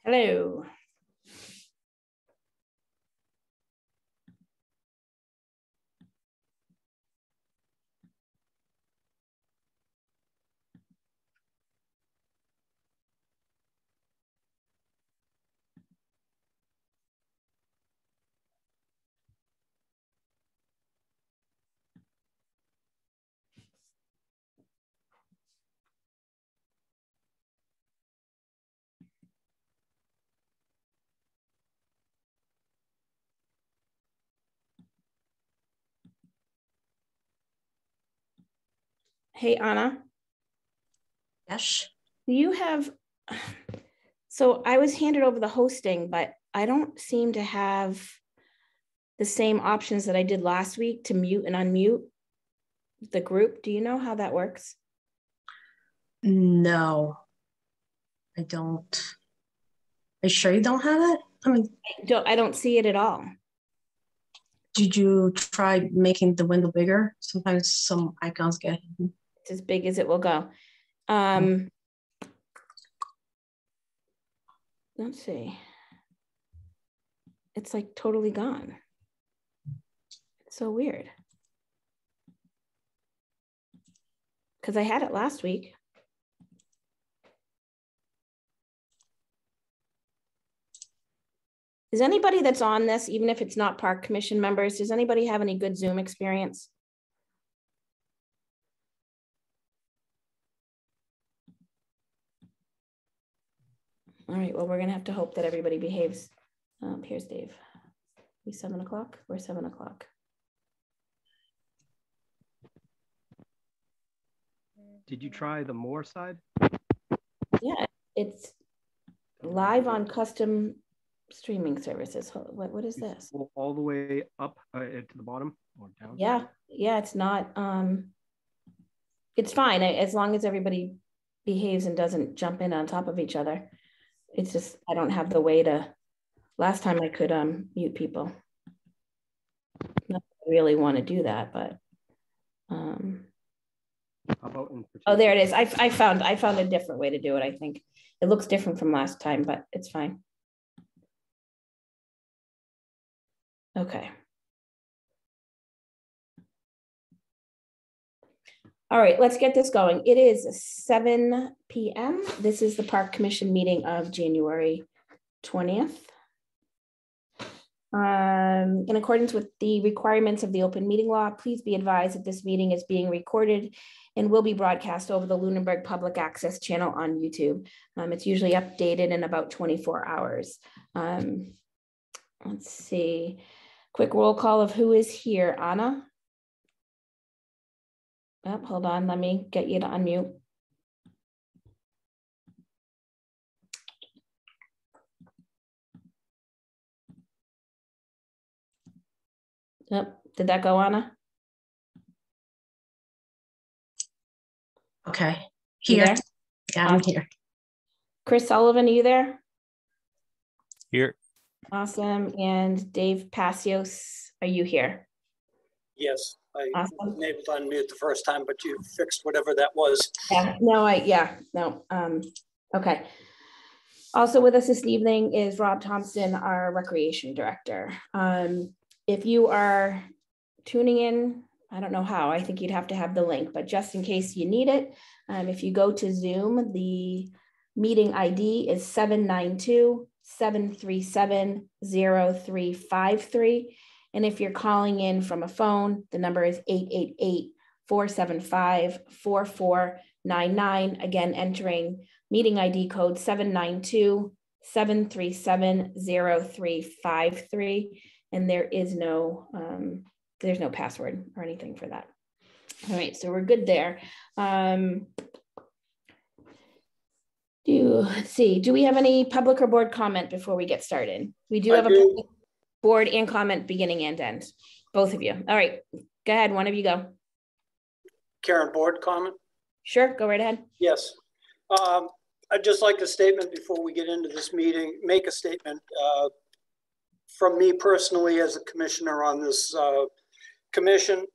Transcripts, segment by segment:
Hello. Hey, Anna. Yes. You have, so I was handed over the hosting, but I don't seem to have the same options that I did last week to mute and unmute the group. Do you know how that works? No, I don't. Are you sure you don't have it? I mean, I don't see it at all. did you try making the window bigger? Sometimes some icons get hidden. It's as big as it will go. Let's see. It's like totally gone. It's so weird. Because I had it last week. Is anybody that's on this, even if it's not park commission members, does anybody have any good Zoom experience? All right, well, we're gonna have to hope that everybody behaves. Here's Dave. We 7 o'clock? We're 7 o'clock. Did you try the more side? Yeah, it's live on custom streaming services. What is this? All the way up to the bottom or down? Yeah, it's not, it's fine as long as everybody behaves and doesn't jump in on top of each other. It's just, I don't have the way to, last time I could mute people. Not really want to do that, but. How about oh, there it is. I found a different way to do it, I think. It looks different from last time, but it's fine. Okay. All right, let's get this going. It is 7 p.m. This is the Park Commission meeting of January 20th. In accordance with the requirements of the open meeting law, please be advised that this meeting is being recorded and will be broadcast over the Lunenburg Public Access channel on YouTube. It's usually updated in about 24 hours. Let's see. Quick roll call of who is here. Anna? Oh, hold on, let me get you to unmute. Oh, did that go, Anna? Okay, here. Yeah, I'm here. Chris Sullivan, are you there? Here. Awesome. And Dave Passios, are you here? Yes, I awesome. wasn't able to unmute the first time, but you fixed whatever that was. Yeah, no. Okay. Also with us this evening is Rob Thompson, our recreation director. If you are tuning in, I don't know how, I think you'd have to have the link, but just in case you need it, if you go to Zoom, the meeting ID is 792-737-0353. And if you're calling in from a phone, the number is 888-475-4499. Again, entering meeting ID code 792-737-0353. And there is no, there's no password or anything for that. All right, so we're good there. Let's see, do we have any public or board comment before we get started? We do have a public board and comment beginning and end, both of you. All right, go ahead, one of you go. Karen, board comment? Sure, go right ahead. Yes. I'd just like a statement before we get into this meeting, make a statement from me personally as a commissioner on this commission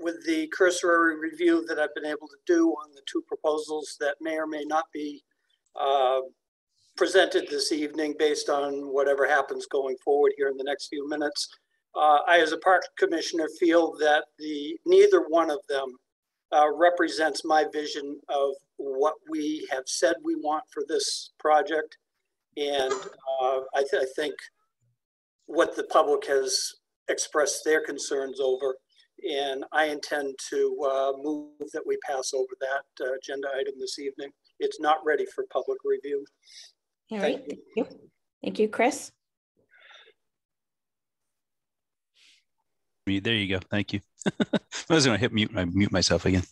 with the cursory review that I've been able to do on the two proposals that may or may not be presented this evening based on whatever happens going forward here in the next few minutes. I, as a park commissioner, feel that neither one of them represents my vision of what we have said we want for this project. And I think what the public has expressed their concerns over. And I intend to move that we pass over that agenda item this evening. It's not ready for public review. All right, thank you. Thank you, Chris. There you go. Thank you. I was going to mute myself again.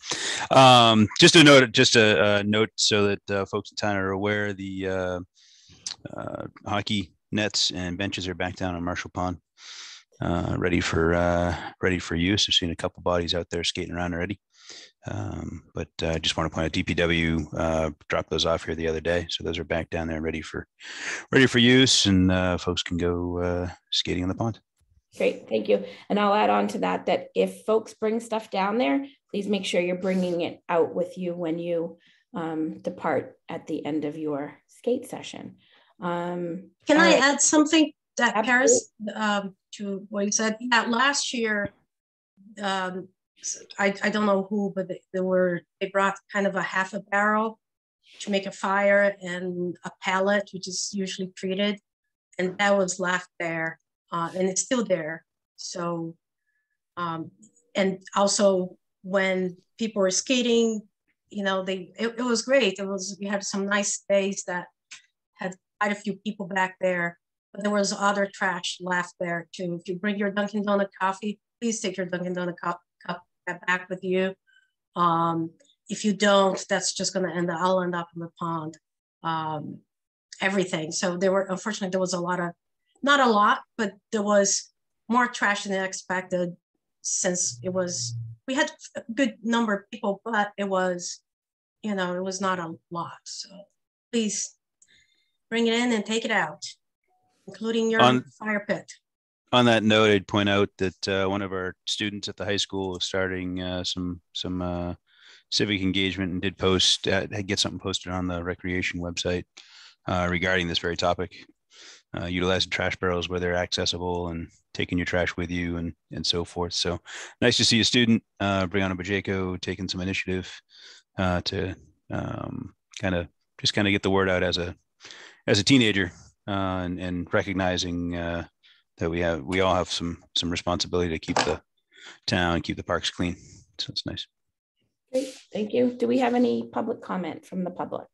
Just a note so that folks in town are aware, the hockey nets and benches are back down on Marshall Pond, ready for use. I've seen a couple bodies out there skating around already. But I just want to point out DPW dropped those off here the other day, so those are back down there ready for use, and folks can go skating on the pond. Great, thank you. And I'll add on to that if folks bring stuff down there, please make sure you're bringing it out with you when you depart at the end of your skate session. Can I add something that Paris to what you said? Yeah, last year, I don't know who, but they brought kind of a half a barrel to make a fire and a pallet, which is usually treated, and that was left there. And it's still there. So, and also when people were skating, you know, it was great. We had some nice days that had quite a few people back there, but there was other trash left there too. If you bring your Dunkin' Donut coffee, please take your Dunkin' Donut cup back with you. If you don't, that's just gonna I'll end up in the pond. Everything. So unfortunately, there was not a lot, but there was more trash than expected, since we had a good number of people, but it was not a lot. So please bring it in and take it out, including your fire pit. On that note, I'd point out that one of our students at the high school is starting some civic engagement, and did get something posted on the recreation website regarding this very topic. Utilizing trash barrels where they're accessible and taking your trash with you and so forth. So nice to see a student, Brianna Bajeko, taking some initiative to kind of get the word out as a teenager, and recognizing that we all have some responsibility to keep the town, keep the parks clean. So it's nice. Great, thank you. Do we have any public comment from the public?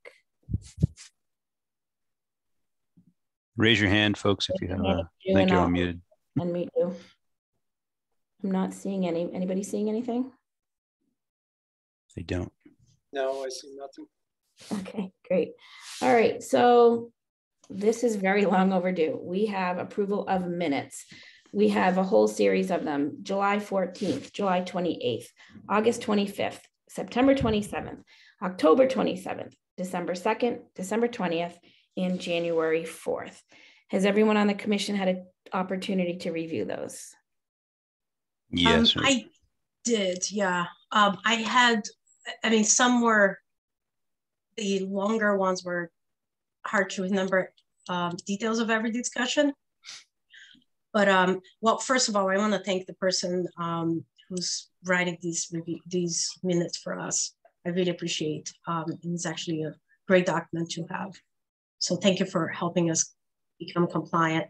Raise your hand, folks, if you have I think you're unmuted. Unmute you. I'm not seeing anybody seeing anything? They don't. No, I see nothing. Okay, great. All right, so this is very long overdue. We have approval of minutes. We have a whole series of them: July 14th, July 28th, August 25th, September 27th, October 27th, December 2nd, December 20th, and January 4th. Has everyone on the commission had an opportunity to review those? Yes. I did, yeah. Some were, the longer ones were hard to remember details of every discussion. But well, first of all, I want to thank the person who's writing these minutes for us. I really appreciate it. It's actually a great document to have. So thank you for helping us become compliant.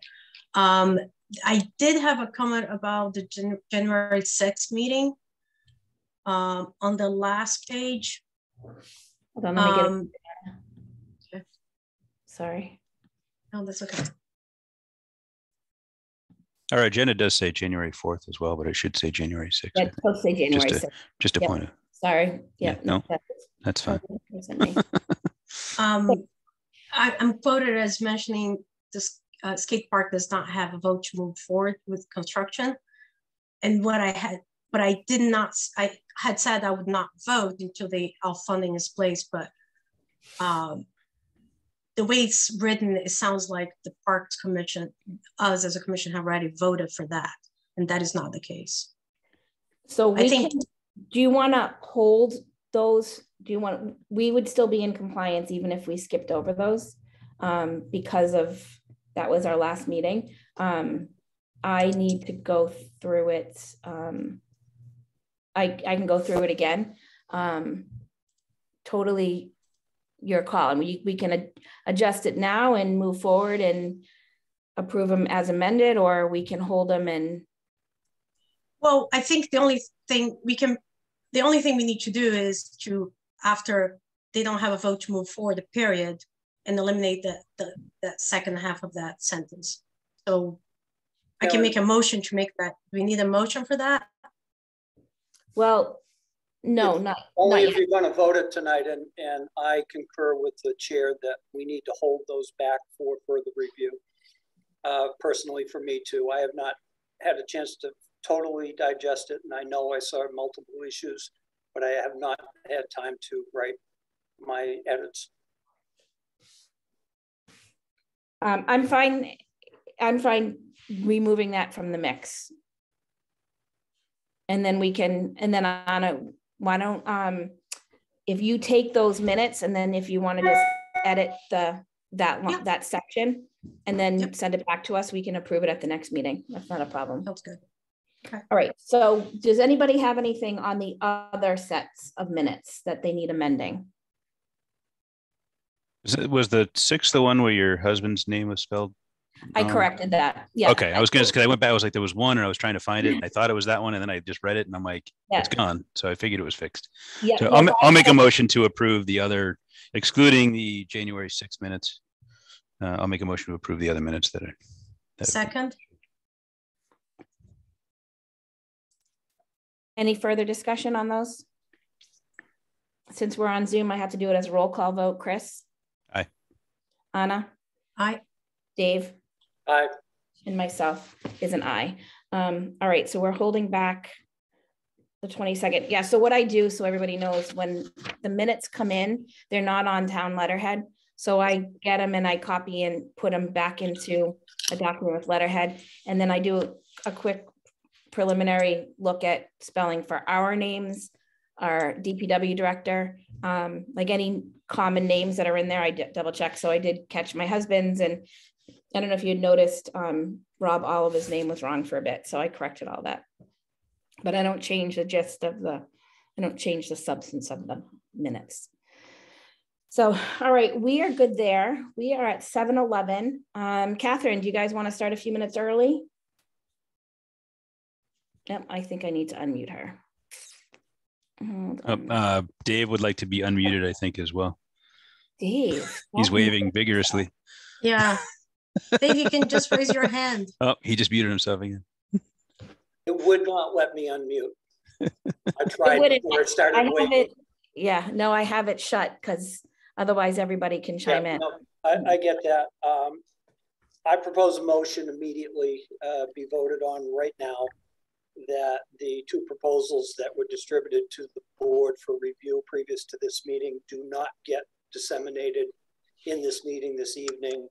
I did have a comment about the January 6th meeting on the last page. Hold on, let me get it. Okay. Sorry. No, that's okay. Our agenda does say January 4th as well, but it should say January 6th. Yeah, it's supposed to say January 6th. Just a point. Sorry. Yeah, no, that's fine. I'm quoted as mentioning this skate park does not have a vote to move forward with construction. And I had said I would not vote until all funding is placed, but the way it's written, it sounds like the Parks Commission, us as a commission, have already voted for that. And that is not the case. So do you want to hold those? We would still be in compliance even if we skipped over those. because of, that was our last meeting. I need to go through it. I can go through it again. Totally your call. And we can adjust it now and move forward and approve them as amended, or we can hold them and. Well, I think the only thing we need to do is to, after they don't have a vote to move forward, a period, and eliminate that second half of that sentence. So I can make a motion to make that. Do we need a motion for that? Well, no, not only not if you're going to vote it tonight, and I concur with the chair that we need to hold those back for further review. Personally, for me too, I have not had a chance to totally digest it, and I know I saw multiple issues, but I have not had time to write my edits. I'm fine removing that from the mix. And then Anna, why don't, if you take those minutes and then if you want to just edit that section and then send it back to us, we can approve it at the next meeting. That's not a problem. That's good. Okay. All right. So does anybody have anything on the other sets of minutes that they need amending? Was the 6th the one where your husband's name was spelled? I corrected that. Yeah. Okay. I was going to, because I went back, I was like, there was one and I was trying to find it. And I thought it was that one. And then I just read it and I'm like, it's gone. So I figured it was fixed. Yeah. So I'll make a motion to approve the other, excluding the January 6th minutes. I'll make a motion to approve the other minutes that are. Second. Any further discussion on those? Since we're on Zoom, I have to do it as a roll call vote. Chris? Aye. Anna? Aye. Dave? Aye. And myself is an aye. All right, so we're holding back the 22nd. Yeah, so what I do, so everybody knows, when the minutes come in, they're not on town letterhead. So I get them and I copy and put them back into a document with letterhead. And then I do a quick preliminary look at spelling for our names, our DPW director, like any common names that are in there, I double check. So I did catch my husband's, and I don't know if you had noticed, Rob Oliver's name was wrong for a bit. So I corrected all that, but I don't change the gist of I don't change the substance of the minutes. So, all right, we are good there. We are at 7:11. Catherine, do you guys want to start a few minutes early? Yep, I think I need to unmute her. Dave would like to be unmuted, I think, as well. Dave. He's waving vigorously. Yeah. Dave, you can just raise your hand. Oh, he just muted himself again. It would not let me unmute. I tried before it started waving. Yeah, no, I have it shut because otherwise everybody can chime in. No, I get that. I propose a motion immediately be voted on right now, that the two proposals that were distributed to the board for review previous to this meeting do not get disseminated in this meeting this evening,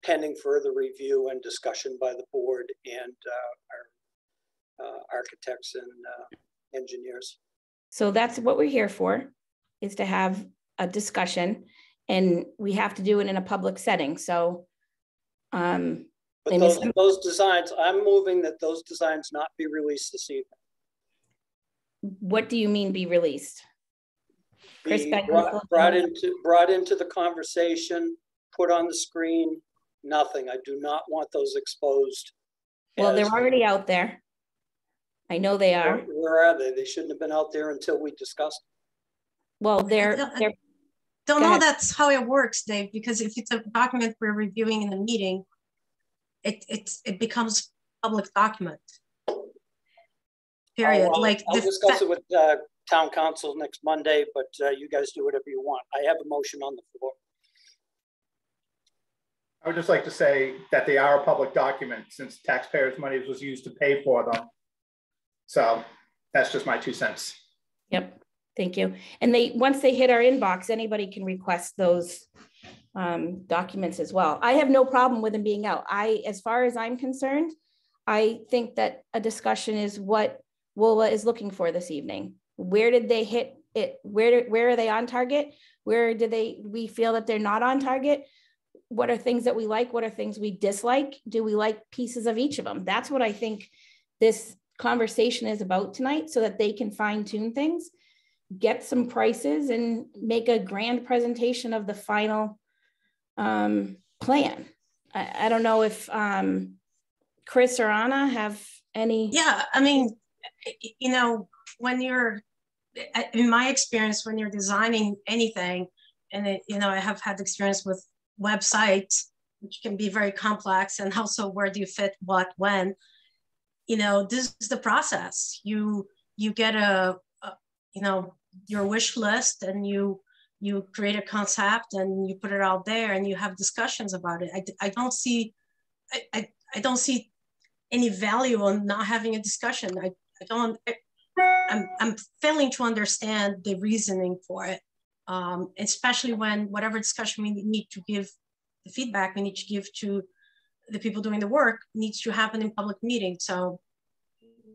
pending further review and discussion by the board and our architects and engineers. So that's what we're here for, is to have a discussion, and we have to do it in a public setting. So but those designs, I'm moving that those designs not be released this evening. What do you mean be released? Chris, brought into the conversation, put on the screen, nothing. I do not want those exposed. Well, they're already out there. I know they are. Where are they? They shouldn't have been out there until we discussed. Well, they're don't know that's how it works, Dave, because if it's a document we're reviewing in the meeting, it becomes public document. Period. I'll discuss it with town council next Monday, but you guys do whatever you want. I have a motion on the floor. I would just like to say that they are a public document since taxpayers' money was used to pay for them. So that's just my 2 cents. Yep. Thank you. And once they hit our inbox, anybody can request those documents as well. I have no problem with them being out. As far as I'm concerned, I think that a discussion is what WOLA is looking for this evening. Where did they hit where are they on target? Where do we feel that they're not on target? What are things that we like? What are things we dislike? Do we like pieces of each of them? That's what I think this conversation is about tonight, so that they can fine tune things, get some prices, and make a grand presentation of the final plan. I don't know if Chris or Anna have any. Yeah, I mean, you know, when you're, in my experience, when you're designing anything, and you know, I have had experience with websites, which can be very complex, and also where do you fit what, when, you know, this is the process. You get you know, your wish list, and you create a concept, and you put it out there, and you have discussions about it. I don't see any value on not having a discussion. I'm failing to understand the reasoning for it, especially when whatever discussion we need to give, the feedback we need to give to the people doing the work needs to happen in public meeting. So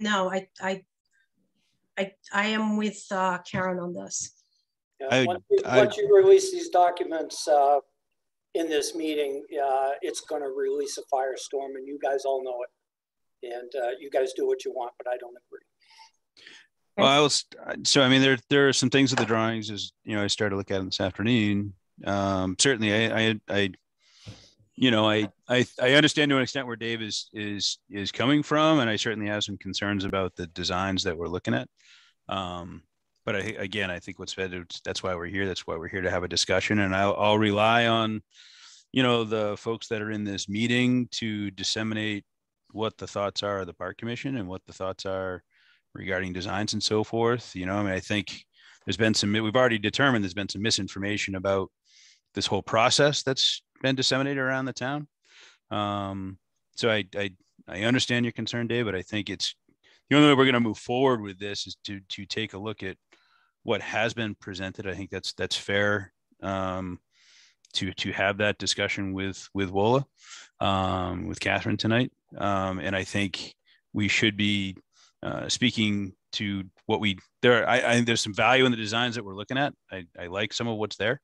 no, I am with Karen on this. Once you release these documents in this meeting, it's going to release a firestorm, and you guys all know it. And you guys do what you want, but I don't agree. Well, so I mean, there are some things with the drawings, as you know, I started to look at them this afternoon. Certainly, I understand to an extent where Dave is coming from, and I certainly have some concerns about the designs that we're looking at. But I think what's better, that's why we're here. That's why we're here to have a discussion, and I'll rely on, you know, the folks that are in this meeting to disseminate what the thoughts are of the Park Commission and what the thoughts are regarding designs and so forth. You know, I mean, I think there's been we've already determined there's been some misinformation about this whole process that's been disseminated around the town. So I understand your concern, Dave, but I think it's the only way we're going to move forward with this is to take a look at what has been presented. I think that's fair, to have that discussion with Wola, with Catherine tonight. And I think we should be speaking to what there's some value in the designs that we're looking at. I like some of what's there.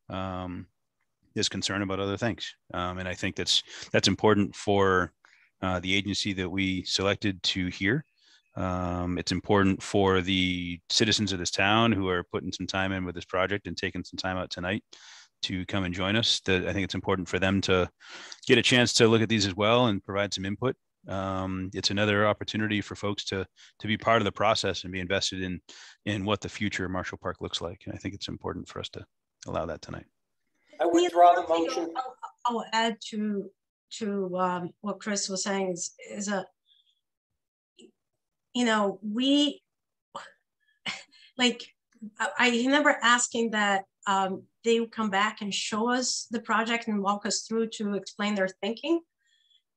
There's concern about other things. And I think that's important for the agency that we selected to hear. It's important for the citizens of this town who are putting some time in with this project and taking some time out tonight to come and join us. I think it's important for them to get a chance to look at these as well and provide some input. It's another opportunity for folks to be part of the process and be invested in what the future of Marshall Park looks like. And I think it's important for us to allow that tonight. I withdraw the motion. I'll add to what Chris was saying is you know, I remember asking that they would come back and show us the project and walk us through to explain their thinking.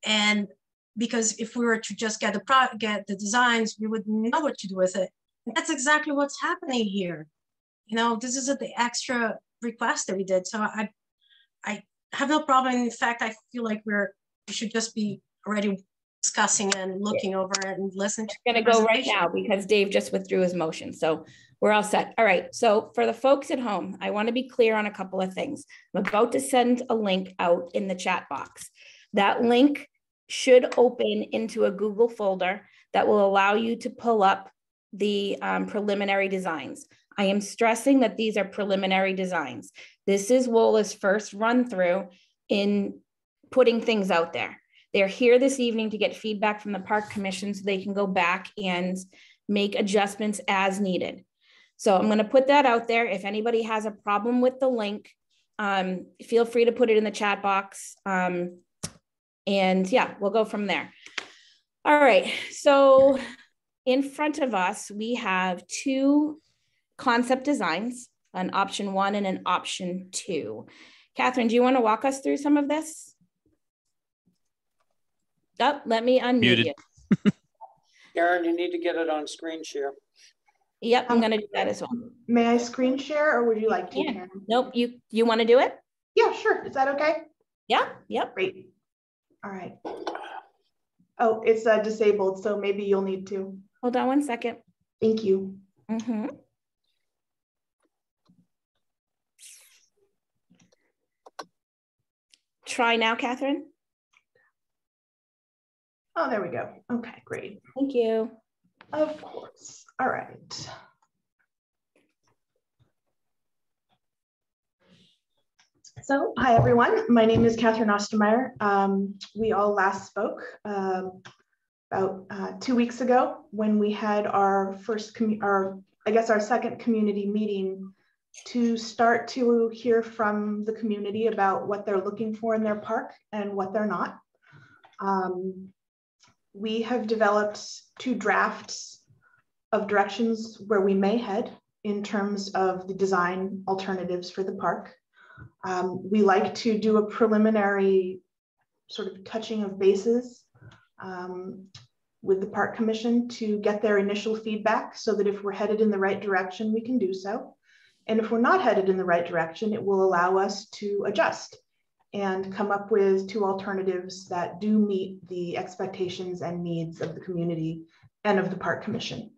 And because if we were to just get the designs, we wouldn't know what to do with it. And that's exactly what's happening here. You know, this is the extra request that we did. So I have no problem. In fact, I feel like we should just be already discussing and looking over it and listening to. I'm going to go right now because Dave just withdrew his motion. So we're all set. All right. So for the folks at home, I want to be clear on a couple of things. I'm about to send a link out in the chat box. That link should open into a Google folder that will allow you to pull up the preliminary designs. I am stressing that these are preliminary designs. This is Wola's first run through in putting things out there. They're here this evening to get feedback from the Park Commission so they can go back and make adjustments as needed. So I'm going to put that out there. If anybody has a problem with the link, feel free to put it in the chat box. And yeah, we'll go from there. All right. So in front of us, we have two concept designs, an option 1 and an option 2. Catherine, do you want to walk us through some of this? Oh, let me unmute you. Karen, you need to get it on screen share. Yep, I'm going to do that as well. May I screen share or would you like to? Yeah. Nope, you want to do it? Yeah, sure. Is that okay? Yeah, yep. Great. All right. Oh, it's disabled, so maybe you'll need to. Hold on one second. Thank you. Mm-hmm. try now, Catherine. Oh, there we go. Okay, great. Thank you. Of course. All right. So, hi everyone. My name is Catherine Ostermeyer. We all last spoke about 2 weeks ago when we had our our second community meeting to start to hear from the community about what they're looking for in their park and what they're not. We have developed 2 drafts of directions where we may head in terms of the design alternatives for the park. We like to do a preliminary sort of touching of bases with the Park Commission to get their initial feedback so that if we're headed in the right direction, we can do so. And if we're not headed in the right direction, it will allow us to adjust and come up with 2 alternatives that do meet the expectations and needs of the community and of the Park Commission.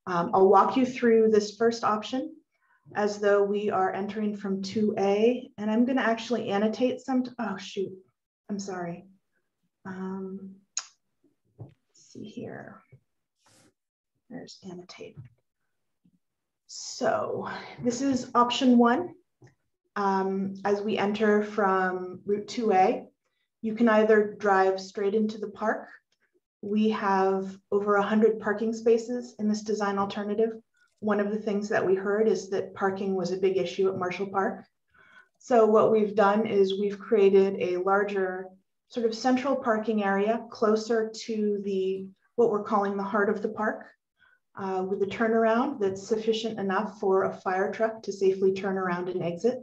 I'll walk you through this first option as though we are entering from 2A, and I'm going to actually annotate some. Oh, shoot. I'm sorry. Let's see here. There's annotate. So this is option 1. As we enter from Route 2A, you can either drive straight into the park. We have over 100 parking spaces in this design alternative. One of the things that we heard is that parking was a big issue at Marshall Park. So what we've done is we've created a larger sort of central parking area closer to what we're calling the heart of the park, with a turnaround that's sufficient enough for a fire truck to safely turn around and exit.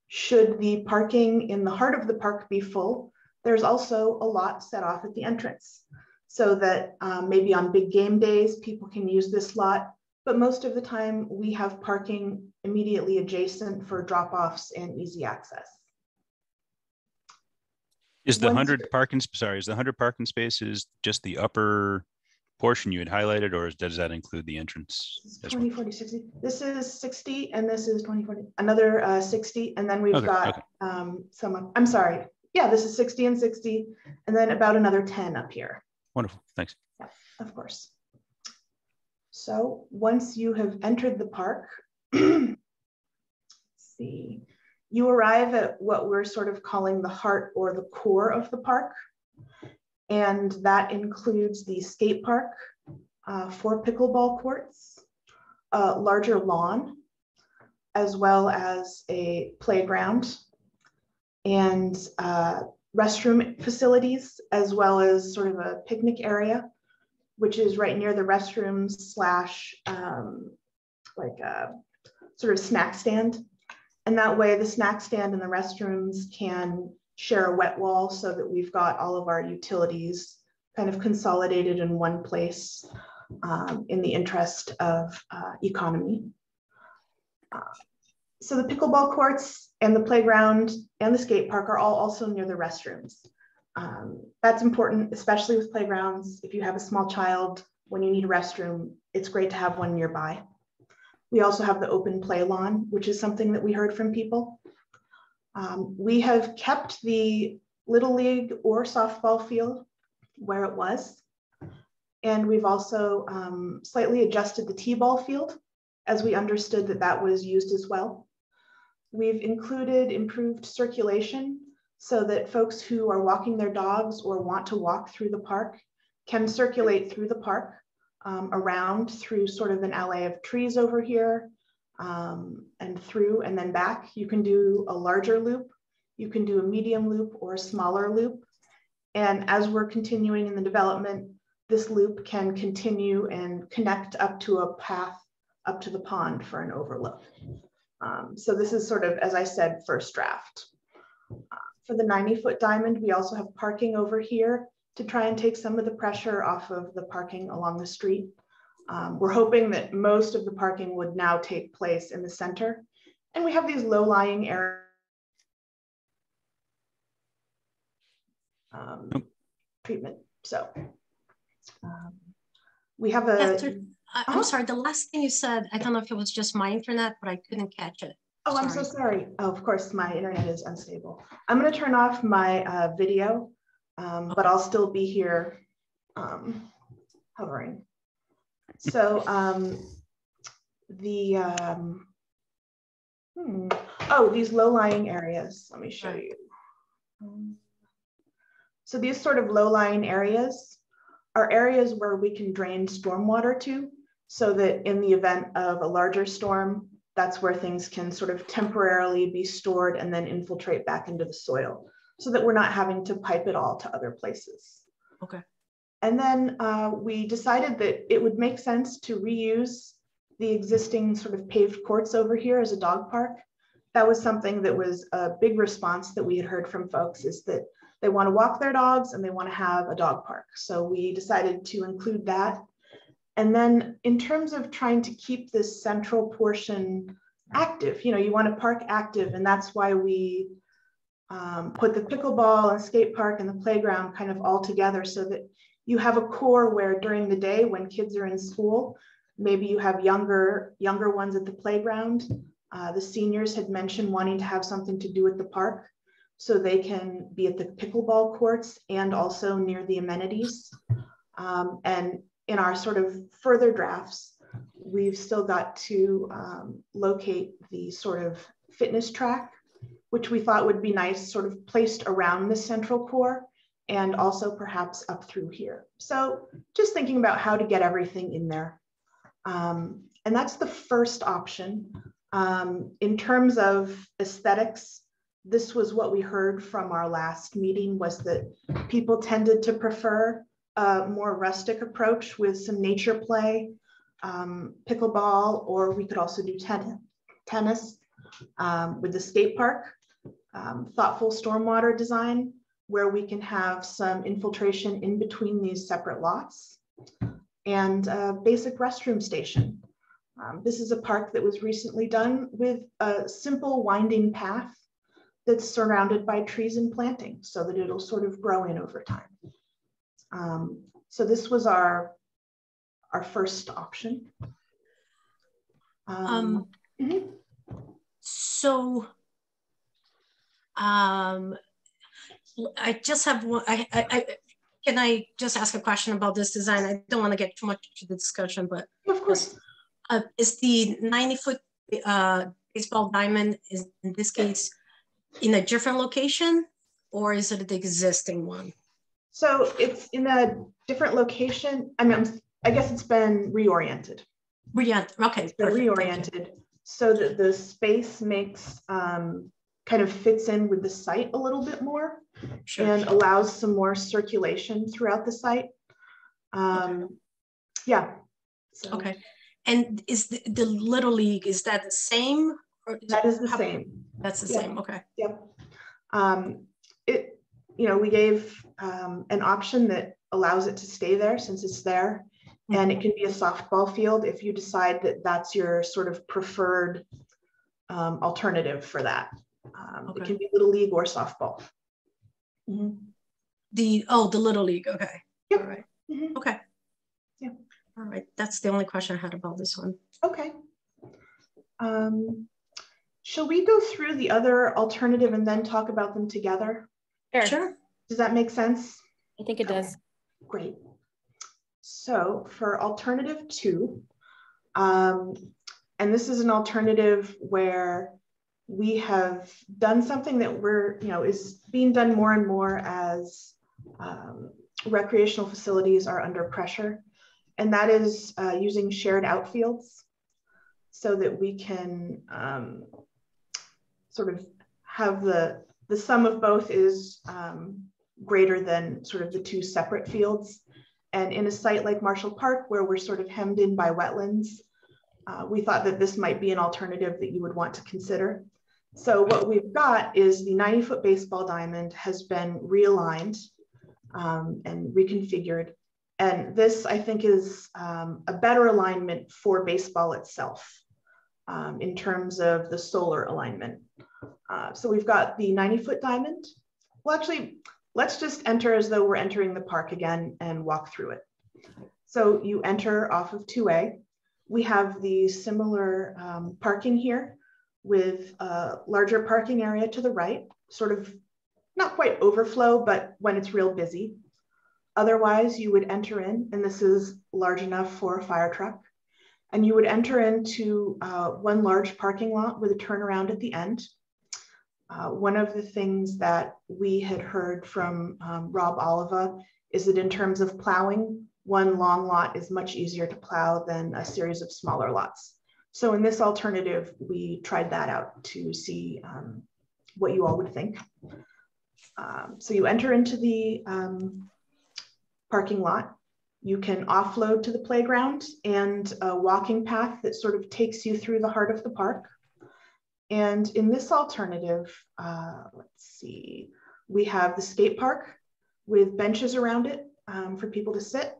Should the parking in the heart of the park be full, there's also a lot set off at the entrance so that maybe on big game days, people can use this lot, but most of the time we have parking immediately adjacent for drop-offs and easy access. Is the 100 parking, sorry, is the 100 parking spaces just the upper portion you had highlighted, or does that include the entrance? 20, 40, 60. This is 60, and this is 20, 40, another 60, and then we've got some, I'm sorry. Yeah, this is 60 and 60, and then about another 10 up here. Wonderful, thanks. Yeah, of course. So once you have entered the park, let's see, you arrive at what we're sort of calling the heart or the core of the park. And that includes the skate park, 4 pickleball courts, a larger lawn, as well as a playground and restroom facilities, as well as sort of a picnic area, which is right near the restrooms slash like a sort of snack stand. And that way the snack stand and the restrooms can share a wet wall so that we've got all of our utilities kind of consolidated in one place in the interest of economy. So the pickleball courts and the playground and the skate park are all also near the restrooms. That's important, especially with playgrounds. If you have a small child, when you need a restroom, it's great to have one nearby. We also have the open play lawn, which is something that we heard from people. We have kept the Little League or softball field where it was. And we've also slightly adjusted the T-ball field as we understood that that was used as well. We've included improved circulation so that folks who are walking their dogs or want to walk through the park can circulate through the park around through sort of an alley of trees over here. And through and then back. You can do a larger loop, you can do a medium loop or a smaller loop. And as we're continuing in the development, this loop can continue and connect up to a path up to the pond for an overlook. So this is sort of, as I said, first draft. For the 90-foot diamond, we also have parking over here to try and take some of the pressure off of the parking along the street. We're hoping that most of the parking would now take place in the center. And we have these low-lying areas. Treatment. So we have a... I'm sorry, the last thing you said, I don't know if it was just my internet, but I couldn't catch it. Oh, I'm so sorry. Oh, of course, my internet is unstable. I'm going to turn off my video, but I'll still be here hovering. So oh, these low-lying areas. Let me show you. So these sort of low-lying areas are areas where we can drain stormwater to, so that in the event of a larger storm, that's where things can sort of temporarily be stored and then infiltrate back into the soil, so that we're not having to pipe it all to other places. Okay. And then we decided that it would make sense to reuse the existing sort of paved courts over here as a dog park. That was something that was a big response that we had heard from folks, is that they want to walk their dogs and they want to have a dog park. So we decided to include that. And then in terms of trying to keep this central portion active, you know, you want to park active, and that's why we put the pickleball and skate park and the playground kind of all together, so that you have a core where during the day when kids are in school, maybe you have younger ones at the playground. The seniors had mentioned wanting to have something to do at the park, so they can be at the pickleball courts and also near the amenities. And in our sort of further drafts, we've still got to locate the sort of fitness track, which we thought would be nice, sort of placed around the central core and also perhaps up through here. So just thinking about how to get everything in there. And that's the first option. In terms of aesthetics, this was what we heard from our last meeting, was that people tended to prefer a more rustic approach with some nature play, pickleball, or we could also do tennis with the skate park, thoughtful stormwater design, where we can have some infiltration in between these separate lots, and a basic restroom station. This is a park that was recently done with a simple winding path that's surrounded by trees and planting, so that it'll sort of grow in over time. So this was our first option. So I just have one. Can I just ask a question about this design? I don't want to get too much into the discussion, but of course, is the 90-foot baseball diamond, is in this case in a different location, or is it the existing one? So it's in a different location. I mean, I guess it's been reoriented. Okay, it's been reoriented so that the space makes kind of fits in with the site a little bit more, and allows some more circulation throughout the site. Yeah. So. Okay. And is the Little League, is that the same? Or that is the same. That's the same. Okay. Yep. We gave an option that allows it to stay there since it's there. And it can be a softball field if you decide that that's your sort of preferred alternative for that. It can be Little League or softball. The Little League. Okay. Yep. All right. Okay. Yeah. All right. That's the only question I had about this one. Okay. Shall we go through the other alternative and then talk about them together? Sure. Does that make sense? I think it does. Great. So for alternative 2, and this is an alternative where we have done something that is being done more and more as recreational facilities are under pressure, and that is using shared outfields, so that we can sort of have the sum of both is greater than sort of the two separate fields. And in a site like Marshall Park, where we're sort of hemmed in by wetlands, we thought that this might be an alternative that you would want to consider. So what we've got is the 90-foot baseball diamond has been realigned and reconfigured. And this, I think, is a better alignment for baseball itself in terms of the solar alignment. So we've got the 90-foot diamond. Well, actually, let's just enter as though we're entering the park again and walk through it. So you enter off of 2A. We have the similar parking here with a larger parking area to the right, sort of not quite overflow, but when it's real busy. Otherwise, you would enter in, and this is large enough for a fire truck, and you would enter into one large parking lot with a turnaround at the end. One of the things that we had heard from Rob Oliva is that in terms of plowing, one long lot is much easier to plow than a series of smaller lots. So in this alternative, we tried that out to see what you all would think. So you enter into the parking lot. You can offload to the playground and a walking path that sort of takes you through the heart of the park. And in this alternative, let's see, we have the skate park with benches around it for people to sit.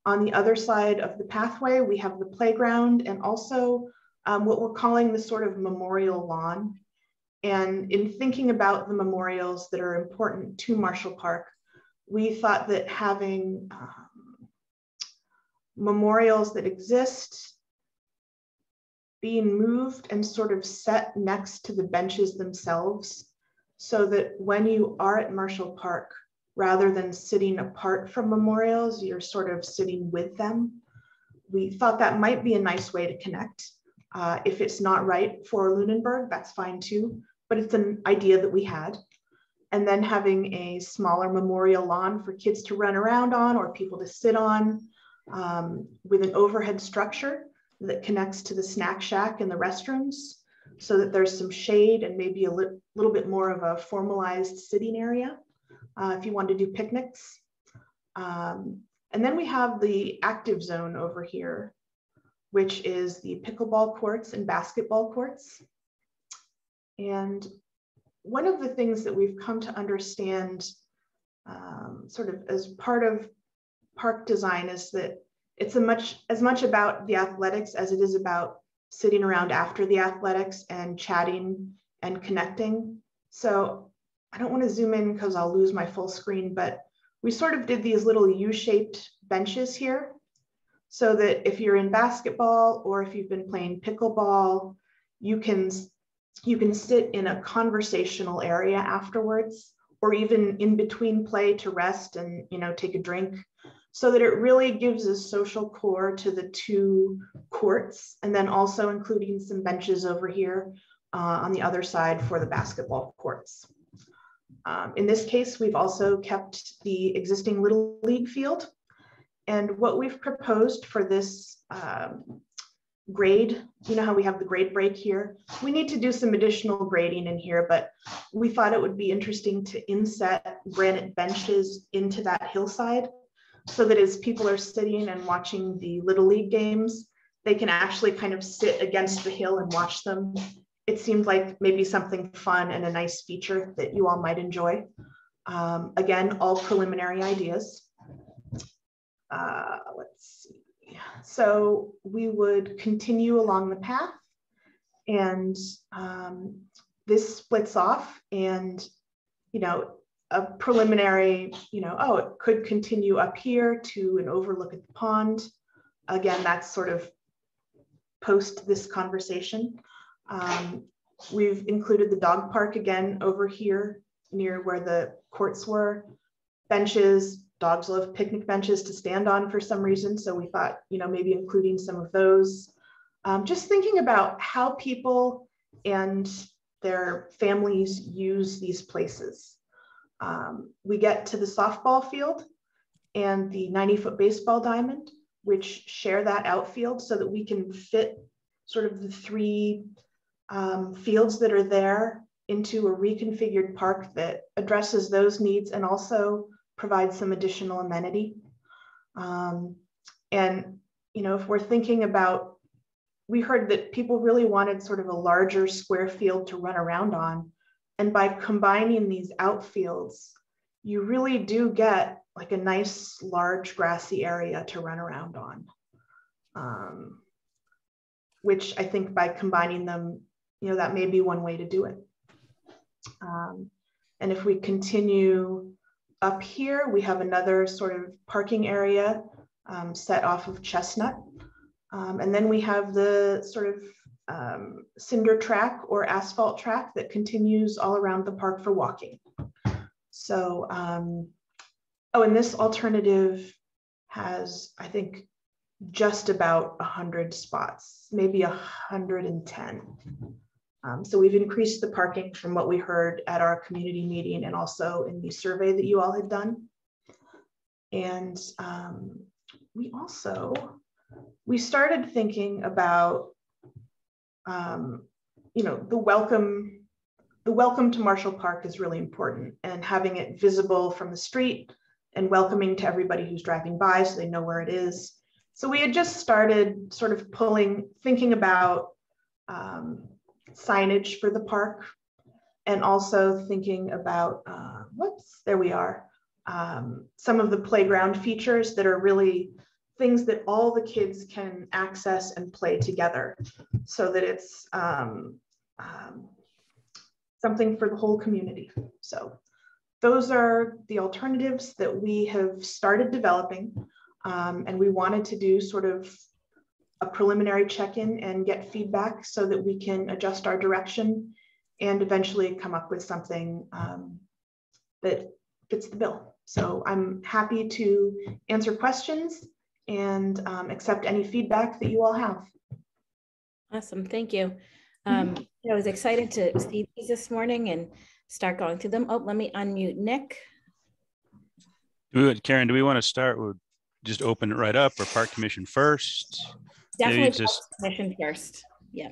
On the other side of the pathway, we have the playground and also what we're calling the sort of memorial lawn. And in thinking about the memorials that are important to Marshall Park, we thought that having memorials that exist being moved and sort of set next to the benches themselves, so that when you are at Marshall Park, rather than sitting apart from memorials, you're sort of sitting with them. We thought that might be a nice way to connect. If it's not right for Lunenburg, that's fine too, but it's an idea that we had. And then having a smaller memorial lawn for kids to run around on or people to sit on with an overhead structure that connects to the snack shack and the restrooms so that there's some shade and maybe a little bit more of a formalized sitting area if you want to do picnics. And then we have the active zone over here, which is the pickleball courts and basketball courts. And one of the things that we've come to understand sort of as part of park design is that it's as much about the athletics as it is about sitting around after the athletics and chatting and connecting. So I don't want to zoom in because I'll lose my full screen, but we sort of did these little U-shaped benches here so that if you're in basketball or if you've been playing pickleball, you can sit in a conversational area afterwards, or even in between play to rest and, you know, take a drink, so that it really gives a social core to the two courts, and then also including some benches over here on the other side for the basketball courts. In this case, we've also kept the existing Little League field. And what we've proposed for this grade, you know how we have the grade break here? We need to do some additional grading in here, but we thought it would be interesting to inset granite benches into that hillside so that as people are sitting and watching the Little League games, they can actually kind of sit against the hill and watch them. It seemed like maybe something fun and a nice feature that you all might enjoy. Again, all preliminary ideas. Let's see. So we would continue along the path, and this splits off, and, you know, a preliminary, you know, oh, it could continue up here to an overlook at the pond. Again, that's sort of post this conversation. We've included the dog park again over here near where the courts were. Benches, dogs love picnic benches to stand on for some reason. So we thought, you know, maybe including some of those. Just thinking about how people and their families use these places. We get to the softball field and the 90-foot baseball diamond, which share that outfield so that we can fit sort of the three fields that are there into a reconfigured park that addresses those needs and also provides some additional amenity. And, you know, if we're thinking about, we heard that people really wanted sort of a larger square field to run around on. And by combining these outfields, you really do get like a nice, large grassy area to run around on, which I think by combining them, you know, that may be one way to do it. And if we continue up here, we have another sort of parking area set off of Chestnut. And then we have the sort of cinder track or asphalt track that continues all around the park for walking. So, oh, and this alternative has, I think, just about 100 spots, maybe 110. So we've increased the parking from what we heard at our community meeting and also in the survey that you all had done. And we started thinking about, you know, the welcome to Marshall Park is really important, and having it visible from the street and welcoming to everybody who's driving by so they know where it is. So we had just started sort of thinking about signage for the park, and also thinking about, there we are, some of the playground features that are really things that all the kids can access and play together, so that it's something for the whole community. So those are the alternatives that we have started developing, and we wanted to do sort of a preliminary check-in and get feedback so that we can adjust our direction and eventually come up with something that fits the bill. So I'm happy to answer questions and accept any feedback that you all have. Awesome, thank you. I was excited to see these this morning and start going through them. Oh, let me unmute Nick. Karen, do we want to start with just open it right up, or Park Commission first? Definitely Park Commission first. Yeah.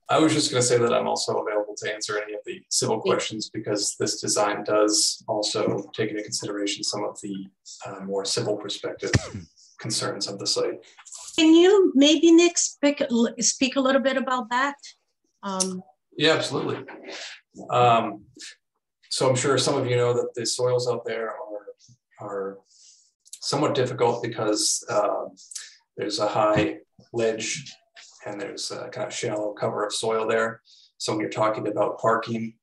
I was just going to say that I'm also available to answer any of the civil questions, because this design does also take into consideration some of the more civil perspective concerns of the site. Can you maybe, Nick, speak a little bit about that? Yeah, absolutely. So I'm sure some of you know that the soils out there are somewhat difficult because there's a high ledge and there's a kind of shallow cover of soil there. So when you're talking about parking,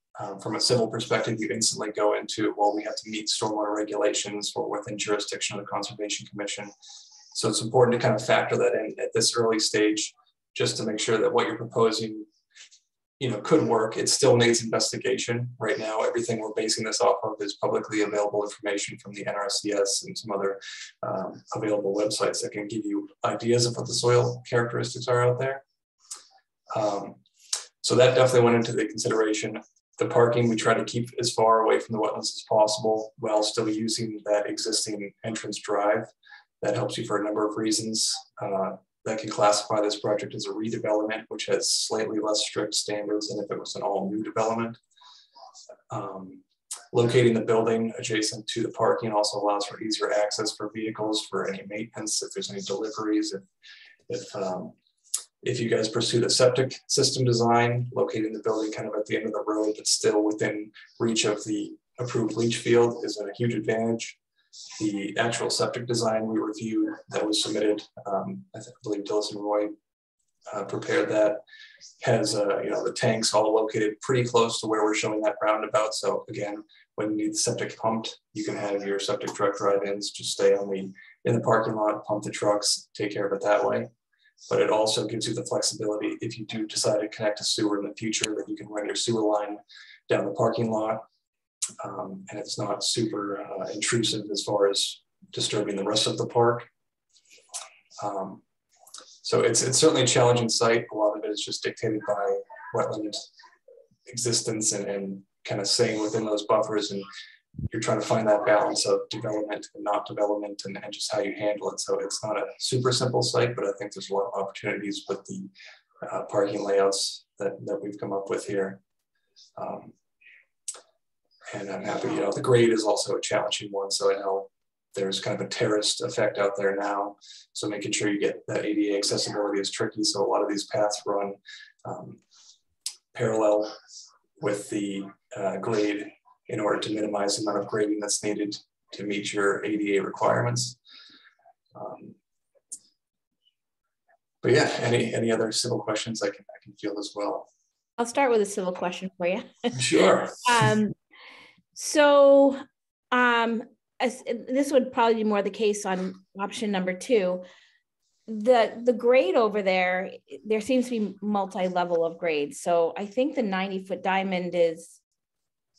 from a civil perspective, you instantly go into, well, we have to meet stormwater regulations or within jurisdiction of the Conservation Commission. So it's important to kind of factor that in at this early stage, just to make sure that what you're proposing, you know, could work. It still needs investigation. Right now, everything we're basing this off of is publicly available information from the NRCS and some other available websites that can give you ideas of what the soil characteristics are out there. So that definitely went into the consideration. The parking, we try to keep as far away from the wetlands as possible while still using that existing entrance drive. That helps you for a number of reasons. That can classify this project as a redevelopment, which has slightly less strict standards than if it was an all new development. Locating the building adjacent to the parking also allows for easier access for vehicles, for any maintenance, if there's any deliveries, if you guys pursue the septic system design, locating the building kind of at the end of the road, but still within reach of the approved leach field is a huge advantage. The actual septic design we reviewed that was submitted, I believe Dillis and Roy prepared that, has you know, the tanks all located pretty close to where we're showing that roundabout. So again, when you need the septic pumped, you can have your septic truck drive-ins just stay in the parking lot, pump the trucks, take care of it that way. But it also gives you the flexibility if you do decide to connect a sewer in the future, that you can run your sewer line down the parking lot. And it's not super intrusive as far as disturbing the rest of the park. So it's certainly a challenging site. A lot of it is just dictated by wetland existence and kind of staying within those buffers, and you're trying to find that balance of development and not development and just how you handle it. So it's not a super simple site, but I think there's a lot of opportunities with the parking layouts that we've come up with here. And I'm happy, you know, the grade is also a challenging one. So I know there's kind of a terraced effect out there now. So making sure you get that ADA accessibility is tricky. So a lot of these paths run parallel with the grade in order to minimize the amount of grading that's needed to meet your ADA requirements. But yeah, any other civil questions I can field as well. I'll start with a civil question for you. Sure. So this would probably be more the case on option number 2. the grade over there, there seems to be multi-level of grades. So I think the 90-foot diamond is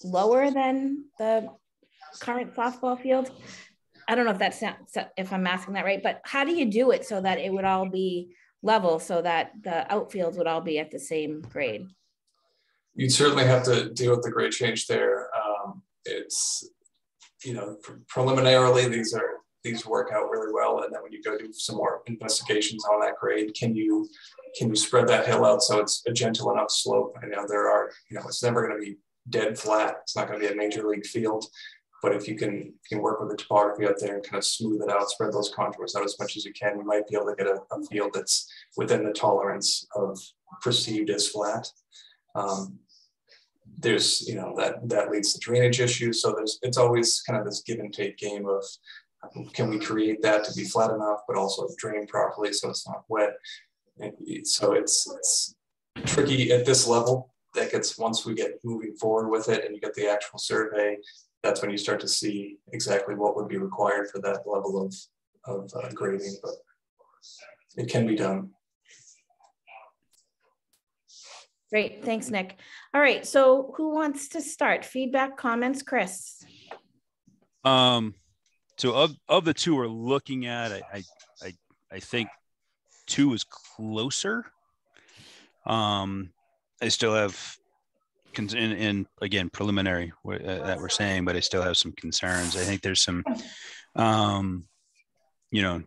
lower than the current softball field. I don't know if that's if I'm asking that right, but how do you do it so that it would all be level, so that the outfields would all be at the same grade? You'd certainly have to deal with the grade change there. It's, you know, preliminarily, these work out really well. And then when you go do some more investigations on that grade, can you spread that hill out so it's a gentle enough slope? I know there are, you know, it's never going to be dead flat. It's not going to be a major league field. But if you can work with the topography out there and kind of smooth it out, spread those contours out as much as you can, you might be able to get a field that's within the tolerance of perceived as flat. There's, you know, that leads to drainage issues. So it's always kind of this give and take game of, can we create that to be flat enough, but also drain properly so it's not wet. So it's tricky at this level. That gets, once we get moving forward with it and you get the actual survey, that's when you start to see exactly what would be required for that level of grading, but it can be done. Great, thanks, Nick. All right, so who wants to start? Feedback, comments, Chris? So of the two we're looking at, I think 2 is closer. I still have, and again, preliminary that we're saying, but I still have some concerns. I think there's some, you know,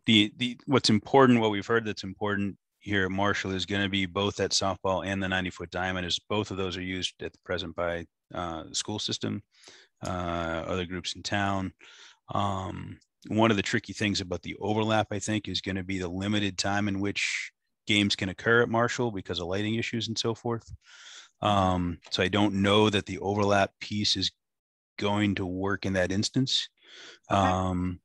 what's important, what we've heard that's important here at Marshall is going to be both that softball and the 90-foot diamond, is both of those are used at the present by the school system, other groups in town. One of the tricky things about the overlap, I think, is going to be the limited time in which games can occur at Marshall because of lighting issues and so forth. So I don't know that the overlap piece is going to work in that instance. Okay.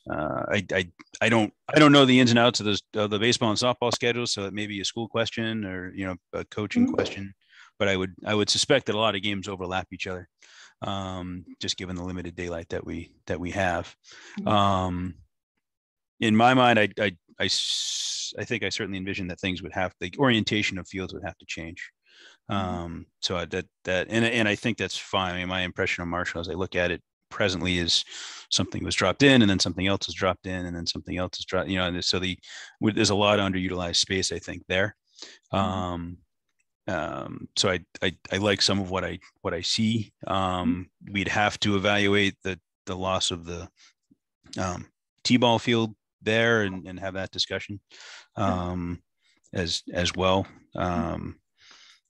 I don't know the ins and outs of the baseball and softball schedules, so it may be a school question or, you know, a coaching question, but I would suspect that a lot of games overlap each other, just given the limited daylight that we have. In my mind, I think I certainly envision that things would have, the orientation of fields would have to change. So and I think that's fine. I mean, my impression of Marshall as I look at it presently is something was dropped in and then something else is dropped in and then something else is dropped, you know, and so there's a lot of underutilized space, I think, there. So I like some of what I see. We'd have to evaluate the loss of the T-ball field there and have that discussion as well.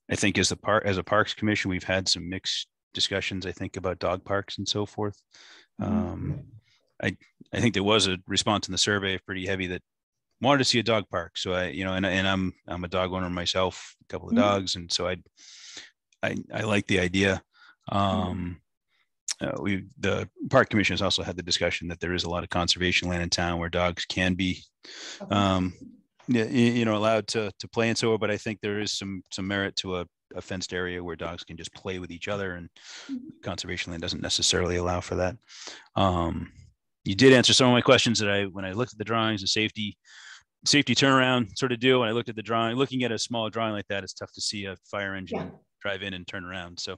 I think as a parks commission, we've had some mixed discussions, I think, about dog parks and so forth. I think there was a response in the survey pretty heavy that wanted to see a dog park. So and I'm a dog owner myself, a couple of dogs, and so I like the idea. The park commission has also had the discussion that there is a lot of conservation land in town where dogs can be allowed to play and so on, but I think there is some merit to a fenced area where dogs can just play with each other, and conservation land doesn't necessarily allow for that. You did answer some of my questions that when I looked at the drawings, the safety turnaround sort of deal. When I looked at the drawing, looking at a small drawing like that, it's tough to see a fire engine drive in and turn around. So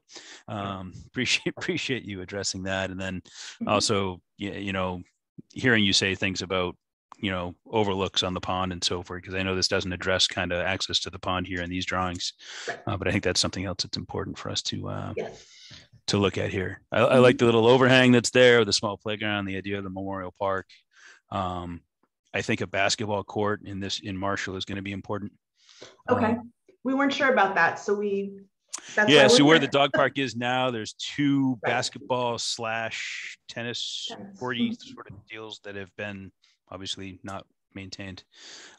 appreciate you addressing that. And then also, hearing you say things about, overlooks on the pond and so forth, because I know this doesn't address kind of access to the pond here in these drawings, but I think that's something else that's important for us to look at here. I like the little overhang that's there, the small playground, the idea of the memorial park. I think a basketball court in Marshall is going to be important. Okay, we weren't sure about that, so so where the dog park is now, there's two basketball / tennis courty sort of deals that have been obviously not maintained.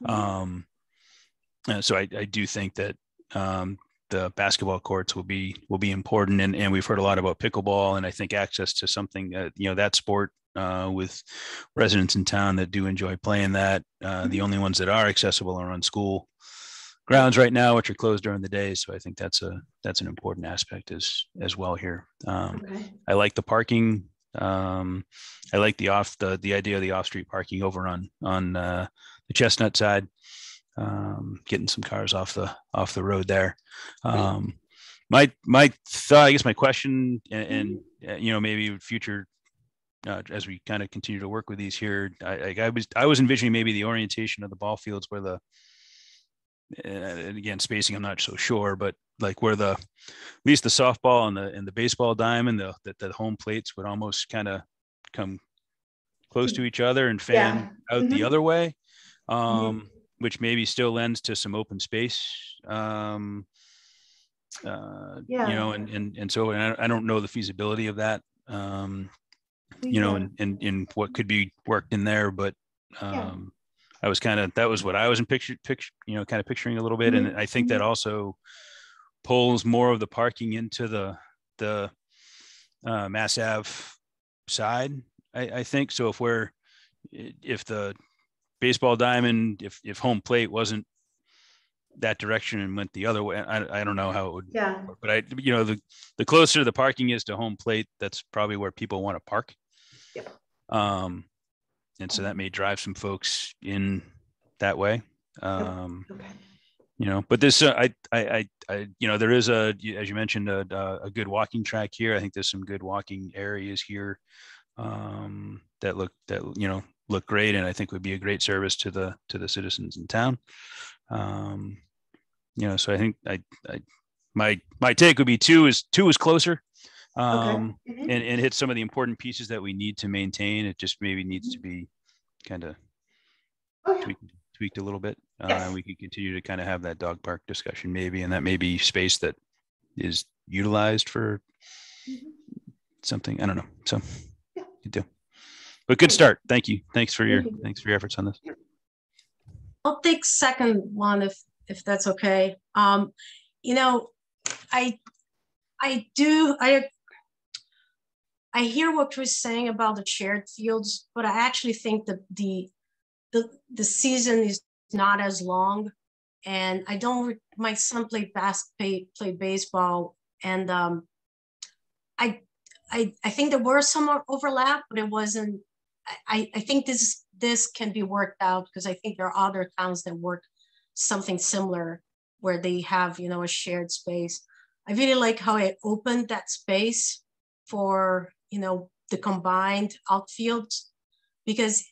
So I do think that the basketball courts will be important, and we've heard a lot about pickleball, and I think access to something that sport with residents in town that do enjoy playing that. The only ones that are accessible are on school grounds right now, which are closed during the day. So I think that's an important aspect as well here. I like the parking I like the idea of the off-street parking over on the Chestnut side, getting some cars off the road there. My thought, I guess my question, and maybe future, as we kind of continue to work with these here, I was envisioning maybe the orientation of the ball fields where and again, spacing, I'm not so sure, but like where at least the softball and the baseball diamond, the home plates would almost kind of come close to each other and fan out the other way, which maybe still lends to some open space. And so I don't know the feasibility of that, and what could be worked in there, but that was what I was picturing a little bit. And I think that also pulls more of the parking into the Mass Ave side. I think so. If the baseball diamond, if home plate wasn't that direction and went the other way, I don't know how it would work, but the closer the parking is to home plate, that's probably where people want to park. And so that may drive some folks in that way. But this, there is as you mentioned, a good walking track here. I think there's some good walking areas here that look great, and I think would be a great service to the citizens in town. So I think my take would be two is closer. And hit some of the important pieces that we need to maintain. It just maybe needs to be kind of tweaked a little bit. We can continue to kind of have that dog park discussion maybe, and that may be space that is utilized for something. I don't know. So you do, but good start. Thank you. Thanks for your efforts on this. I'll take second one if that's okay. I hear what Chris is saying about the shared fields, but I actually think that the season is not as long, and my son played baseball, and I think there were some overlap, but it wasn't. I think this can be worked out, because I think there are other towns that work something similar where they have a shared space. I really like how it opened that space for the combined outfields, because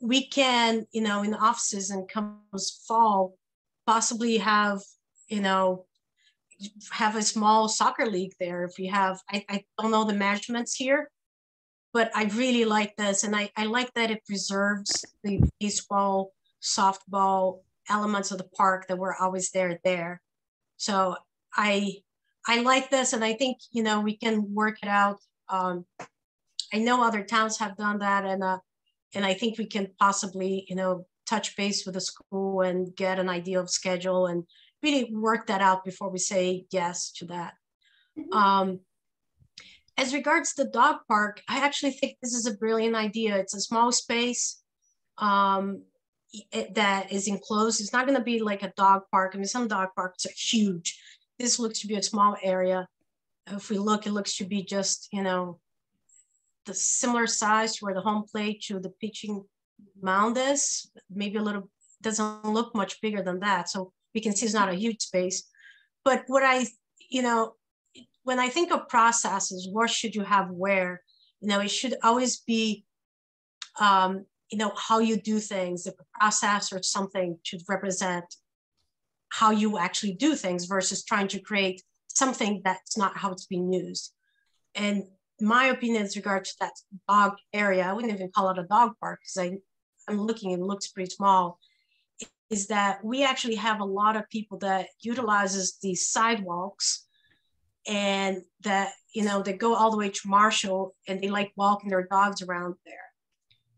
we can in the off season comes fall possibly have a small soccer league there. If you have, I don't know the measurements here, but I really like this, and I like that it preserves the baseball, softball elements of the park that were always there. So I like this, and I think we can work it out. I know other towns have done that, and I think we can possibly touch base with the school and get an idea of schedule and really work that out before we say yes to that. As regards to the dog park, I actually think this is a brilliant idea. It's a small space that is enclosed. It's not going to be like a dog park. I mean, some dog parks are huge. This looks to be a small area. If we look, it looks to be just, the similar size to where the home plate to the pitching mound is, maybe a little, doesn't look much bigger than that. So we can see it's not a huge space. But what when I think of processes, what should you have where, it should always be, how you do things. If a process or something should represent how you actually do things versus trying to create something that's not how it's being used. And my opinion with regard to that dog area, I wouldn't even call it a dog park, because I'm looking and it looks pretty small, is that we actually have a lot of people that utilizes these sidewalks, and that, they go all the way to Marshall, and they like walking their dogs around there.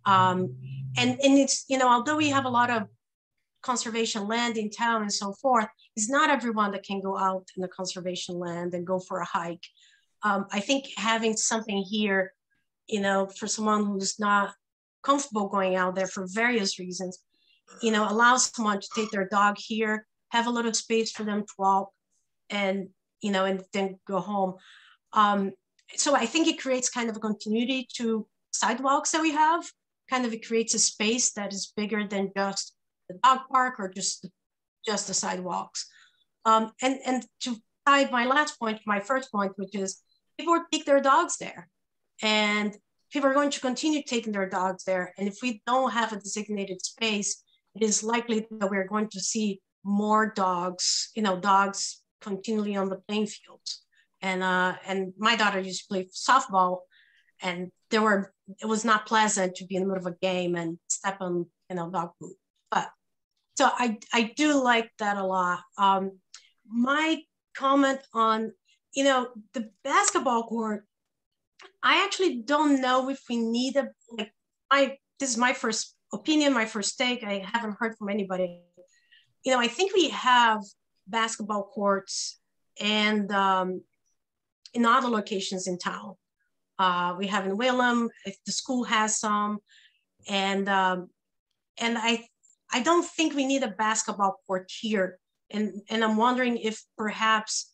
And it's, although we have a lot of conservation land in town and so forth, it's not everyone that can go out in the conservation land and go for a hike. I think having something here, for someone who's not comfortable going out there for various reasons, allows someone to take their dog here, have a little space for them to walk, and, and then go home. so I think it creates kind of a continuity to sidewalks that we have. Kind of it creates a space that is bigger than just the dog park or just the sidewalks. And to tie my last point, my first point, which is people take their dogs there, and people are going to continue taking their dogs there. And if we don't have a designated space, it is likely that we're going to see more dogs, dogs continually on the playing field. And my daughter used to play softball, and it was not pleasant to be in the middle of a game and step on, dog poop. But so I do like that a lot. My comment on, the basketball court, I actually don't know if we need this is my first opinion, my first take. I haven't heard from anybody. I think we have basketball courts and in other locations in town. We have in Whalum, if the school has some, and I don't think we need a basketball court here. And I'm wondering if perhaps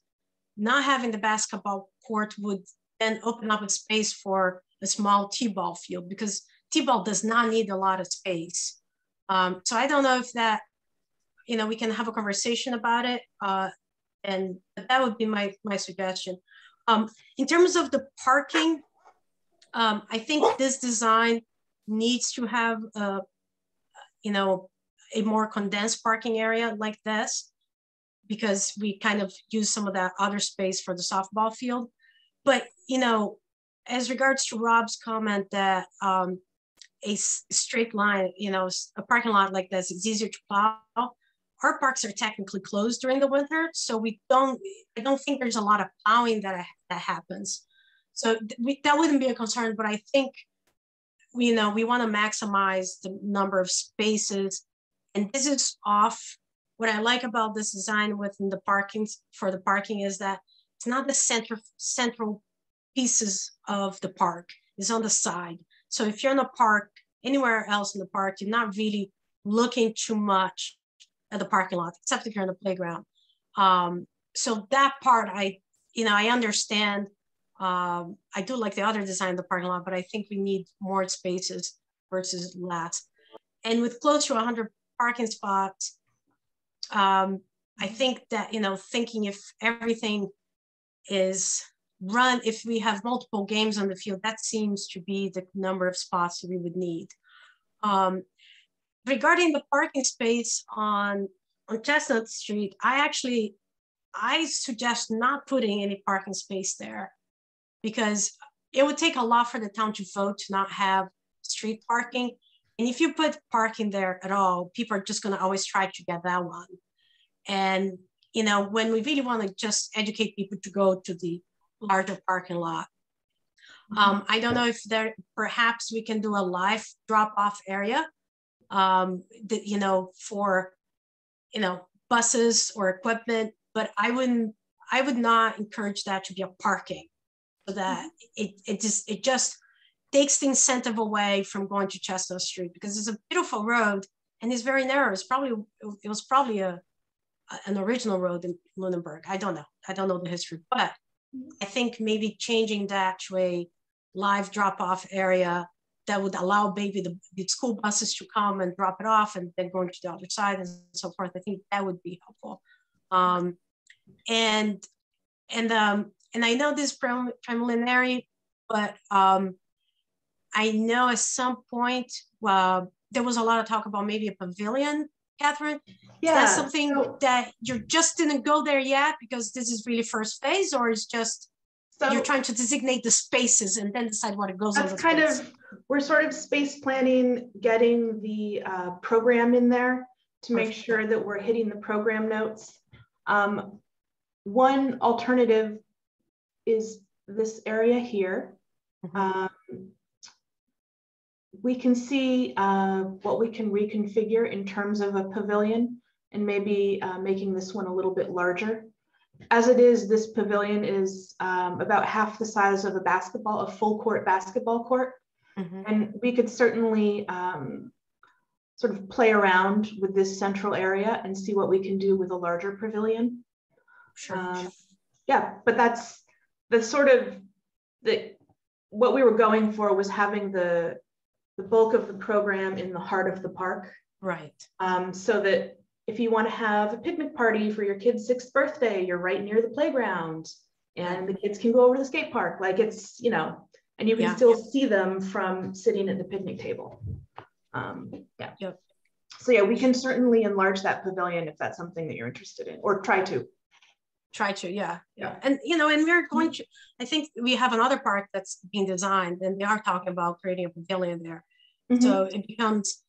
not having the basketball court would then open up a space for a small t-ball field, because t-ball does not need a lot of space. So I don't know if that, we can have a conversation about it. And that would be my suggestion. In terms of the parking, I think this design needs to have a more condensed parking area like this, because we kind of use some of that other space for the softball field. But, as regards to Rob's comment that a straight line, a parking lot like this is easier to plow, our parks are technically closed during the winter. So I don't think there's a lot of plowing that happens. So that wouldn't be a concern, but I think, we want to maximize the number of spaces. And this is off. What I like about this design within the parking is that it's not the central pieces of the park, it's on the side. So if you're in a park, anywhere else in the park, you're not really looking too much at the parking lot, except if you're in the playground. So that part, I understand. I do like the other design of the parking lot, but I think we need more spaces versus less. And with close to 100 parking spots, I think that, thinking if everything is run, if we have multiple games on the field, that seems to be the number of spots that we would need. Regarding the parking space on Chestnut Street, I suggest not putting any parking space there, because it would take a lot for the town to vote to not have street parking. And if you put parking there at all, people are just going to always try to get that one. And, when we really want to just educate people to go to the larger parking lot, I don't know if perhaps we can do a live drop-off area, for, buses or equipment, but I would not encourage that to be a parking, so that it just takes the incentive away from going to Chestnut Street, because it's a beautiful road and it's very narrow. It was probably an original road in Lunenburg. I don't know the history, but I think maybe changing that to a live drop-off area that would allow maybe the school buses to come and drop it off and then going to the other side and so forth. I think that would be helpful. And I know this is preliminary, but I know at some point there was a lot of talk about maybe a pavilion, Catherine. Yeah. Is that something that you just didn't go there yet because this is really first phase, or is just you're trying to designate the spaces and then decide what it goes on? That's kind of, we're sort of space planning, getting the program in there to make sure that we're hitting the program notes. One alternative is this area here. We can see what we can reconfigure in terms of a pavilion, and maybe making this one a little bit larger. As it is, this pavilion is about half the size of a full court basketball court. And we could certainly sort of play around with this central area and see what we can do with a larger pavilion. Sure. Yeah, but that's sort of what we were going for was having the bulk of the program in the heart of the park. Right. So that if you want to have a picnic party for your kid's 6th birthday, you're right near the playground and the kids can go over to the skate park. Like it's, you know, and you can still see them from sitting at the picnic table. So yeah, we can certainly enlarge that pavilion if that's something that you're interested in, or try to. Yeah. And you know, and we're going to, I think we have another park that's being designed and they are talking about creating a pavilion there. So it becomes,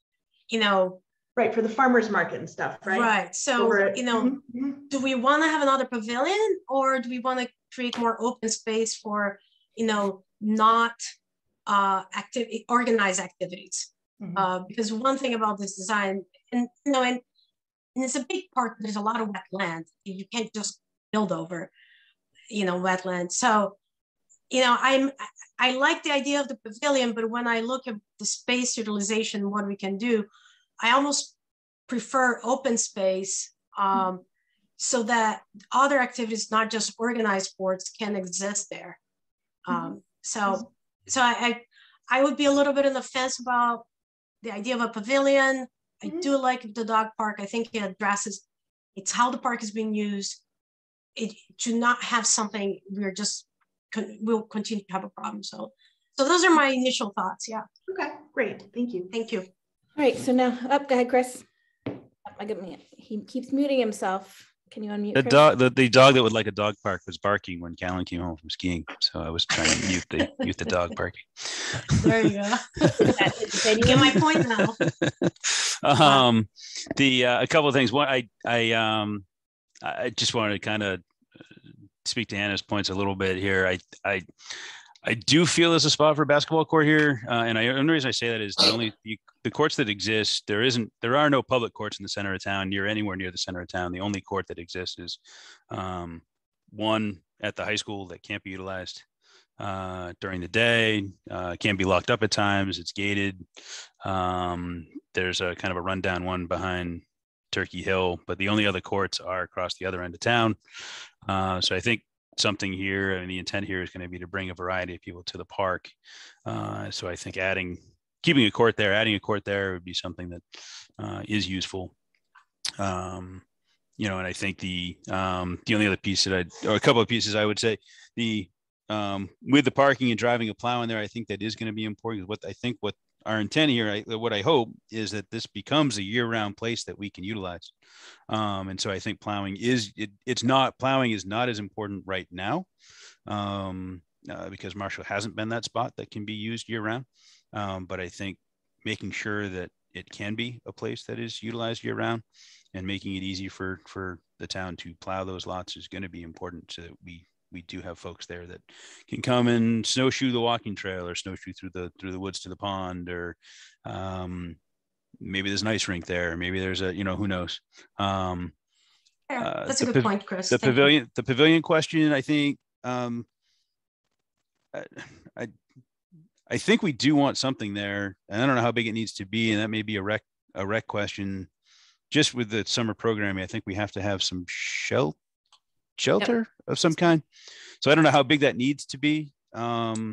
you know, right, for the farmers market and stuff, right? Right. So, you know, do we want to have another pavilion or do we want to create more open space for, you know, not organized activities? Because one thing about this design, and you know, and it's a big park, there's a lot of wetland. You can't just build over, you know, wetland. So, you know, I like the idea of the pavilion, but when I look at the space utilization, what we can do, I almost prefer open space so that other activities, not just organized sports, can exist there. So I would be a little bit on the fence about the idea of a pavilion. I do like the dog park. I think it addresses, it's how the park is being used. It to not have something we'll continue to have a problem. So those are my initial thoughts. Yeah. Okay, great. Thank you. Thank you. All right, so now go ahead, Chris. He keeps muting himself. Can you unmute? The dog that would like a dog park was barking when Callan came home from skiing. So I was trying to mute the dog barking. There you go. You get my point now. A couple of things. One, I just wanted to kind of speak to Hannah's points a little bit here. I do feel there's a spot for a basketball court here, and the only reason I say that is the courts that exist. There are no public courts in the center of town anywhere near the center of town. The only court that exists is one at the high school that can't be utilized during the day. Can't be locked up at times. It's gated. There's a kind of a rundown one behind Turkey Hill, but the only other courts are across the other end of town. So I think something here, and the intent here is going to be to bring a variety of people to the park. So I think adding a court there would be something that is useful. You know, and I think the only other piece or a couple of pieces I would say, with the parking and driving a plow in there, I think that is going to be important. What our intent here, what I hope is that this becomes a year-round place that we can utilize. And so I think plowing is not as important right now because Marshall hasn't been that spot that can be used year-round. But I think making sure that it can be a place that is utilized year-round and making it easy for the town to plow those lots is going to be important, so that we do have folks there that can come and snowshoe the walking trail or snowshoe through the woods to the pond, or maybe there's an ice rink there. Maybe there's who knows? That's a good point, Chris. The pavilion question, I think, I think we do want something there, and I don't know how big it needs to be. And that may be a rec question. Just with the summer programming, I think we have to have some shelter of some kind. So I don't know how big that needs to be. But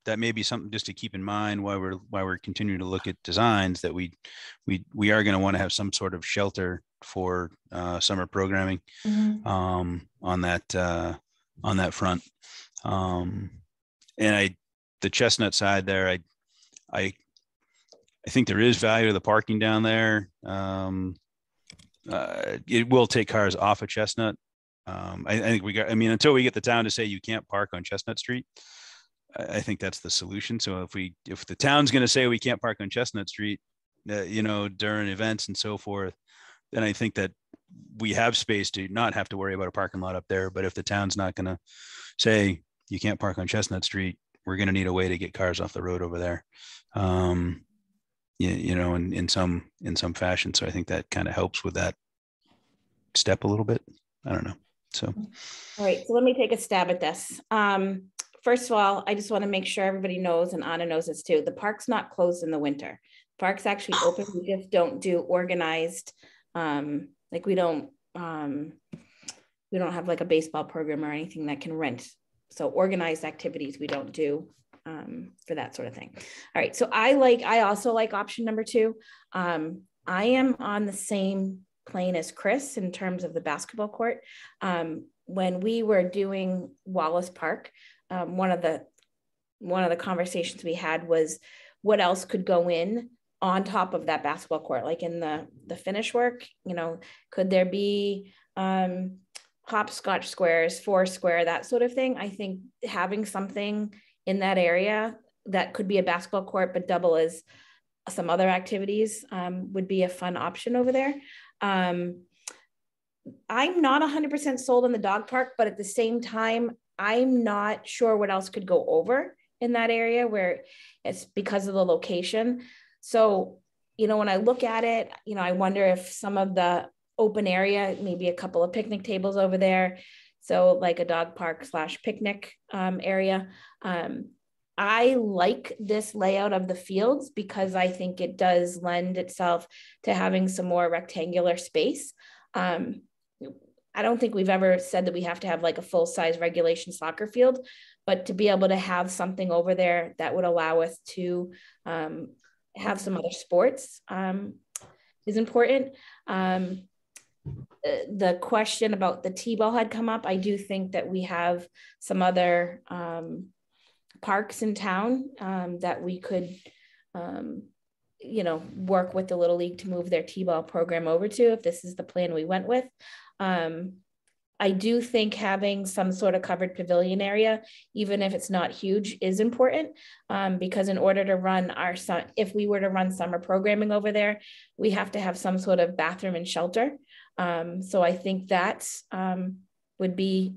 that may be something just to keep in mind while we're continuing to look at designs, that we are going to want to have some sort of shelter for summer programming on that front. And the Chestnut side there, I think there is value to the parking down there. It will take cars off of Chestnut. I think until we get the town to say you can't park on Chestnut Street, I think that's the solution. So if the town's going to say we can't park on Chestnut Street, during events and so forth, then I think that we have space to not have to worry about a parking lot up there. But if the town's not going to say you can't park on Chestnut Street, we're going to need a way to get cars off the road over there, in some fashion. So I think that kind of helps with that step a little bit. I don't know. So. All right. So let me take a stab at this. First of all, I just want to make sure everybody knows, and Anna knows this too. The park's not closed in the winter. The park's actually open. We just don't do organized, we don't have like a baseball program or anything that can rent so organized activities we don't do for that sort of thing. All right, so I also like option number 2. I am on the same plane as Chris in terms of the basketball court. When we were doing Wallace Park, one of the conversations we had was what else could go in on top of that basketball court, like in the finish work, could there be hopscotch squares, 4-square, that sort of thing. I think having something in that area that could be a basketball court, but double as some other activities would be a fun option over there. I'm not 100% sold on the dog park, but at the same time, I'm not sure what else could go over in that area where it's because of the location. So, when I look at it, I wonder if some of the open area, maybe a couple of picnic tables over there. So like a dog park / picnic area. I like this layout of the fields because I think it does lend itself to having some more rectangular space. I don't think we've ever said that we have to have like a full-size regulation soccer field, but to be able to have something over there that would allow us to have some other sports is important. The question about the T-ball had come up. I do think that we have some other parks in town that we could, work with the Little League to move their T-ball program over to, if this is the plan we went with. I do think having some sort of covered pavilion area, even if it's not huge, is important because in order to run if we were to run summer programming over there, we have to have some sort of bathroom and shelter. So I think that would be,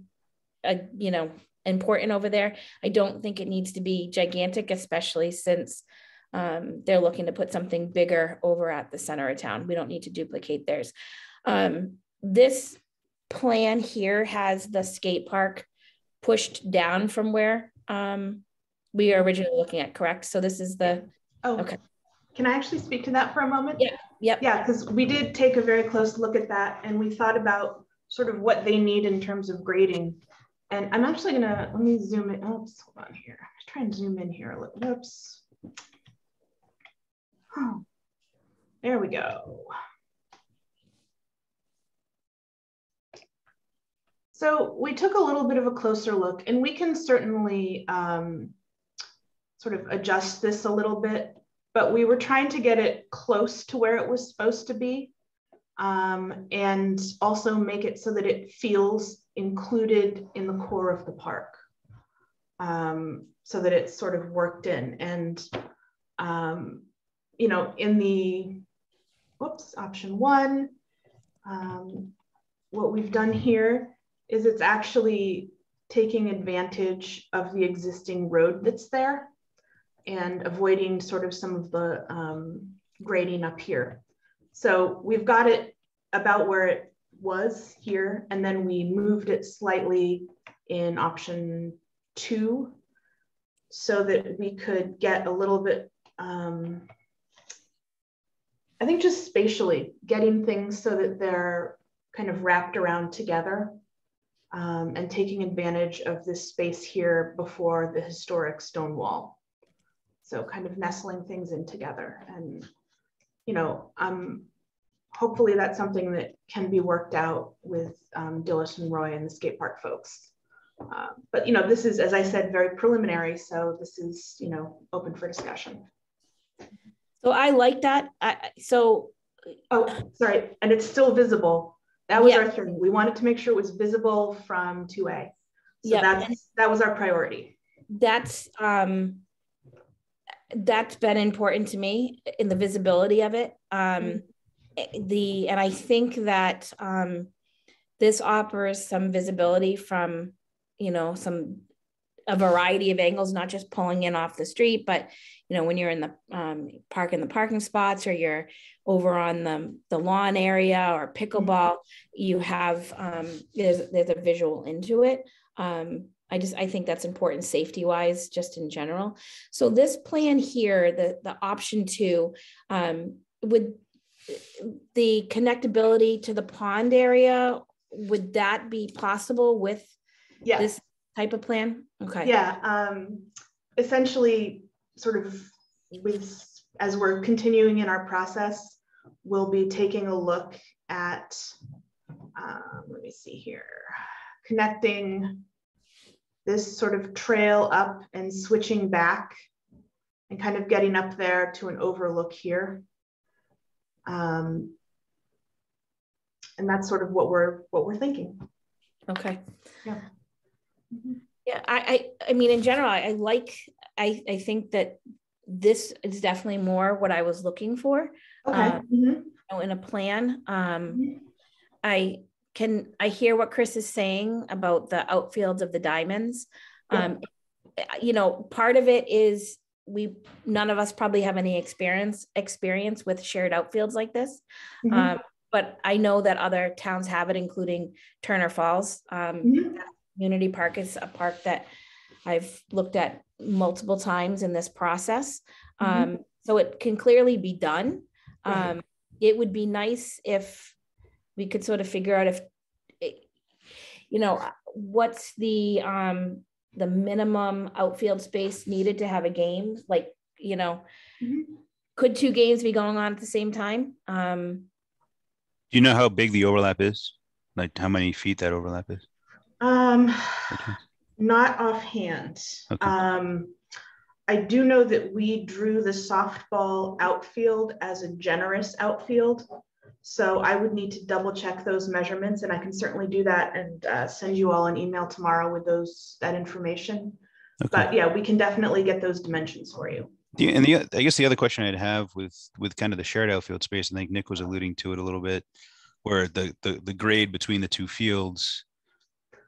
important over there. I don't think it needs to be gigantic, especially since they're looking to put something bigger over at the center of town. We don't need to duplicate theirs. This plan here has the skate park pushed down from where we are originally looking at, correct? So this is okay. Can I actually speak to that for a moment? Yeah. Yep. Yeah, because we did take a very close look at that and we thought about sort of what they need in terms of grading. And I'm actually let me zoom in. Oops, hold on here. Let's try and zoom in here a little. Whoops. Oh, there we go. So we took a little bit of a closer look and we can certainly sort of adjust this a little bit, but we were trying to get it close to where it was supposed to be and also make it so that it feels included in the core of the park so that it's sort of worked in. And, in the, option 1, what we've done here is it's actually taking advantage of the existing road that's there and avoiding sort of some of the grading up here. So we've got it about where it was here, and then we moved it slightly in option 2 so that we could get a little bit, I think just spatially getting things so that they're kind of wrapped around together and taking advantage of this space here before the historic stone wall. So kind of nestling things in together. And, hopefully that's something that can be worked out with Dillis and Roy and the skate park folks. But, this is, as I said, very preliminary. So this is, open for discussion. So I like that. Oh, sorry. And it's still visible. That was our thing. We wanted to make sure it was visible from 2A. So that was our priority. That's been important to me in the visibility of it. And I think that this offers some visibility from, a variety of angles, not just pulling in off the street, but, when you're in the parking spots, or you're over on the lawn area or pickleball, you have, there's a visual into it. I think that's important safety wise, just in general. So this plan here, the option 2, would the connectability to the pond area, would that be possible with this type of plan? Okay. Yeah, essentially sort of as we're continuing in our process, we'll be taking a look at, let me see here, connecting this sort of trail up and switching back and kind of getting up there to an overlook here. And that's sort of what we're thinking. Okay. Yeah. Yeah, I mean, in general, I think that this is definitely more what I was looking for. Okay. In a plan. I hear what Chris is saying about the outfields of the diamonds. You know, part of it is none of us probably have any experience with shared outfields like this. But I know that other towns have it, including Turner Falls. Community Park is a park that I've looked at multiple times in this process. So it can clearly be done. It would be nice if we could sort of figure out you know, what's the minimum outfield space needed to have a game. Like, you know, could 2 games be going on at the same time? Do you know how big the overlap is? Like how many feet that overlap is? Not offhand. Okay. I do know that we drew the softball outfield as a generous outfield. So I would need to double check those measurements, and I can certainly do that and send you all an email tomorrow with that information. Okay. But yeah, we can definitely get those dimensions for you. I guess the other question I'd have with kind of the shared outfield space, I think Nick was alluding to it a little bit, where the grade between the 2 fields,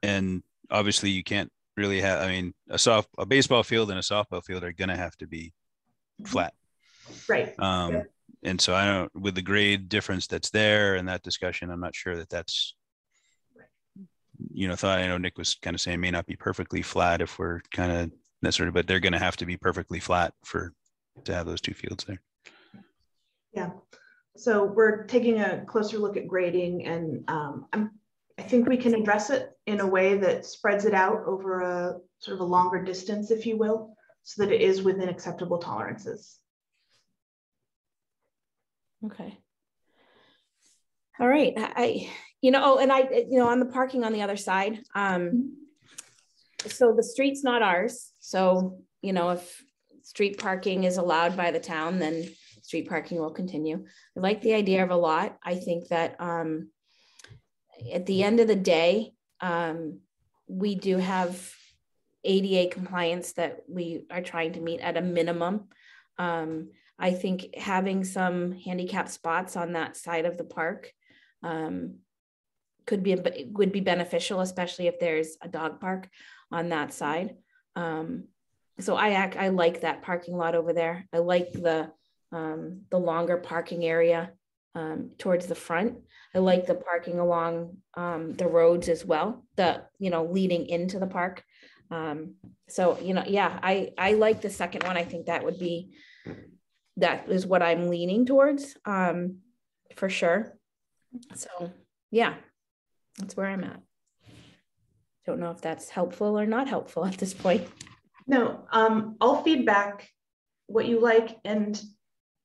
and obviously you can't really have, I mean, a baseball field and a softball field are going to have to be flat. Right. And so I don't, with the grade difference that's there and that discussion, I'm not sure that's, you know, I know Nick was kind of saying may not be perfectly flat if we're kind of necessarily, but they're going to have to be perfectly flat to have those 2 fields there. Yeah. So we're taking a closer look at grading, and I think we can address it in a way that spreads it out over a sort of a longer distance, if you will, so that it is within acceptable tolerances. Okay. All right. You know, and on the parking on the other side, so the street's not ours. So, you know, if street parking is allowed by the town, then street parking will continue. I like the idea of a lot. I think that at the end of the day, we do have ADA compliance that we are trying to meet at a minimum. I think having some handicap spots on that side of the park would be beneficial, especially if there's a dog park on that side. So I like that parking lot over there. I like the longer parking area towards the front. I like the parking along the roads as well, leading into the park. So, you know, yeah, I like the second one. I think that is what I'm leaning towards, for sure. So yeah, that's where I'm at. Don't know if that's helpful or not helpful at this point. No, I'll feedback what you like, and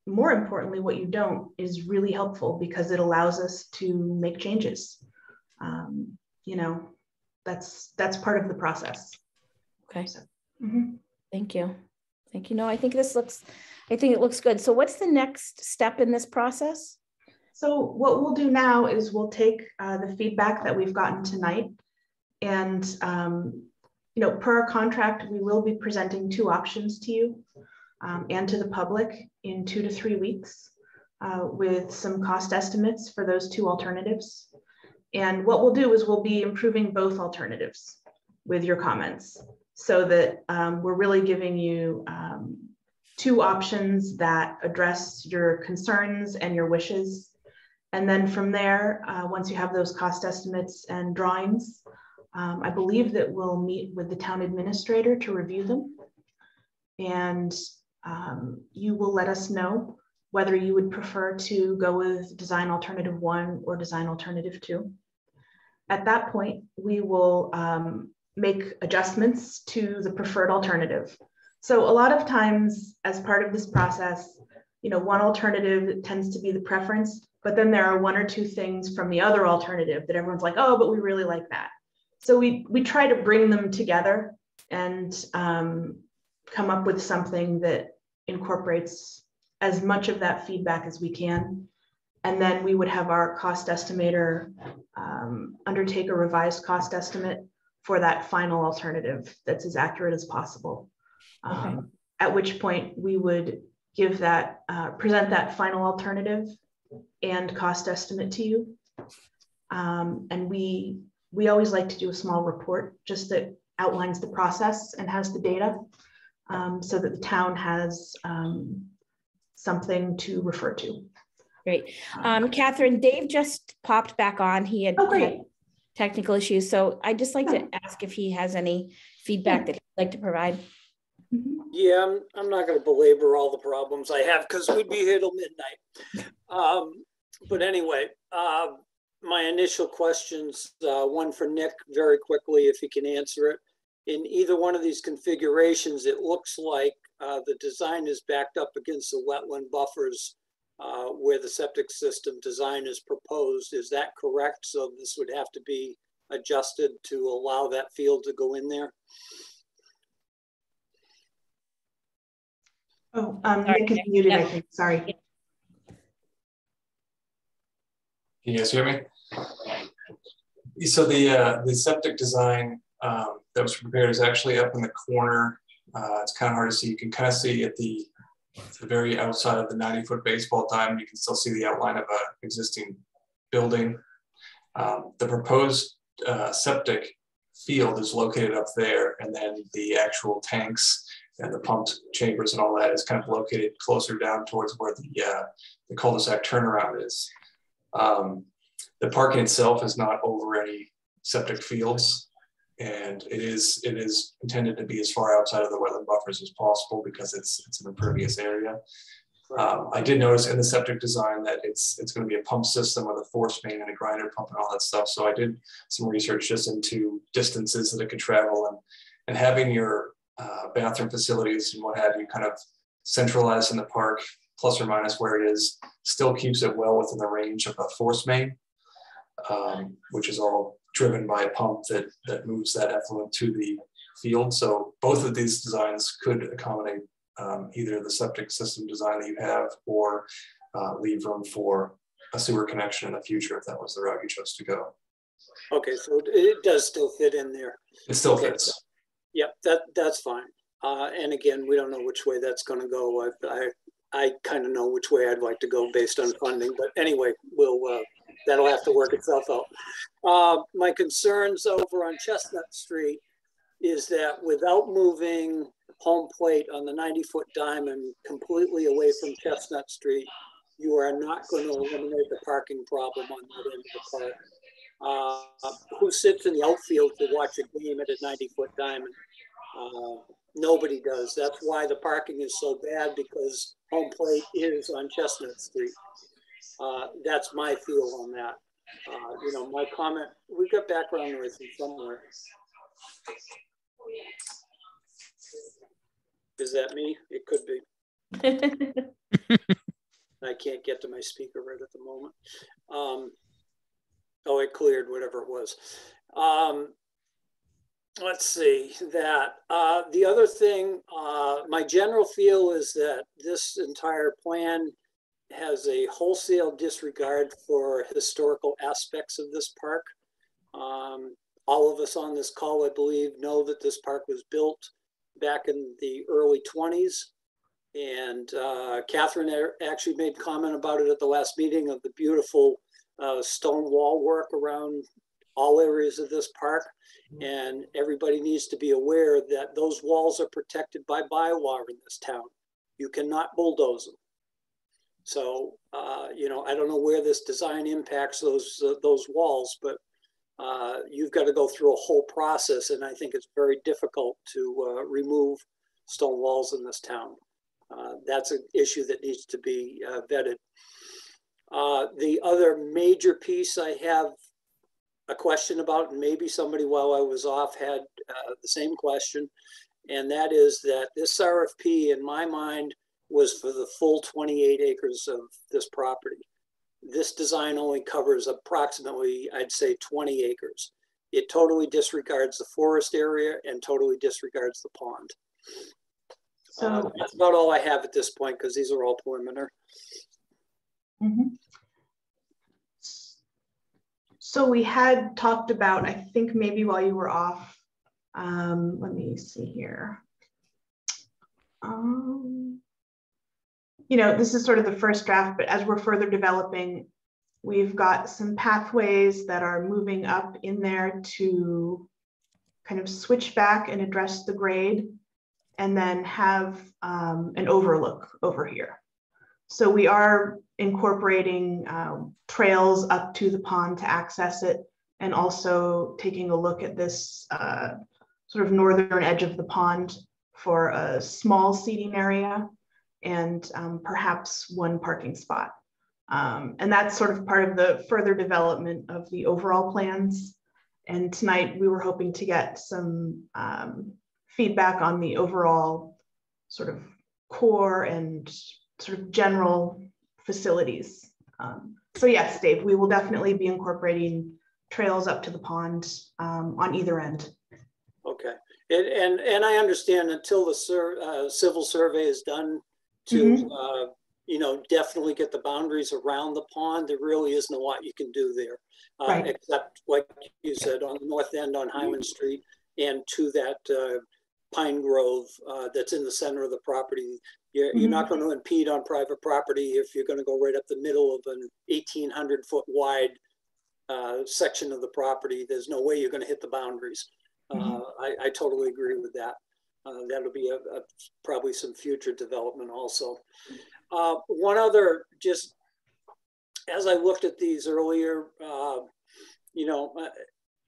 more importantly, what you don't is really helpful because it allows us to make changes. You know, that's part of the process. Okay. So, Thank you. Thank you. No, I think it looks good. So what's the next step in this process? So what we'll do now is we'll take the feedback that we've gotten tonight, and you know, per our contract, we will be presenting 2 options to you and to the public in 2 to 3 weeks with some cost estimates for those 2 alternatives. And what we'll do is we'll be improving both alternatives with your comments, so that we're really giving you 2 options that address your concerns and your wishes. And then from there, once you have those cost estimates and drawings, I believe that we'll meet with the town administrator to review them. And you will let us know whether you would prefer to go with design alternative 1 or design alternative 2. At that point, we will make adjustments to the preferred alternative. So a lot of times as part of this process, one alternative tends to be the preference, but then there are one or two things from the other alternative that everyone's like, oh, but we really like that. So we try to bring them together and come up with something that incorporates as much of that feedback as we can. And then we would have our cost estimator undertake a revised cost estimate for that final alternative that's as accurate as possible. Okay. At which point we would give that, present that final alternative and cost estimate to you. And we always like to do a small report just that outlines the process and has the data so that the town has something to refer to. Great. Catherine, Dave just popped back on. He had, had technical issues. So I'd just like to ask if he has any feedback that he'd like to provide. Yeah, I'm not going to belabor all the problems I have because we'd be here till midnight. But anyway, my initial questions, one for Nick very quickly, if he can answer it. In either one of these configurations, it looks like the design is backed up against the wetland buffers where the septic system design is proposed. Is that correct? So this would have to be adjusted to allow that field to go in there? Oh, Nick is muted, I think. Sorry. Can you guys hear me? So the septic design that was prepared is actually up in the corner. It's kind of hard to see. You can kind of see at the very outside of the 90-foot baseball diamond. You can still see the outline of an existing building. The proposed septic field is located up there, and then the actual tanks and the pumped chambers and all that is kind of located closer down towards where the cul-de-sac turnaround is. The parking itself is not over any septic fields, and it is intended to be as far outside of the wetland buffers as possible because it's an impervious area. I did notice in the septic design that it's going to be a pump system with a force main and a grinder pump and all that stuff. So I did some research just into distances that it could travel, and having your bathroom facilities and what have you kind of centralized in the park, plus or minus where it is, still keeps it well within the range of a force main, which is all driven by a pump that moves that effluent to the field. So both of these designs could accommodate either the septic system design that you have or leave room for a sewer connection in the future if that was the route you chose to go. Okay, so it does still fit in there. It still fits. Yep, that's fine. And again, we don't know which way that's going to go. I kind of know which way I'd like to go based on funding, but anyway, that'll have to work itself out. My concerns over on Chestnut Street is that without moving home plate on the 90-foot diamond completely away from Chestnut Street, you are not going to eliminate the parking problem on that end of the park. Who sits in the outfield to watch a game at a 90-foot diamond? Nobody does. That's why the parking is so bad, because home plate is on Chestnut Street. That's my feel on that. My comment, we've got background noise from somewhere. Is that me? It could be. I can't get to my speaker right at the moment. Oh, it cleared, whatever it was. Let's see that. The other thing, my general feel is that this entire plan has a wholesale disregard for historical aspects of this park. All of us on this call, I believe, know that this park was built back in the early 20s. And Catherine actually made comment about it at the last meeting of the beautiful stone wall work around all areas of this park. And everybody needs to be aware that those walls are protected by bylaw in this town. You cannot bulldoze them. So, I don't know where this design impacts those walls, but you've got to go through a whole process. And I think it's very difficult to remove stone walls in this town. That's an issue that needs to be vetted. The other major piece I have a question about, and maybe somebody while I was off had the same question, and that is that this RFP, in my mind, was for the full 28 acres of this property. This design only covers approximately, I'd say, 20 acres. It totally disregards the forest area and totally disregards the pond. So that's about all I have at this point, because these are all preliminary. Mm-hmm. So we had talked about, I think maybe while you were off, let me see here. You know, this is sort of the first draft, but as we're further developing, we've got some pathways that are moving up in there to kind of switch back and address the grade, and then have an overlook over here. So we are incorporating trails up to the pond to access it, and also taking a look at this sort of northern edge of the pond for a small seating area and perhaps one parking spot. And that's sort of part of the further development of the overall plans. And tonight we were hoping to get some feedback on the overall sort of core and sort of general facilities. So yes, Dave, we will definitely be incorporating trails up to the pond on either end. Okay, and I understand until the civil survey is done to, you know, definitely get the boundaries around the pond, there really isn't a lot you can do there, right. Except like you said, on the north end on Hyman Street and to that pine grove that's in the center of the property. You're not going to impede on private property if you're going to go right up the middle of an 1,800 foot wide section of the property. There's no way you're going to hit the boundaries. I totally agree with that. That'll be probably some future development also. One other, just as I looked at these earlier, you know,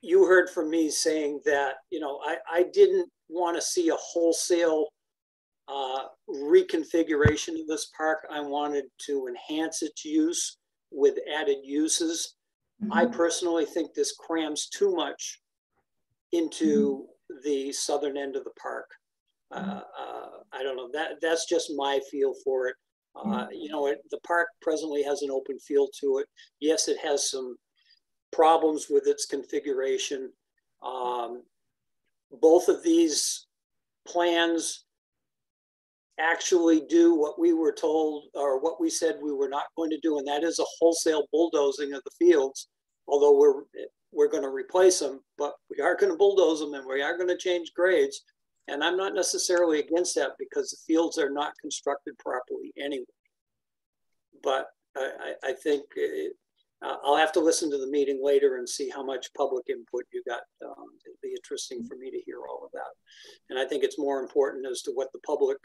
you heard from me saying that, you know, I didn't want to see a wholesale reconfiguration of this park. I wanted to enhance its use with added uses. I personally think this crams too much into the southern end of the park. I don't know, that's just my feel for it. You know, the park presently has an open field to it. Yes, it has some problems with its configuration. Both of these plans actually do what we were told, or what we said we were not going to do, and that is a wholesale bulldozing of the fields. Although we're going to replace them, but we are going to bulldoze them, and we are going to change grades. And I'm not necessarily against that, because the fields are not constructed properly anyway. But I think I'll have to listen to the meeting later and see how much public input you got. It'd be interesting for me to hear all of that. And I think it's more important as to what the public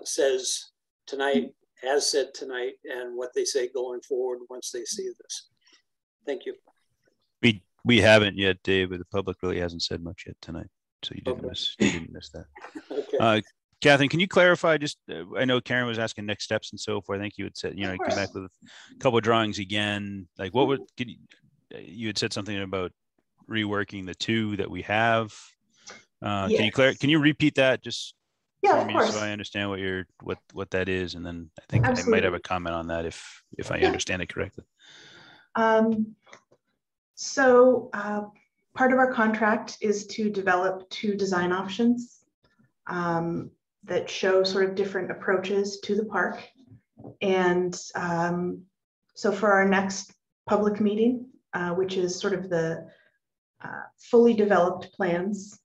says tonight, has said tonight, and what they say going forward once they see this. Michael. Thank you. We haven't yet, Dave, but the public really hasn't said much yet tonight. So you didn't miss that. Okay. Catherine, can you clarify just, I know Karen was asking next steps and so forth. I think you had said, you know, you come back with a couple of drawings again. Like what would, you had said something about reworking the two that we have. Yes. Can you repeat that just for me so I understand what that is? And then I think I might have a comment on that if I understand it correctly. So part of our contract is to develop two design options that show sort of different approaches to the park. And so for our next public meeting, which is sort of the fully developed plans,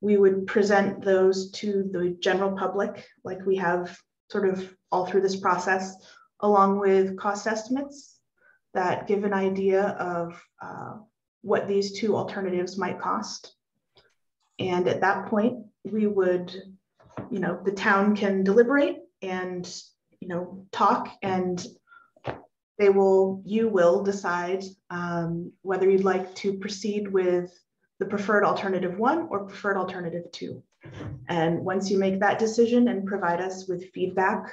we would present those to the general public like we have sort of all through this process, along with cost estimates that give an idea of what these two alternatives might cost. And at that point, we would, you know, the town can deliberate and, you know, talk, and you will decide whether you'd like to proceed with the preferred alternative 1 or preferred alternative 2. And once you make that decision and provide us with feedback,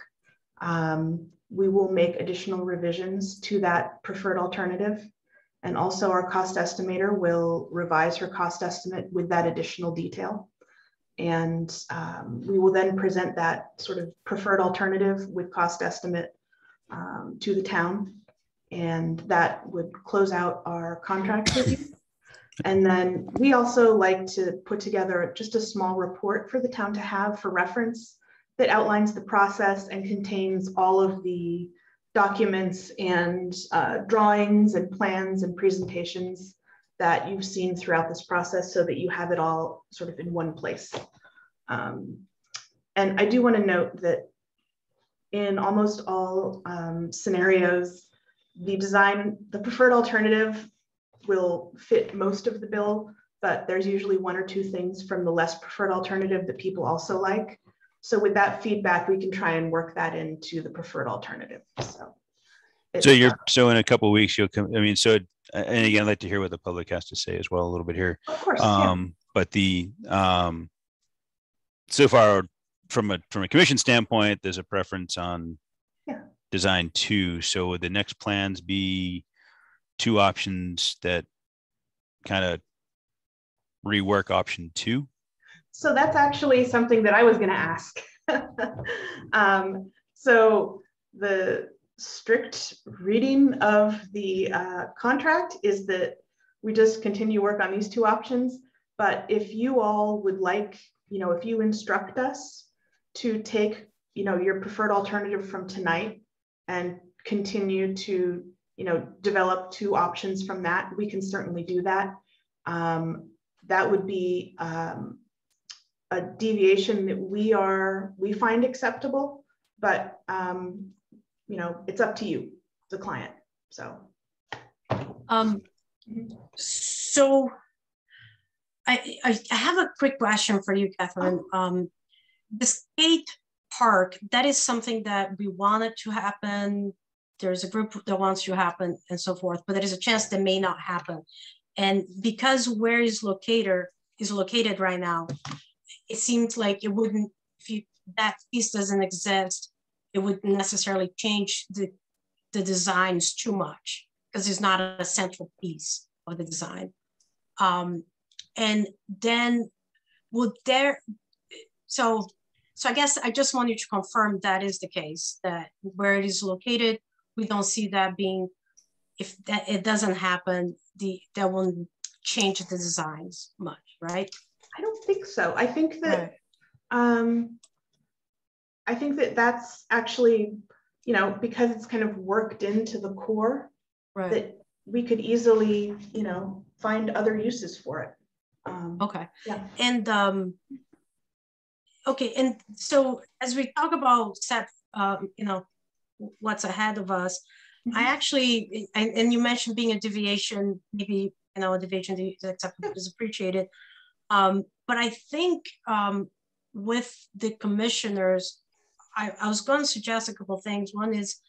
we will make additional revisions to that preferred alternative. And also our cost estimator will revise her cost estimate with that additional detail. And we will then present that sort of preferred alternative with cost estimate to the town. And that would close out our contract review. And then we also like to put together just a small report for the town to have for reference that outlines the process and contains all of the documents and drawings and plans and presentations that you've seen throughout this process, so that you have it all sort of in one place. And I do want to note that in almost all scenarios, the preferred alternative will fit most of the bill, but there's usually one or two things from the less preferred alternative that people also like. So with that feedback, we can try and work that into the preferred alternative. So in a couple of weeks, you'll come. I mean, so and again, I'd like to hear what the public has to say as well a little bit here. Of course. But so far from a commission standpoint, there's a preference on design 2. So would the next plans be 2 options that kind of rework option 2? So that's actually something that I was going to ask. So the strict reading of the contract is that we just continue work on these 2 options. But if you all would like, if you instruct us to take, your preferred alternative from tonight and continue to, develop 2 options from that, we can certainly do that. That would be a deviation that we find acceptable, but it's up to you, the client. So so I have a quick question for you, Catherine. The skate park, that is something that we wanted to happen. There's a group that wants to happen and so forth, but there is a chance that may not happen. And because where is located right now, it seems like it wouldn't, if that piece doesn't exist, it wouldn't necessarily change the designs too much, because it's not a central piece of the design. And then would there, so I guess I just wanted to confirm that is the case, that where it is located, we don't see that being, if that it doesn't happen, that won't change the designs much, right? I don't think so. I think that that's actually, because it's kind of worked into the core, that we could easily, find other uses for it. Okay. Yeah. And okay, and so as we talk about what's ahead of us, I actually, and you mentioned being a deviation, maybe a deviation is acceptable, is appreciated. But I think with the commissioners, I was going to suggest a couple of things. One is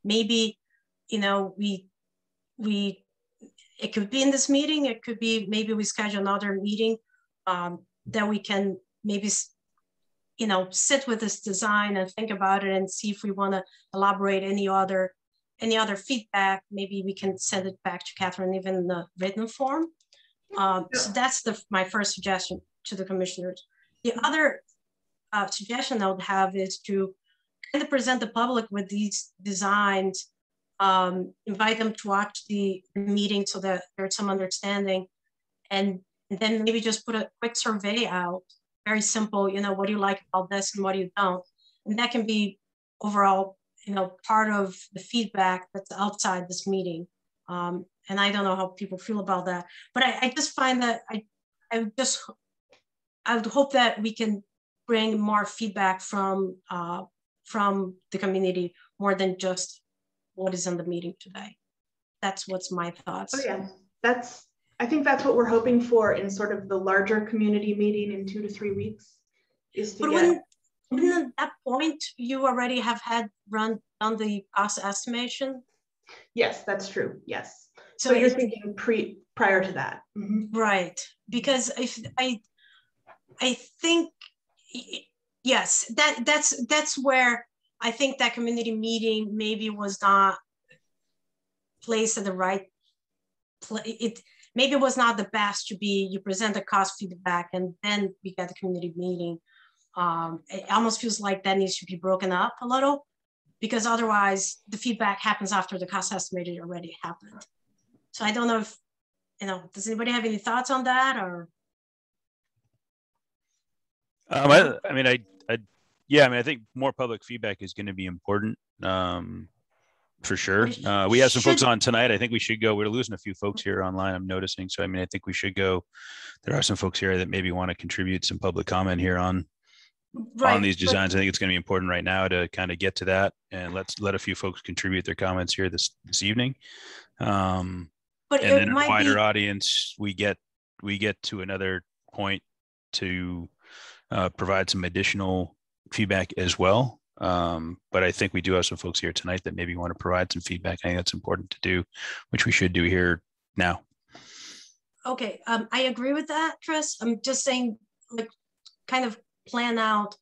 maybe, it could be in this meeting, it could be maybe we schedule another meeting that we can maybe, sit with this design and think about it and see if we want to elaborate any other feedback. Maybe we can send it back to Catherine, even in the written form. So that's my first suggestion to the commissioners. The other suggestion I would have is to kind of present the public with these designs, invite them to watch the meeting so that there's some understanding, and then maybe just put a quick survey out, very simple, what do you like about this and what do you don't? And that can be overall, part of the feedback that's outside this meeting. And I don't know how people feel about that, but I just find that I would hope that we can bring more feedback from the community, more than just what is in the meeting today. That's what's my thoughts. Oh yeah, I think that's what we're hoping for in sort of the larger community meeting in 2 to 3 weeks. But wouldn't at that point you already have done the cost estimation? Yes, that's true. Yes. So you're thinking prior to that. Mm-hmm. Right. Because if I think, yes, that's where I think that community meeting maybe was not placed at the right it maybe it was not the best to be, you present the cost feedback and then we get the community meeting. It almost feels like that needs to be broken up a little, because otherwise the feedback happens after the cost estimated already happened. So I don't know if, does anybody have any thoughts on that, or? I think more public feedback is going to be important. For sure. We have some folks on tonight. I think we should go. We're losing a few folks here online, I'm noticing. So, I think we should go. There are some folks here that maybe want to contribute some public comment here on these designs. I think it's going to be important right now to kind of get to that, and let a few folks contribute their comments here this evening. But and then a wider audience, we get to another point to provide some additional feedback as well. But I think we do have some folks here tonight that maybe want to provide some feedback. I think that's important to do, which we should do here now. Okay, I agree with that, Chris. I'm just saying, like, kind of plan out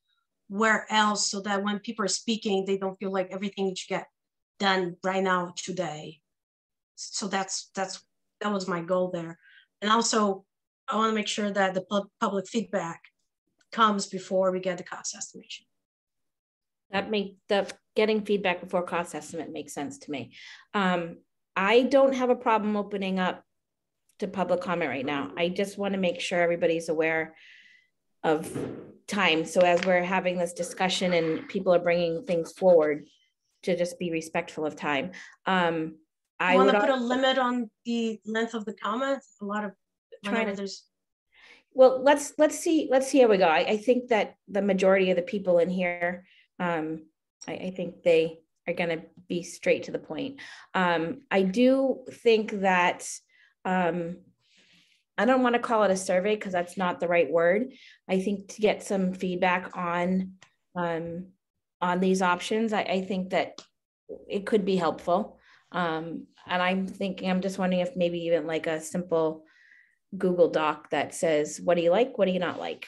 where else, so that when people are speaking, they don't feel like everything needs to get done right now today. So that was my goal there. And also, I want to make sure that the public feedback comes before we get the cost estimation. Getting feedback before cost estimate makes sense to me. I don't have a problem opening up to public comment right now. I just want to make sure everybody's aware of time. So as we're having this discussion and people are bringing things forward, to just be respectful of time. I want to put a limit on the length of the comments. A lot of well, let's see how we go. I think that the majority of the people in here, I think they are going to be straight to the point. I do think that I don't want to call it a survey, because that's not the right word. I think to get some feedback on these options, I think that it could be helpful. And I'm just wondering if maybe even like a simple Google Doc that says, what do you like? What do you not like?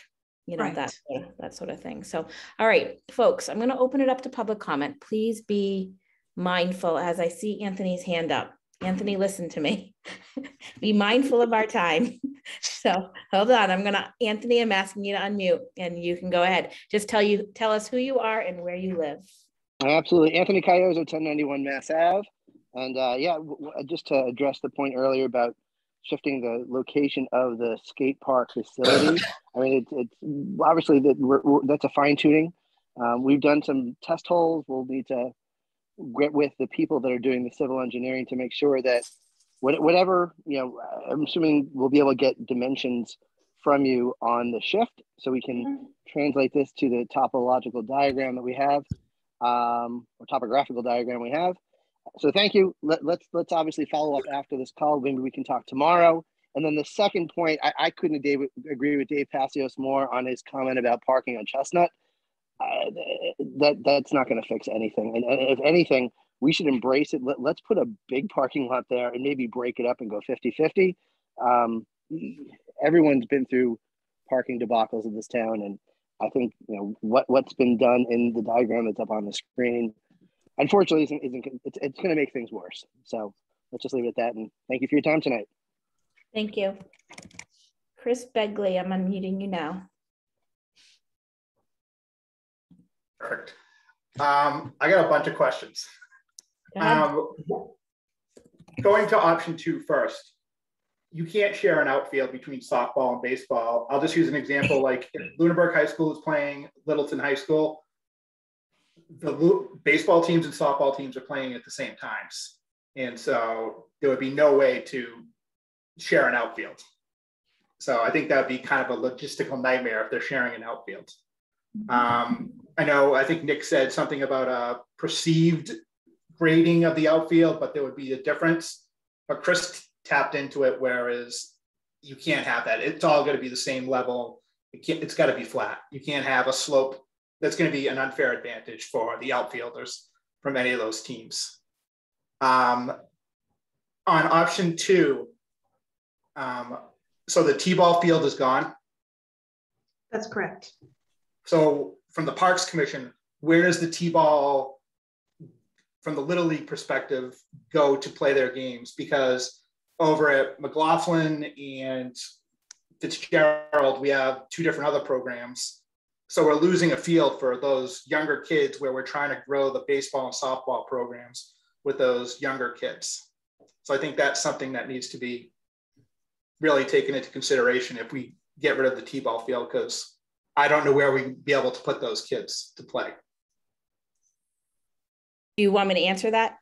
Right. that sort of thing. So, all right, folks, I'm going to open it up to public comment. Please be mindful as I see Anthony's hand up. Anthony, listen to me. Be mindful of our time. So hold on. Anthony, I'm asking you to unmute and you can go ahead. Just tell us who you are and where you live. Absolutely. Anthony Caioso, 1091 Mass Ave. And just to address the point earlier about shifting the location of the skate park facility. It's obviously that's a fine tuning. We've done some test holes. We'll need to get with the people that are doing the civil engineering to make sure that whatever, I'm assuming we'll be able to get dimensions from you on the shift, so we can translate this to the topological diagram that we have, or topographical diagram we have. So thank you. Let's obviously follow up after this call. Maybe we can talk tomorrow. And then the second point, I couldn't agree with Dave Passios more on his comment about parking on Chestnut. That's not going to fix anything. And if anything, we should embrace it. Let's put a big parking lot there and maybe break it up and go 50-50. Everyone's been through parking debacles in this town. And I think, what's been done in the diagram that's up on the screen, unfortunately, it's going to make things worse. So let's just leave it at that. And thank you for your time tonight. Thank you. Chris Begley, I'm unmuting you now. Perfect. I got a bunch of questions. Going to option 2 first. You can't share an outfield between softball and baseball. I'll just use an example. Like if Lunenburg High School is playing Littleton High School, the baseball teams and softball teams are playing at the same times. And so there would be no way to share an outfield. So I think that would be kind of a logistical nightmare if they're sharing an outfield. I think Nick said something about a perceived grading of the outfield, but there would be a difference. But Chris tapped into it, whereas you can't have that. It's all going to be the same level. It's got to be flat. You can't have a slope. That's going to be an unfair advantage for the outfielders from any of those teams. On option 2, so the T-ball field is gone? That's correct. So from the Parks Commission, where does the T-ball, from the Little League perspective, go to play their games? Because over at McLaughlin and Fitzgerald, we have 2 different other programs. So we're losing a field for those younger kids where we're trying to grow the baseball and softball programs with those younger kids. So I think that's something that needs to be really taken into consideration if we get rid of the T-ball field, because I don't know where we'd be able to put those kids to play. Do you want me to answer that?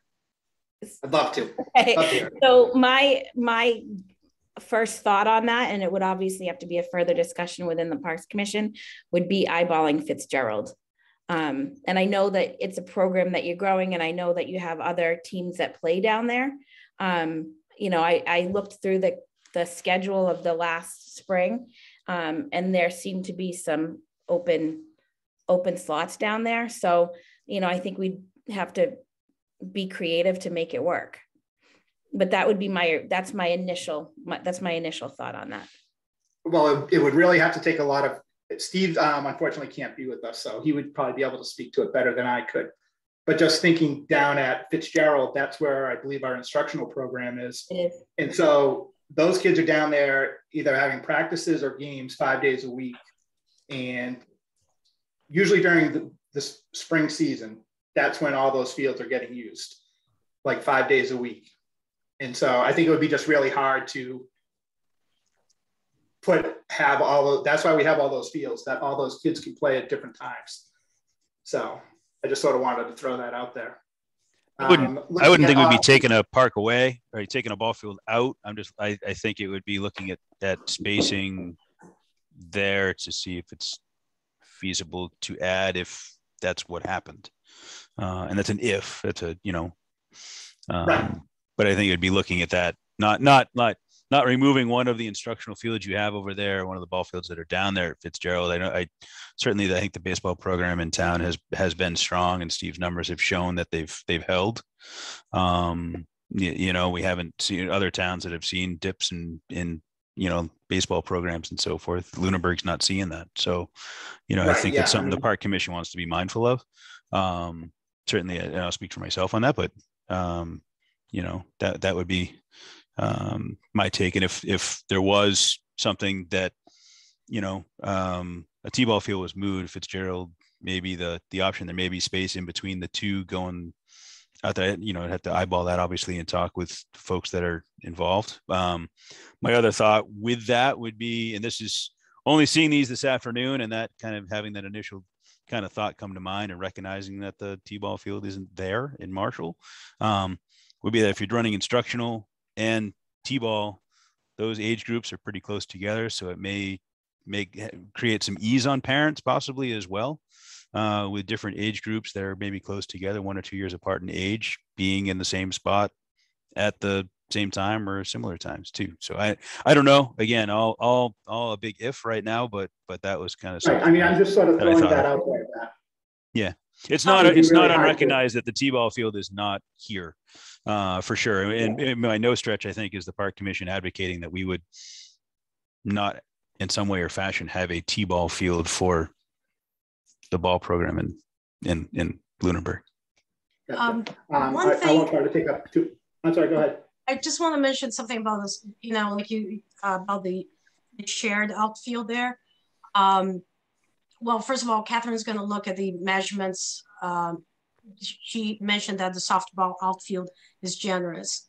I'd love to. Okay. Love to. So my first thought on that, and it would obviously have to be a further discussion within the Parks Commission, would be eyeballing Fitzgerald. And I know that it's a program that you're growing, and I know that you have other teams that play down there. You know, I looked through the schedule of the last spring, and there seemed to be some open slots down there. So, you know, I think we'd have to be creative to make it work. But that would be that's my initial thought on that. Well, it would really have to take a lot of, Steve unfortunately can't be with us, so he would probably be able to speak to it better than I could. But just thinking down at Fitzgerald, that's where I believe our instructional program is. It is. And so those kids are down there either having practices or games 5 days a week. And usually during the spring season, that's when all those fields are getting used, like 5 days a week. And so I think it would be just really hard to that's why we have all those fields, that all those kids can play at different times. So I just sort of wanted to throw that out there. I wouldn't think we'd be taking a park away or taking a ball field out. I think it would be looking at spacing there to see if it's feasible to add, if that's what happened. And that's an if. That's a, you know, right. But I think it'd be looking at that, not removing one of the instructional fields you have over there, one of the ball fields that are down there at Fitzgerald. I think the baseball program in town has been strong, and Steve's numbers have shown that they've held. You know, we haven't seen other towns that have seen dips in you know, baseball programs and so forth. Lunenburg's not seeing that. So, you know, right, I think it's something the Park Commission wants to be mindful of. Certainly, I'll speak for myself on that, but you know, that would be my take. And if there was something that, you know, a T-ball field was moved, Fitzgerald, maybe the option, there may be space in between the two going out there, you know, I'd have to eyeball that obviously and talk with folks that are involved. My other thought with that would be, and this is only seeing these this afternoon, and that kind of having that initial kind of thought come to mind and recognizing that the T-ball field isn't there in Marshall, would be that if you're running instructional and T-ball, those age groups are pretty close together. So it may create some ease on parents possibly as well, with different age groups that are maybe close together, 1 or 2 years apart in age, being in the same spot at the same time or similar times too. So I don't know, again, all a big if right now, but that was kind of right. I mean, I'm just sort of throwing that out there. Yeah, it's not unrecognized that the T-ball field is not here, for sure. And by no stretch, I think, is the Park Commission advocating that we would not in some way or fashion have a T-ball field for the ball program in Lunenburg. One thing I won't try to take up two. I'm sorry, go ahead. I just want to mention something about this, you know, like you about the shared outfield there. Well, first of all, Catherine's going to look at the measurements. She mentioned that the softball outfield is generous.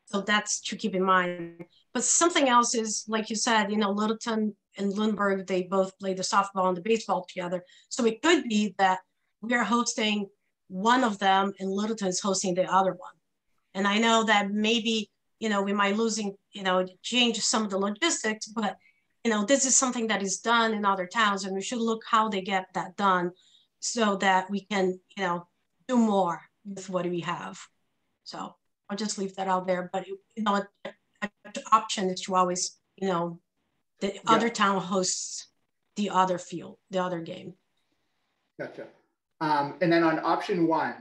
So that's to keep in mind. But something else is, like you said, you know, Littleton and Lunenburg, they both play the softball and the baseball together. So it could be that we are hosting one of them and Littleton is hosting the other one. And I know that maybe, you know, we might change some of the logistics, but, you know, this is something that is done in other towns, and we should look how they get that done so that we can, you know, do more with what we have. So I'll just leave that out there. But, you know, an option is to always, you know, the other town hosts the other field, the other game. Gotcha. And then on option one,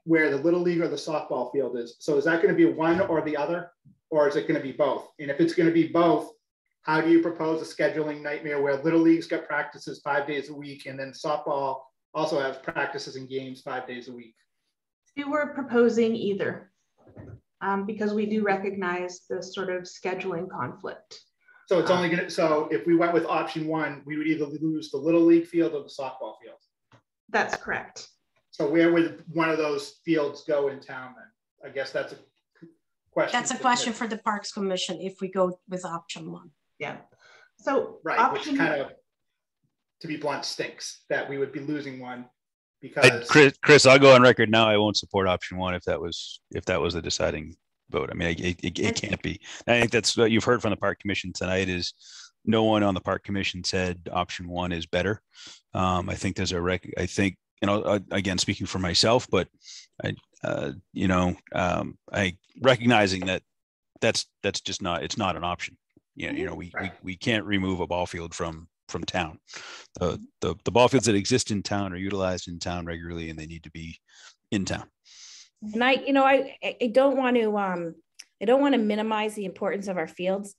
where the Little League or the softball field is. So is that going to be one or the other, or is it going to be both? And if it's going to be both, how do you propose a scheduling nightmare where Little League's got practices 5 days a week, and then softball also has practices and games 5 days a week? We were proposing either. because we do recognize the sort of scheduling conflict. So it's only gonna, so if we went with option one, we would either lose the Little League field or the softball field. That's correct. So where would one of those fields go in town then? I guess that's a question. That's a question for the Parks Commission if we go with option one. Yeah. So right, which kind of, to be blunt, stinks that we would be losing one because Chris, I'll go on record now. I won't support option one if that was the deciding vote. I mean, it can't be. I think that's what you've heard from the Park Commission tonight is no one on the Park Commission said option one is better. I think there's I think, you know, again, speaking for myself, but I recognizing that that's just not, it's not an option. Yeah, you know, we can't remove a ball field from town. The ball fields that exist in town are utilized in town regularly, and they need to be in town. And I don't want to minimize the importance of our fields,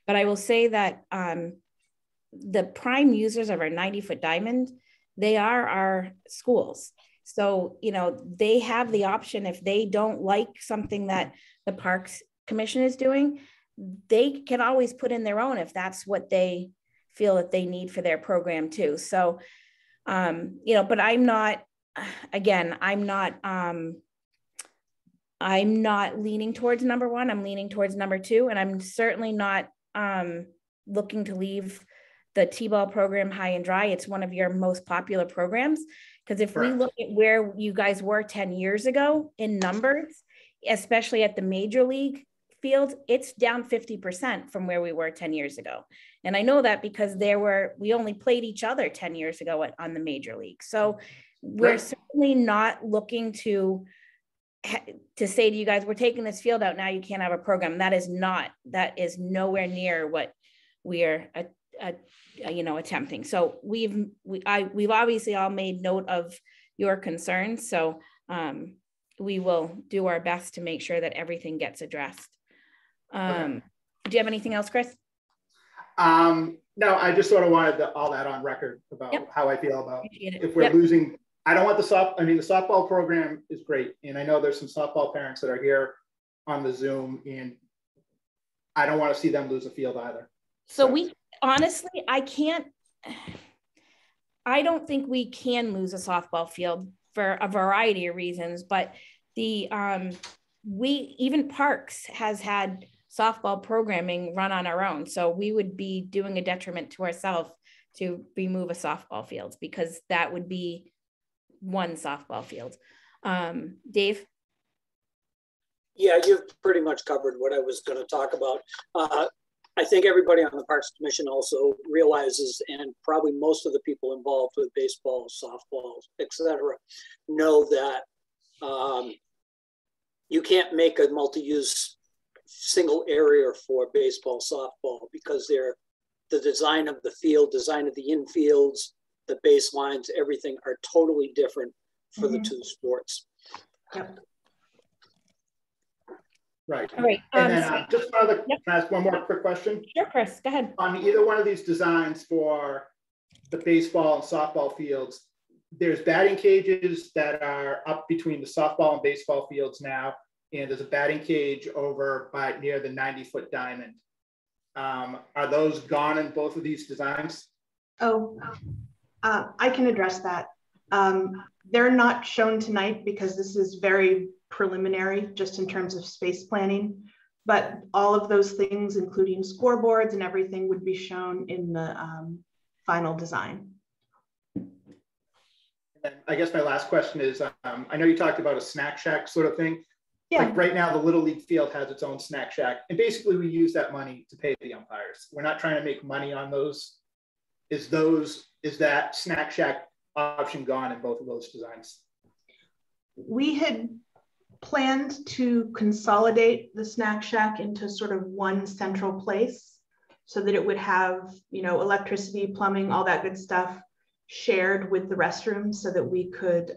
but I will say that the prime users of our 90-foot diamond, they are our schools. So, you know, they have the option if they don't like something that the Parks Commission is doing, they can always put in their own if that's what they feel that they need for their program too. So, you know, but I'm not leaning towards number one. I'm leaning towards number two, and I'm certainly not looking to leave the T-ball program high and dry. It's one of your most popular programs. Because if we look at where you guys were 10 years ago in numbers, especially at the major league field, it's down 50% from where we were 10 years ago. And I know that because we only played each other 10 years ago on the major league. So we're certainly not looking to say to you guys, we're taking this field out, now you can't have a program. That is nowhere near what we are attempting. So we've obviously all made note of your concerns. So we will do our best to make sure that everything gets addressed. Do you have anything else, Chris? No, I just sort of wanted all that on record about how I feel about if we're losing. I don't want the softball program is great. And I know there's some softball parents that are here on the Zoom, and I don't want to see them lose a field either. So we honestly, I don't think we can lose a softball field for a variety of reasons, but even Parks has had softball programming run on our own. So we would be doing a detriment to ourselves to remove a softball field, because that would be one softball field. Dave? Yeah, you've pretty much covered what I was going to talk about. I think everybody on the Parks Commission also realizes, and probably most of the people involved with baseball, softball, etc., know that you can't make a multi-use single area for baseball, softball, because the design of the field, design of the infields, the baselines, everything are totally different for the two sports. Yep. Right. All right. And then just can I ask one more quick question? Sure, Chris, go ahead. On either one of these designs for the baseball and softball fields, there's batting cages that are up between the softball and baseball fields now, and there's a batting cage over by near the 90-foot diamond. Are those gone in both of these designs? I can address that. They're not shown tonight because this is very preliminary just in terms of space planning, but all of those things, including scoreboards and everything, would be shown in the final design. And I guess my last question is, I know you talked about a snack shack sort of thing. Yeah. Like right now, the Little League field has its own snack shack, and basically we use that money to pay the umpires. We're not trying to make money on those. Is that snack shack option gone in both of those designs? We had planned to consolidate the snack shack into sort of one central place so that it would have, you know, electricity, plumbing, all that good stuff shared with the restrooms so that we could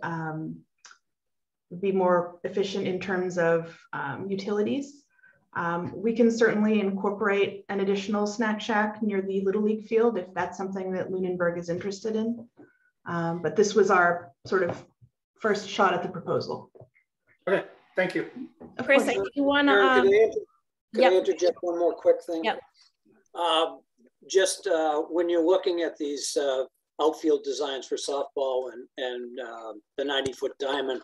be more efficient in terms of utilities. We can certainly incorporate an additional snack shack near the Little League field if that's something that Lunenburg is interested in. But this was our sort of first shot at the proposal. Okay, Thank you. Chris, do you want Karen, to? can I interject one more quick thing? Yep. Just when you're looking at these outfield designs for softball and the 90-foot diamond,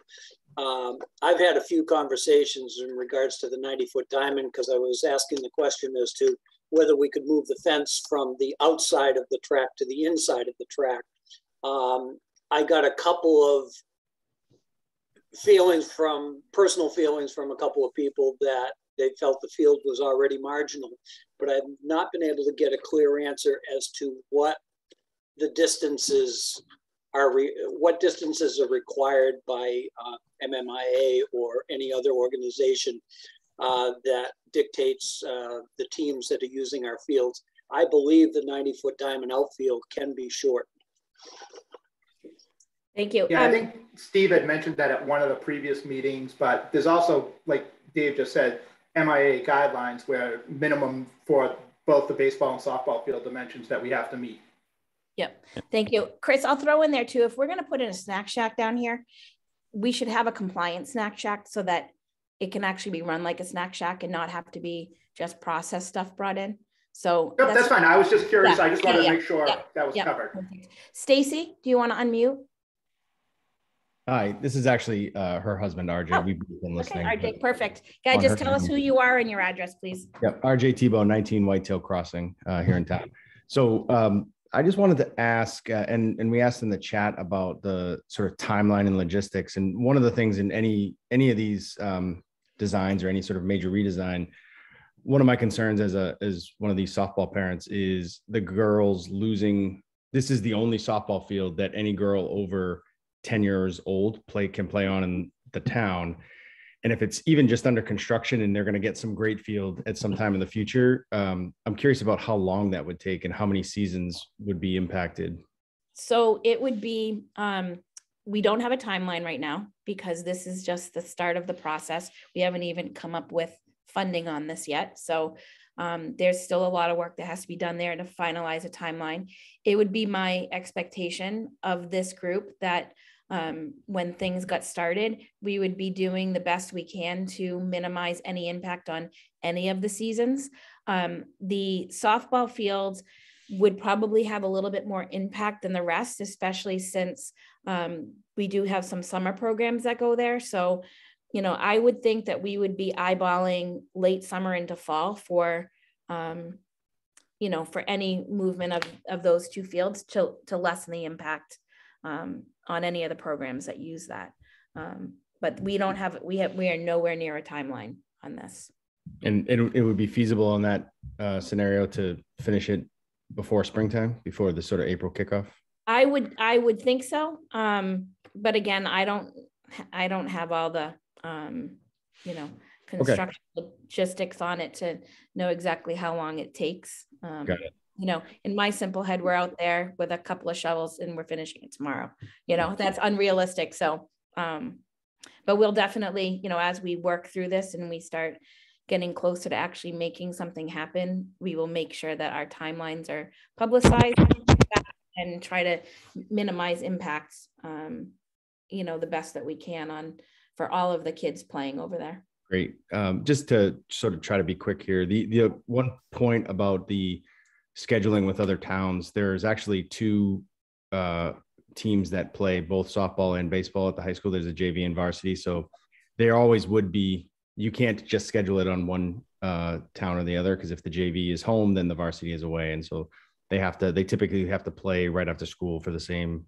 I've had a few conversations in regards to the 90-foot diamond because I was asking the question as to whether we could move the fence from the outside of the track to the inside of the track. I got a couple of personal feelings from a couple of people that they felt the field was already marginal, but I've not been able to get a clear answer as to what the distances are, what distances are required by MMIA or any other organization that dictates the teams that are using our fields. I believe the 90-foot diamond outfield can be shortened. Thank you. Yeah, I think Steve had mentioned that at one of the previous meetings, but there's also, like Dave just said, MIA guidelines where minimum for both the baseball and softball field dimensions that we have to meet. Yep. Thank you. Chris, I'll throw in there too, if we're going to put in a snack shack down here, we should have a compliant snack shack so that it can actually be run like a snack shack and not have to be just processed stuff brought in. So yep, that's fine. I was just curious. Yeah, I just wanted to make sure that was covered. Stacy, do you want to unmute? Hi, this is actually her husband, RJ. Oh, We've been listening. Okay, RJ, perfect. Guys, just tell us who you are and your address, please. Yep, RJ Tebow, 19 Whitetail Crossing here in town. So I just wanted to ask, and we asked in the chat about the sort of timeline and logistics. And one of the things in any of these designs or any sort of major redesign, one of my concerns as one of these softball parents is the girls losing. This is the only softball field that any girl over 10 years old can play on in the town. And if it's even just under construction and they're going to get some great field at some time in the future, I'm curious about how long that would take and how many seasons would be impacted. So it would be, we don't have a timeline right now because this is just the start of the process. We haven't even come up with funding on this yet. So there's still a lot of work that has to be done there to finalize a timeline. It would be my expectation of this group that when things got started, we would be doing the best we can to minimize any impact on any of the seasons. The softball fields would probably have a little bit more impact than the rest, especially since we do have some summer programs that go there. So, you know, I would think that we would be eyeballing late summer into fall for, you know, for any movement of those two fields to lessen the impact on any of the programs that use that. But we don't have, we are nowhere near a timeline on this. And it would be feasible in that scenario to finish it before springtime, before the sort of April kickoff? I would think so. But again, I don't have all the, you know, construction logistics on it to know exactly how long it takes. Got it. You know, in my simple head, we're out there with a couple of shovels and we're finishing it tomorrow. You know, that's unrealistic. So, but we'll definitely, you know, as we work through this and we start getting closer to actually making something happen, we will make sure that our timelines are publicized and try to minimize impacts, you know, the best that we can for all of the kids playing over there. Great. Just to sort of try to be quick here, the one point about the scheduling with other towns, there's actually two teams that play both softball and baseball at the high school. There's a JV and varsity. So there always would be, you can't just schedule it on one town or the other, because if the JV is home, then the varsity is away. And so they typically have to play right after school for the same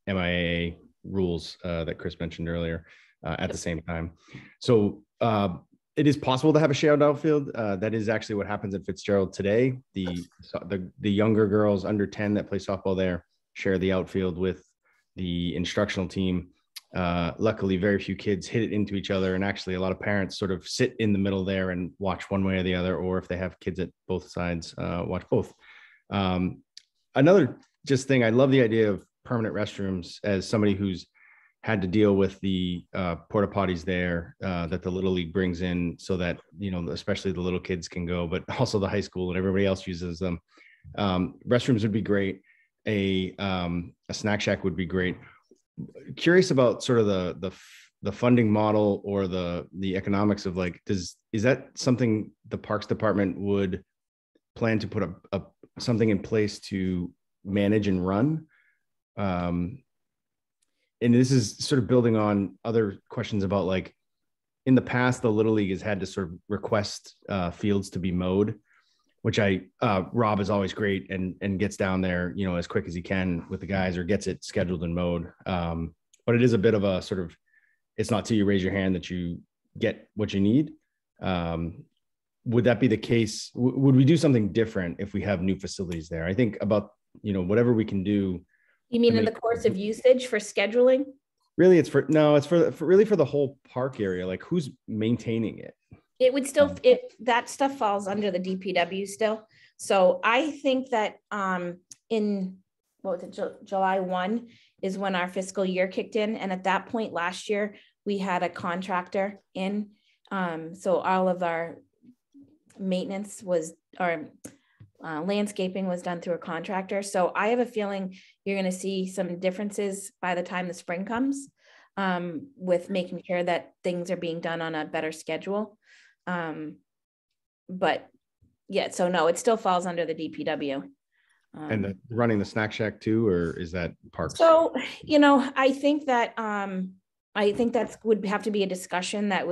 MIAA rules that Chris mentioned earlier at the same time. So it is possible to have a shared outfield. That is actually what happens at Fitzgerald today. The younger girls under 10 that play softball there share the outfield with the instructional team. Luckily, very few kids hit it into each other, and actually a lot of parents sort of sit in the middle there and watch one way or the other, or if they have kids at both sides, watch both. Another just thing, I love the idea of permanent restrooms as somebody who's had to deal with the porta potties there that the Little League brings in, so that, you know, especially the little kids can go, but also the high school and everybody else uses them. Restrooms would be great. A snack shack would be great. Curious about sort of the funding model or the economics of like, is that something the Parks Department would plan to put something in place to manage and run? And this is sort of building on other questions about, like, in the past, the Little League has had to sort of request fields to be mowed, which Rob is always great and gets down there, you know, as quick as he can with the guys, or gets it scheduled and mowed. But it is a bit of a sort of, it's not till you raise your hand that you get what you need. Would that be the case? Would we do something different if we have new facilities there? I think about, you know, whatever we can do. You mean in the course of usage for scheduling? Really, it's for really for the whole park area. Like, who's maintaining it? It would still, that stuff falls under the DPW still. So I think that in, what was it, July 1 is when our fiscal year kicked in. And at that point last year, we had a contractor in. So all of our maintenance was, or landscaping was done through a contractor. So I have a feeling you're going to see some differences by the time the spring comes, with making sure that things are being done on a better schedule. But yeah, so no, it still falls under the DPW. And running the snack shack too, or is that parks? So, you know, I think that would have to be a discussion that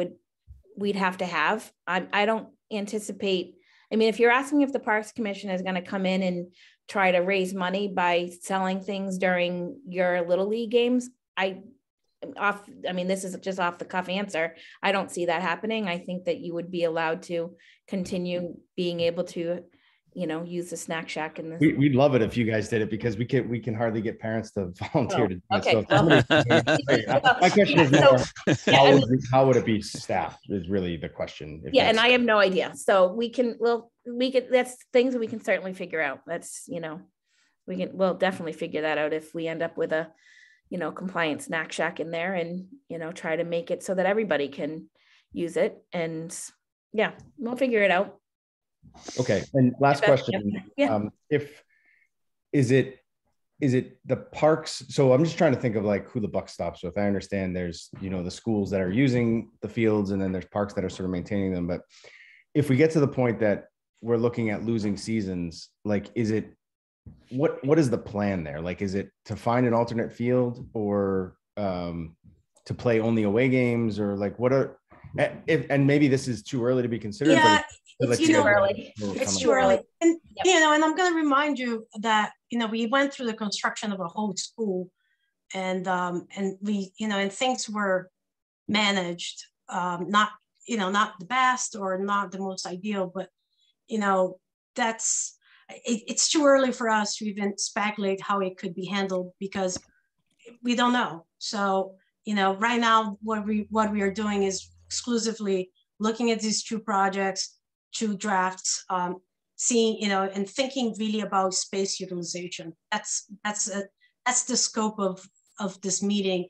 we'd have to have. I don't anticipate, I mean, if you're asking if the Parks Commission is going to come in and try to raise money by selling things during your Little League games, this is just off the cuff answer. I don't see that happening. I think that you would be allowed to continue being able to, you know, use the snack shack. And we'd love it if you guys did it, because we can hardly get parents to volunteer to do it. Okay. So my question is more, how would it be staffed is really the question. Yeah, and I have no idea. So that's things that we can certainly figure out. That's, you know, we'll definitely figure that out if we end up with a, you know, compliant snack shack in there, and, you know, try to make it so that everybody can use it. And yeah, we'll figure it out. Okay. And last question. Yeah. Is it the parks? So I'm just trying to think of like who the buck stops with. I understand there's, you know, the schools that are using the fields, and then there's parks that are sort of maintaining them. But if we get to the point that we're looking at losing seasons, like, what is the plan there? Like, is it to find an alternate field, or to play only away games, or like and maybe this is too early to be considered. Yeah, it's too early. It's too early. And, you know, and I'm going to remind you that, you know, we went through the construction of a whole school, and we, you know, and things were managed, not the best or not the most ideal, but, you know, it's too early for us to even speculate how it could be handled, because we don't know. So, you know, right now, what we are doing is exclusively looking at these two projects, two drafts, seeing, you know, and thinking really about space utilization. That's the scope of this meeting,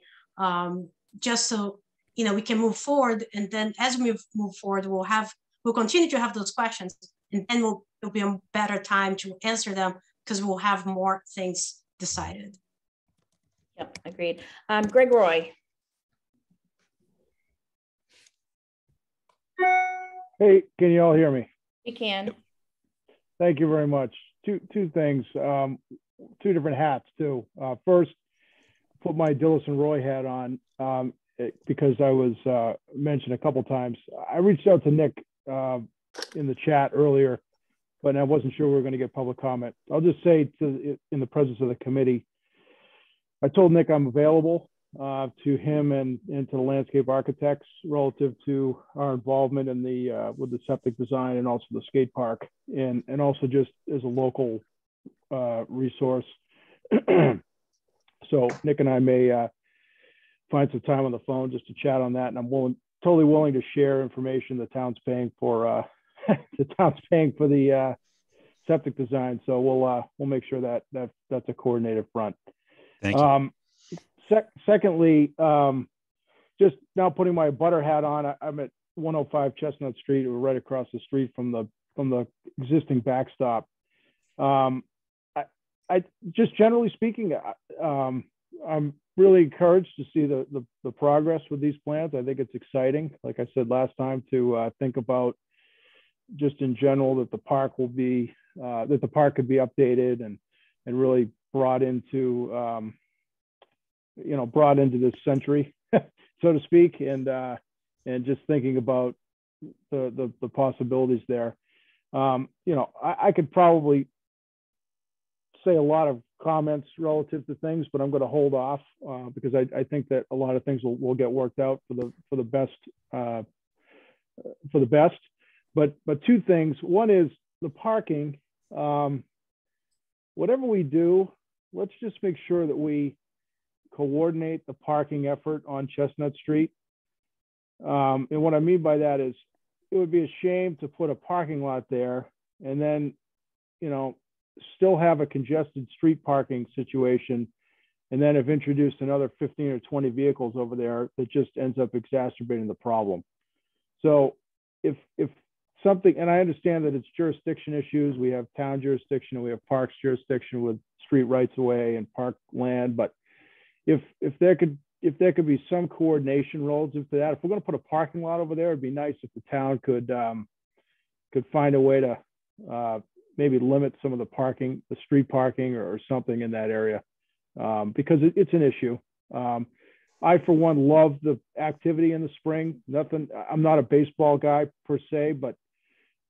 just so, you know, we can move forward. And then as we move forward, we'll continue to have those questions, and then it'll be a better time to answer them, because we'll have more things decided. Yep, agreed. Greg Roy. Hey, can you all hear me? You can. Thank you very much. Two things, two different hats too. First, put my Dillis and Roy hat on, because I was mentioned a couple times. I reached out to Nick in the chat earlier, but I wasn't sure we were going to get public comment. I'll just say in the presence of the committee, I told Nick I'm available to him and to the landscape architects relative to our involvement in the with the septic design, and also the skate park, and also just as a local resource. So Nick and I may find some time on the phone just to chat on that, and I'm totally willing to share information the town's paying for the septic design. So we'll make sure that that's a coordinated front. Thank you. Secondly, just now putting my butter hat on, I'm at 105 Chestnut Street. We're right across the street from the existing backstop. I just generally speaking, I'm really encouraged to see the progress with these plans. I think it's exciting, like I said last time, to think about just in general that the park will be that the park could be updated and really brought into brought into this century, so to speak, and just thinking about the possibilities there. I could probably say a lot of comments relative to things, but I'm going to hold off because I think that a lot of things will get worked out for the best. But two things. One is the parking. Whatever we do, let's just make sure that we coordinate the parking effort on Chestnut Street. And what I mean by that is it would be a shame to put a parking lot there and then, still have a congested street parking situation, and then have introduced another 15 or 20 vehicles over there that just ends up exacerbating the problem. So if something, and I understand that it's jurisdiction issues, we have town jurisdiction and we have parks jurisdiction with street rights of way and park land, but if there could be some coordination relative to that, if we're going to put a parking lot over there, it'd be nice if the town could find a way to maybe limit some of the parking, the street parking or something in that area, because it's an issue. I, for one, love the activity in the spring. I'm not a baseball guy per se, but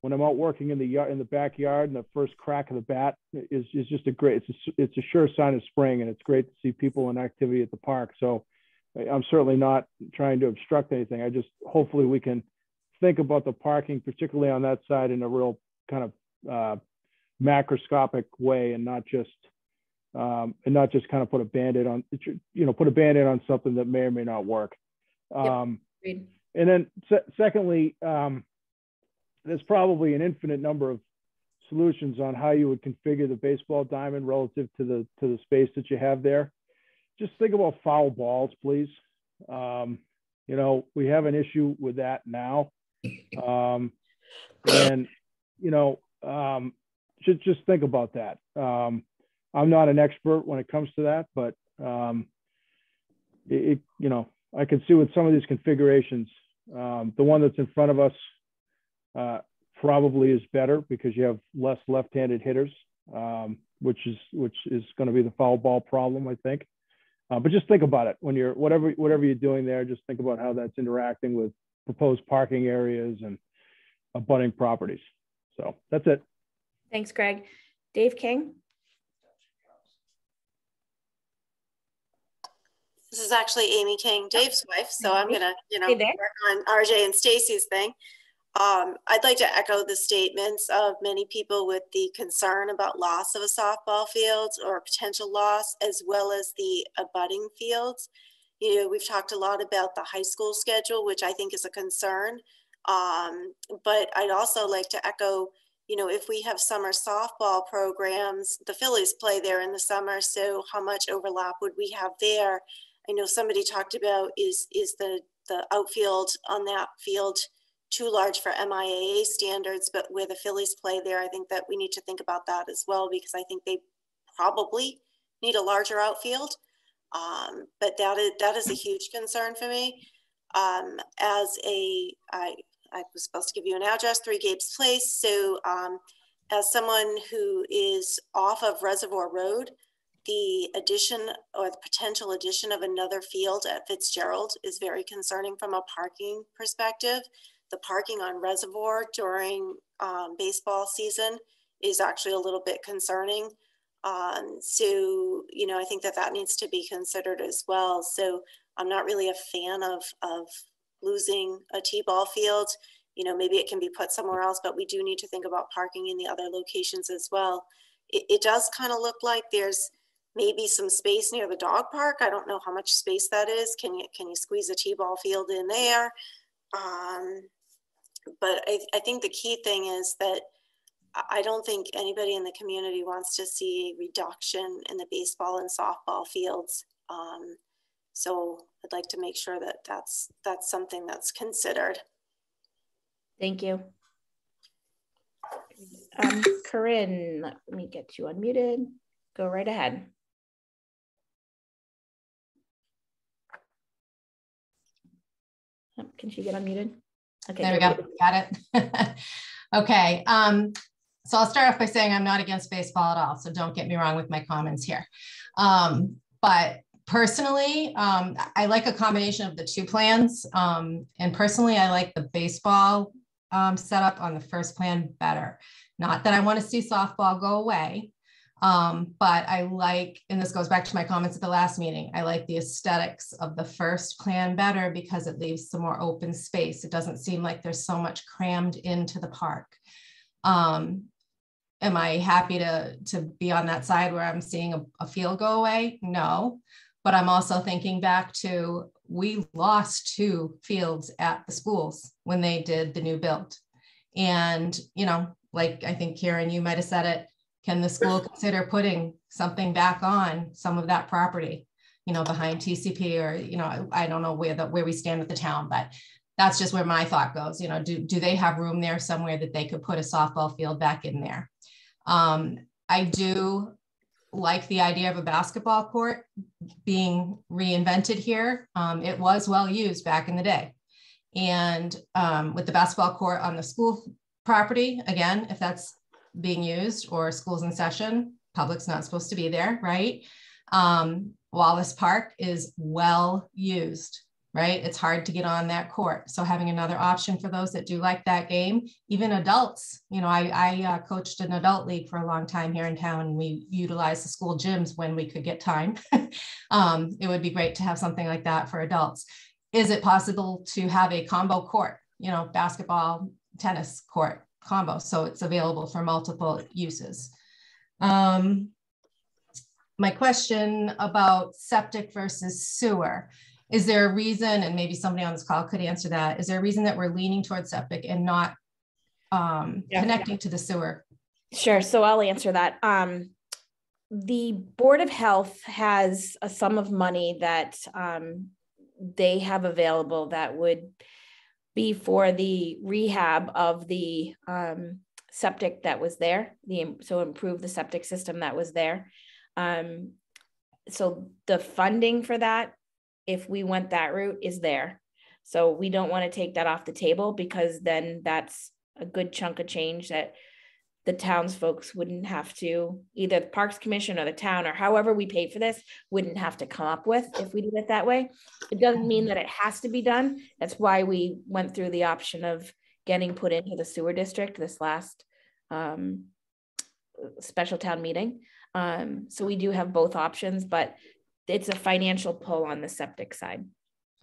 when I'm out working in the backyard and the first crack of the bat is just it's a sure sign of spring, and it's great to see people in activity at the park. So I'm certainly not trying to obstruct anything. I just, hopefully we can think about the parking, particularly on that side, in a real kind of macroscopic way, and not just kind of put a band-aid on something that may or may not work. And then secondly, there's probably an infinite number of solutions on how you would configure the baseball diamond relative to the space that you have there. Just think about foul balls, please. We have an issue with that now. Just think about that. I'm not an expert when it comes to that, but I can see with some of these configurations, the one that's in front of us probably is better because you have less left-handed hitters, which is going to be the foul ball problem, I think. But just think about it when you're whatever you're doing there. Just think about how that's interacting with proposed parking areas and abutting properties. So that's it. Thanks, Greg. Dave King. This is actually Amy King, Dave's wife. So I'm gonna, work on RJ and Stacy's thing. I'd like to echo the statements of many people with the concern about loss of a softball field or potential loss, as well as the abutting fields. We've talked a lot about the high school schedule, which I think is a concern. But I'd also like to echo, if we have summer softball programs, the Phillies play there in the summer. So how much overlap would we have there? I know somebody talked about is the outfield on that field too large for MIAA standards, but where the Phillies play there, I think that we need to think about that as well, because I think they probably need a larger outfield. But that is a huge concern for me. I was supposed to give you an address, 3 Gapes Place. So as someone who is off of Reservoir Road, the addition or the potential addition of another field at Fitzgerald is very concerning from a parking perspective. The parking on Reservoir during baseball season is actually a little bit concerning. So, I think that needs to be considered as well. So I'm not really a fan of losing a T-ball field. Maybe it can be put somewhere else, but we do need to think about parking in the other locations as well. It does kind of look like there's maybe some space near the dog park. I don't know how much space that is. Can you squeeze a T-ball field in there? But I think the key thing is that I don't think anybody in the community wants to see a reduction in the baseball and softball fields. So I'd like to make sure that that's something that's considered. Thank you. Corinne, let me get you unmuted. Go right ahead. Oh, can she get unmuted? Okay, there we go. Got it. Okay. So I'll start off by saying I'm not against baseball at all. So don't get me wrong with my comments here. But personally, I like a combination of the two plans. And personally, I like the baseball setup on the first plan better. Not that I want to see softball go away, but I like, and this goes back to my comments at the last meeting, I like the aesthetics of the first plan better because it leaves some more open space. It doesn't seem like there's so much crammed into the park. Am I happy to be on that side where I'm seeing a field go away? No, but I'm also thinking back to, we lost 2 fields at the schools when they did the new build. And, you know, like I think Karen, you might've said it, can the school consider putting something back on some of that property, you know, behind TCP, or, you know, I don't know where we stand with the town, but that's just where my thought goes. You know, do they have room there somewhere that they could put a softball field back in there? I do like the idea of a basketball court being reinvented here. It was well used back in the day. And with the basketball court on the school property, again, if that's being used or school's in session, public's not supposed to be there, right? Wallace Park is well used, right? It's hard to get on that court. So having another option for those that do like that game, even adults, you know, I coached an adult league for a long time here in town, and we utilized the school gyms when we could get time. It would be great to have something like that for adults. Is it possible to have a combo court, you know, basketball, tennis court combo, so it's available for multiple uses? My question about septic versus sewer, is there a reason, and maybe somebody on this call could answer that, is there a reason that we're leaning towards septic and not connecting to the sewer? Sure, so I'll answer that. The Board of Health has a sum of money that they have available that would be for the rehab of the septic that was there, so improve the septic system that was there. So the funding for that, if we went that route, is there. So we don't want to take that off the table, because then that's a good chunk of change that the townsfolk wouldn't have to, either the Parks Commission or the town, or however we pay for this, wouldn't have to come up with if we did it that way. It doesn't mean that it has to be done. That's why we went through the option of getting put into the sewer district this last special town meeting. So we do have both options, but it's a financial pull on the septic side.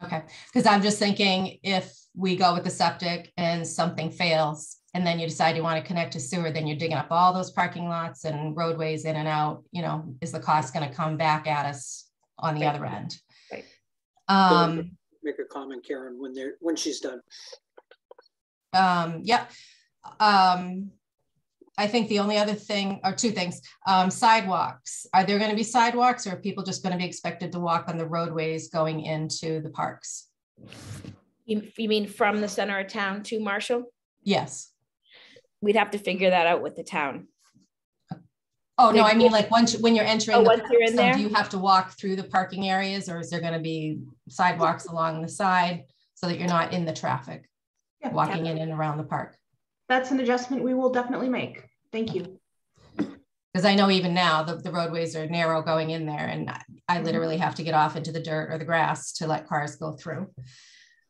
Okay, because I'm just thinking, if we go with the septic and something fails, and then you decide you want to connect to sewer, then you're digging up all those parking lots and roadways in and out, you know, is the cost going to come back at us on the other end? Right. Make a comment, Karen, when she's done. Yep. I think the only other thing, or 2 things, sidewalks. Are there going to be sidewalks, or are people just going to be expected to walk on the roadways going into the parks? You mean from the center of town to Marshall? Yes. We'd have to figure that out with the town. Oh, no, I mean, like when you're entering, once you're in there, do you have to walk through the parking areas, or is there going to be sidewalks along the side so that you're not in the traffic, walking in and around the park? That's an adjustment we will definitely make. Thank you. Because I know even now the roadways are narrow going in there, and I literally have to get off into the dirt or the grass to let cars go through.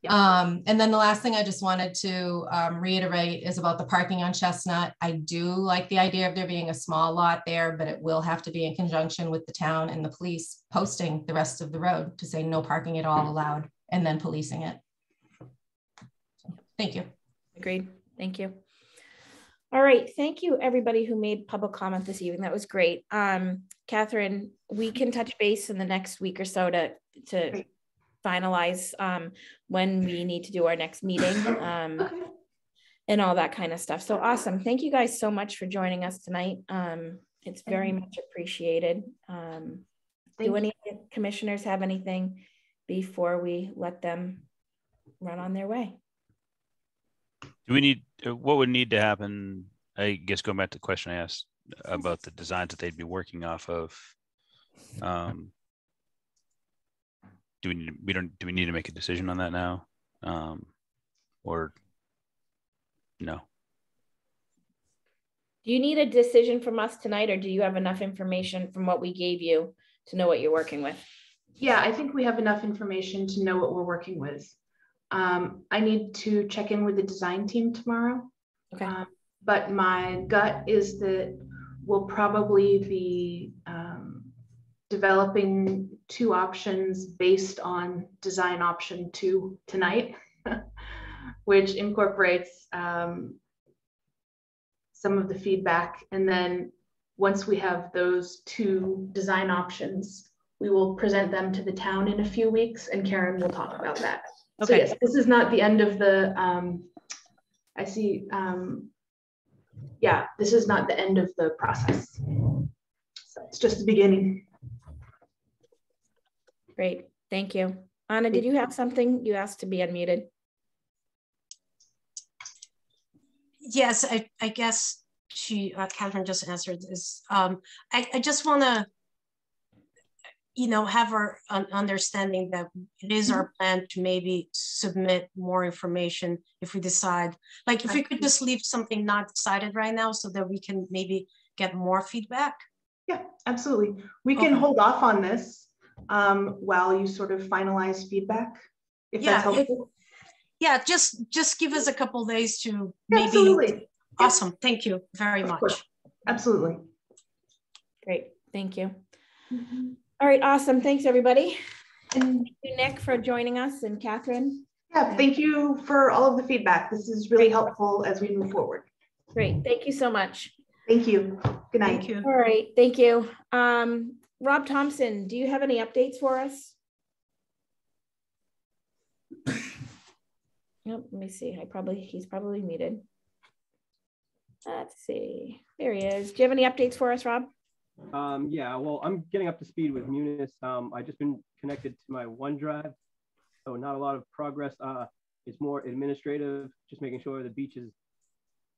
Yep. And then the last thing I just wanted to reiterate is about the parking on Chestnut. I do like the idea of there being a small lot there, but it will have to be in conjunction with the town and the police posting the rest of the road to say no parking at all allowed, and then policing it. Thank you. Agreed. Thank you. All right. Thank you, everybody who made public comment this evening. That was great. Catherine, we can touch base in the next week or so to finalize when we need to do our next meeting and all that kind of stuff. So awesome. Thank you guys so much for joining us tonight. It's very much appreciated. Do any commissioners have anything before we let them run on their way? Do we need, what would need to happen? I guess going back to the question I asked about the designs that they'd be working off of. Do we need to make a decision on that now? or no? Do you need a decision from us tonight, or do you have enough information from what we gave you to know what you're working with? Yeah, I think we have enough information to know what we're working with. I need to check in with the design team tomorrow. Okay. But my gut is that we'll probably be developing 2 options based on design option 2 tonight, which incorporates some of the feedback. And then once we have those 2 design options, we will present them to the town in a few weeks, and Karen will talk about that. Okay. So yes, this is not the end of the, I see, yeah, this is not the end of the process. So it's just the beginning. Great, thank you. Anna, did you have something? You asked to be unmuted. Yes, I guess Catherine just answered this. I just want to, have our understanding that it is our plan to maybe submit more information if we decide, like if we could just leave something not decided right now so that we can maybe get more feedback. Yeah, absolutely. We can hold off on this while you sort of finalize feedback, if that's helpful. Yeah, just give us a couple days to maybe. Absolutely. Awesome. Thank you very much. Course. Absolutely. Great. Thank you. All right. Awesome. Thanks, everybody. And thank you, Nick, for joining us, and Catherine. Yeah, thank you for all of the feedback. This is really helpful as we move forward. Great. Thank you so much. Thank you. Good night. Thank you. All right. Thank you. Rob Thompson, do you have any updates for us? Nope, let me see. He's probably muted. Let's see. There he is. Do you have any updates for us, Rob? Yeah, well, I'm getting up to speed with Munis. I've just been connected to my OneDrive, so not a lot of progress. It's more administrative, just making sure the beach is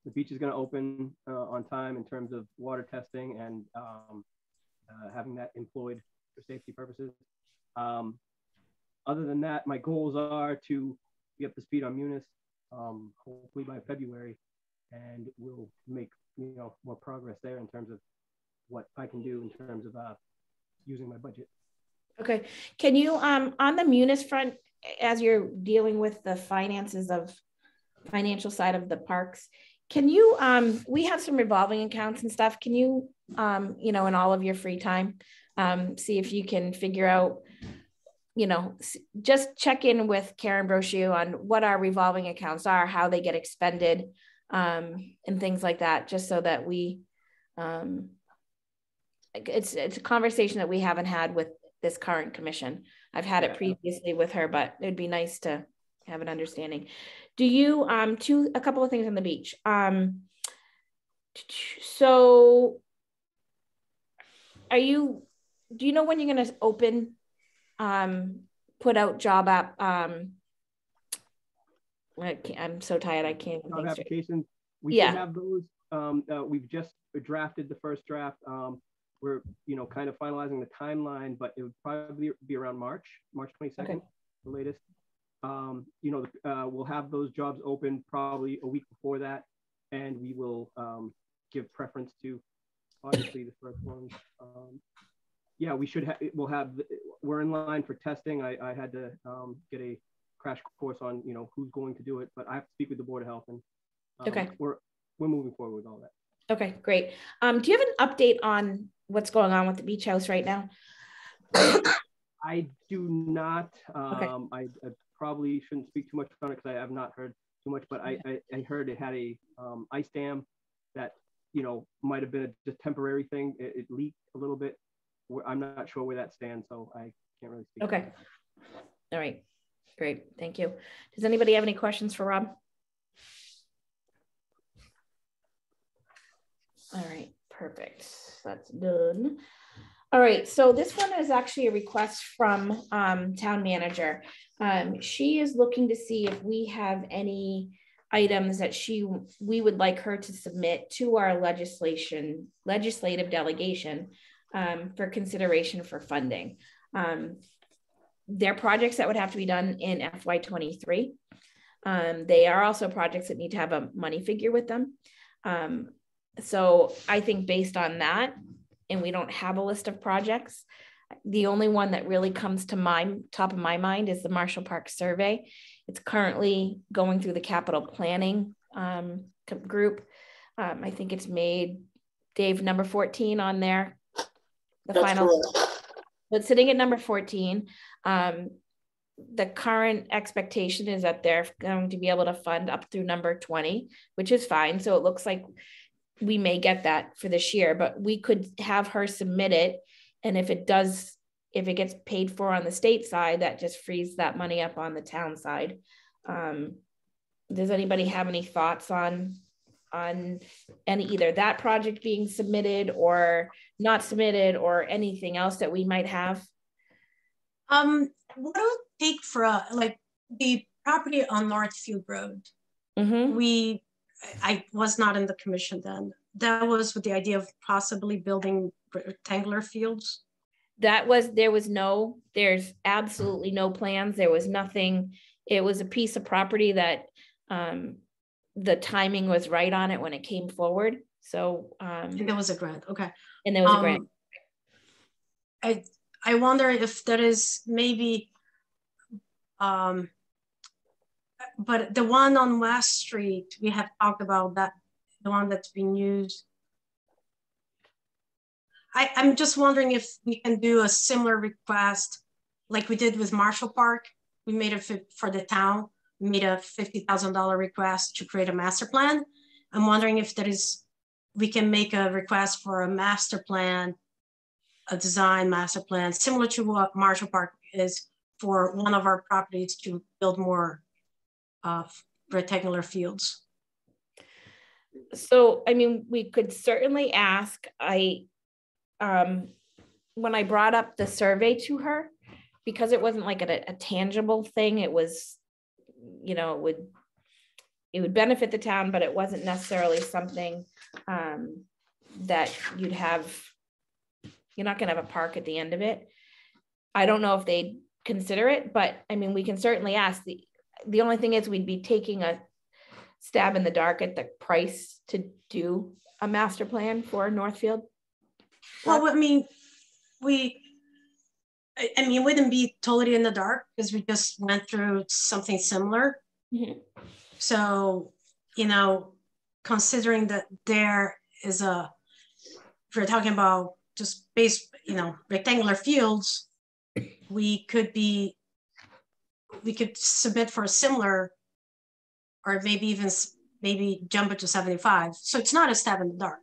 going to open on time in terms of water testing and having that employed for safety purposes. Other than that, my goals are to be up to speed on Munis, hopefully by February, and we'll make more progress there in terms of what I can do in terms of using my budget. Okay. Can you on the Munis front, as you're dealing with the financial side of the parks, can you we have some revolving accounts and stuff. Can you in all of your free time see if you can figure out, just check in with Karen Brochu on what our revolving accounts are, how they get expended, and things like that, just so that we it's a conversation that we haven't had with this current commission. I've had it previously with her, but it'd be nice to have an understanding. Do you a couple of things on the beach. So do you know when you're going to open, put out job app? I'm so tired. I can't. Job applications. We should have those. We've just drafted the first draft. We're kind of finalizing the timeline, but it would probably be around March 22nd, the latest. We'll have those jobs open probably a week before that, and we will give preference to obviously the first ones. Yeah, we're in line for testing. I had to get a crash course on who's going to do it, but I have to speak with the Board of Health, and we're moving forward with all that. Okay, great. Do you have an update on what's going on with the beach house right now? I do not. I probably shouldn't speak too much on it because I have not heard too much, but I heard it had a ice dam that might have been a temporary thing. It leaked a little bit. I'm not sure where that stands, so I can't really speak. Okay. All right. Great. Thank you. Does anybody have any questions for Rob? All right. Perfect. That's done. All right. So this one is actually a request from town manager. She is looking to see if we have any items that we would like her to submit to our legislative delegation for consideration for funding. they're projects that would have to be done in FY23. They are also projects that need to have a money figure with them. So I think based on that, and we don't have a list of projects, the only one that really comes to top of my mind is the Marshall Park survey. It's currently going through the capital planning group. I think it's made, Dave, number 14 on there. The That's final, correct. but sitting at number 14. The current expectation is that they're going to be able to fund up through number 20, which is fine. So it looks like we may get that for this year, but we could have her submit it. And if it gets paid for on the state side, that just frees that money up on the town side. Does anybody have any thoughts on any, either that project being submitted or not submitted, or anything else that we might have? What would it take for like the property on Northfield Road? Mm-hmm. I was not in the commission then. That was with the idea of possibly building rectangular fields. There's absolutely no plans. There was nothing. It was a piece of property that the timing was right on it when it came forward. So and there was a grant. Okay. And there was a grant. I wonder if there is maybe, but the one on West Street, we have talked about that, the one that's being used. I'm just wondering if we can do a similar request like we did with Marshall Park. We made it for the town. We made a $50,000 request to create a master plan. I'm wondering if we can make a request for a master plan, a design master plan, similar to what Marshall Park is for one of our properties to build more rectangular fields. So, I mean, we could certainly ask. When I brought up the survey to her, because it wasn't like a tangible thing, it was, you know, it would benefit the town, but it wasn't necessarily something that you're not going to have a park at the end of it. I don't know if they'd consider it, but I mean, we can certainly ask. The only thing is we'd be taking a stab in the dark at the price to do a master plan for Northfield. Well, I mean, it wouldn't be totally in the dark because we just went through something similar. Mm-hmm. So, you know, considering that there is if we're talking about just rectangular fields, we could submit for a similar, or maybe jump it to 75. So it's not a stab in the dark.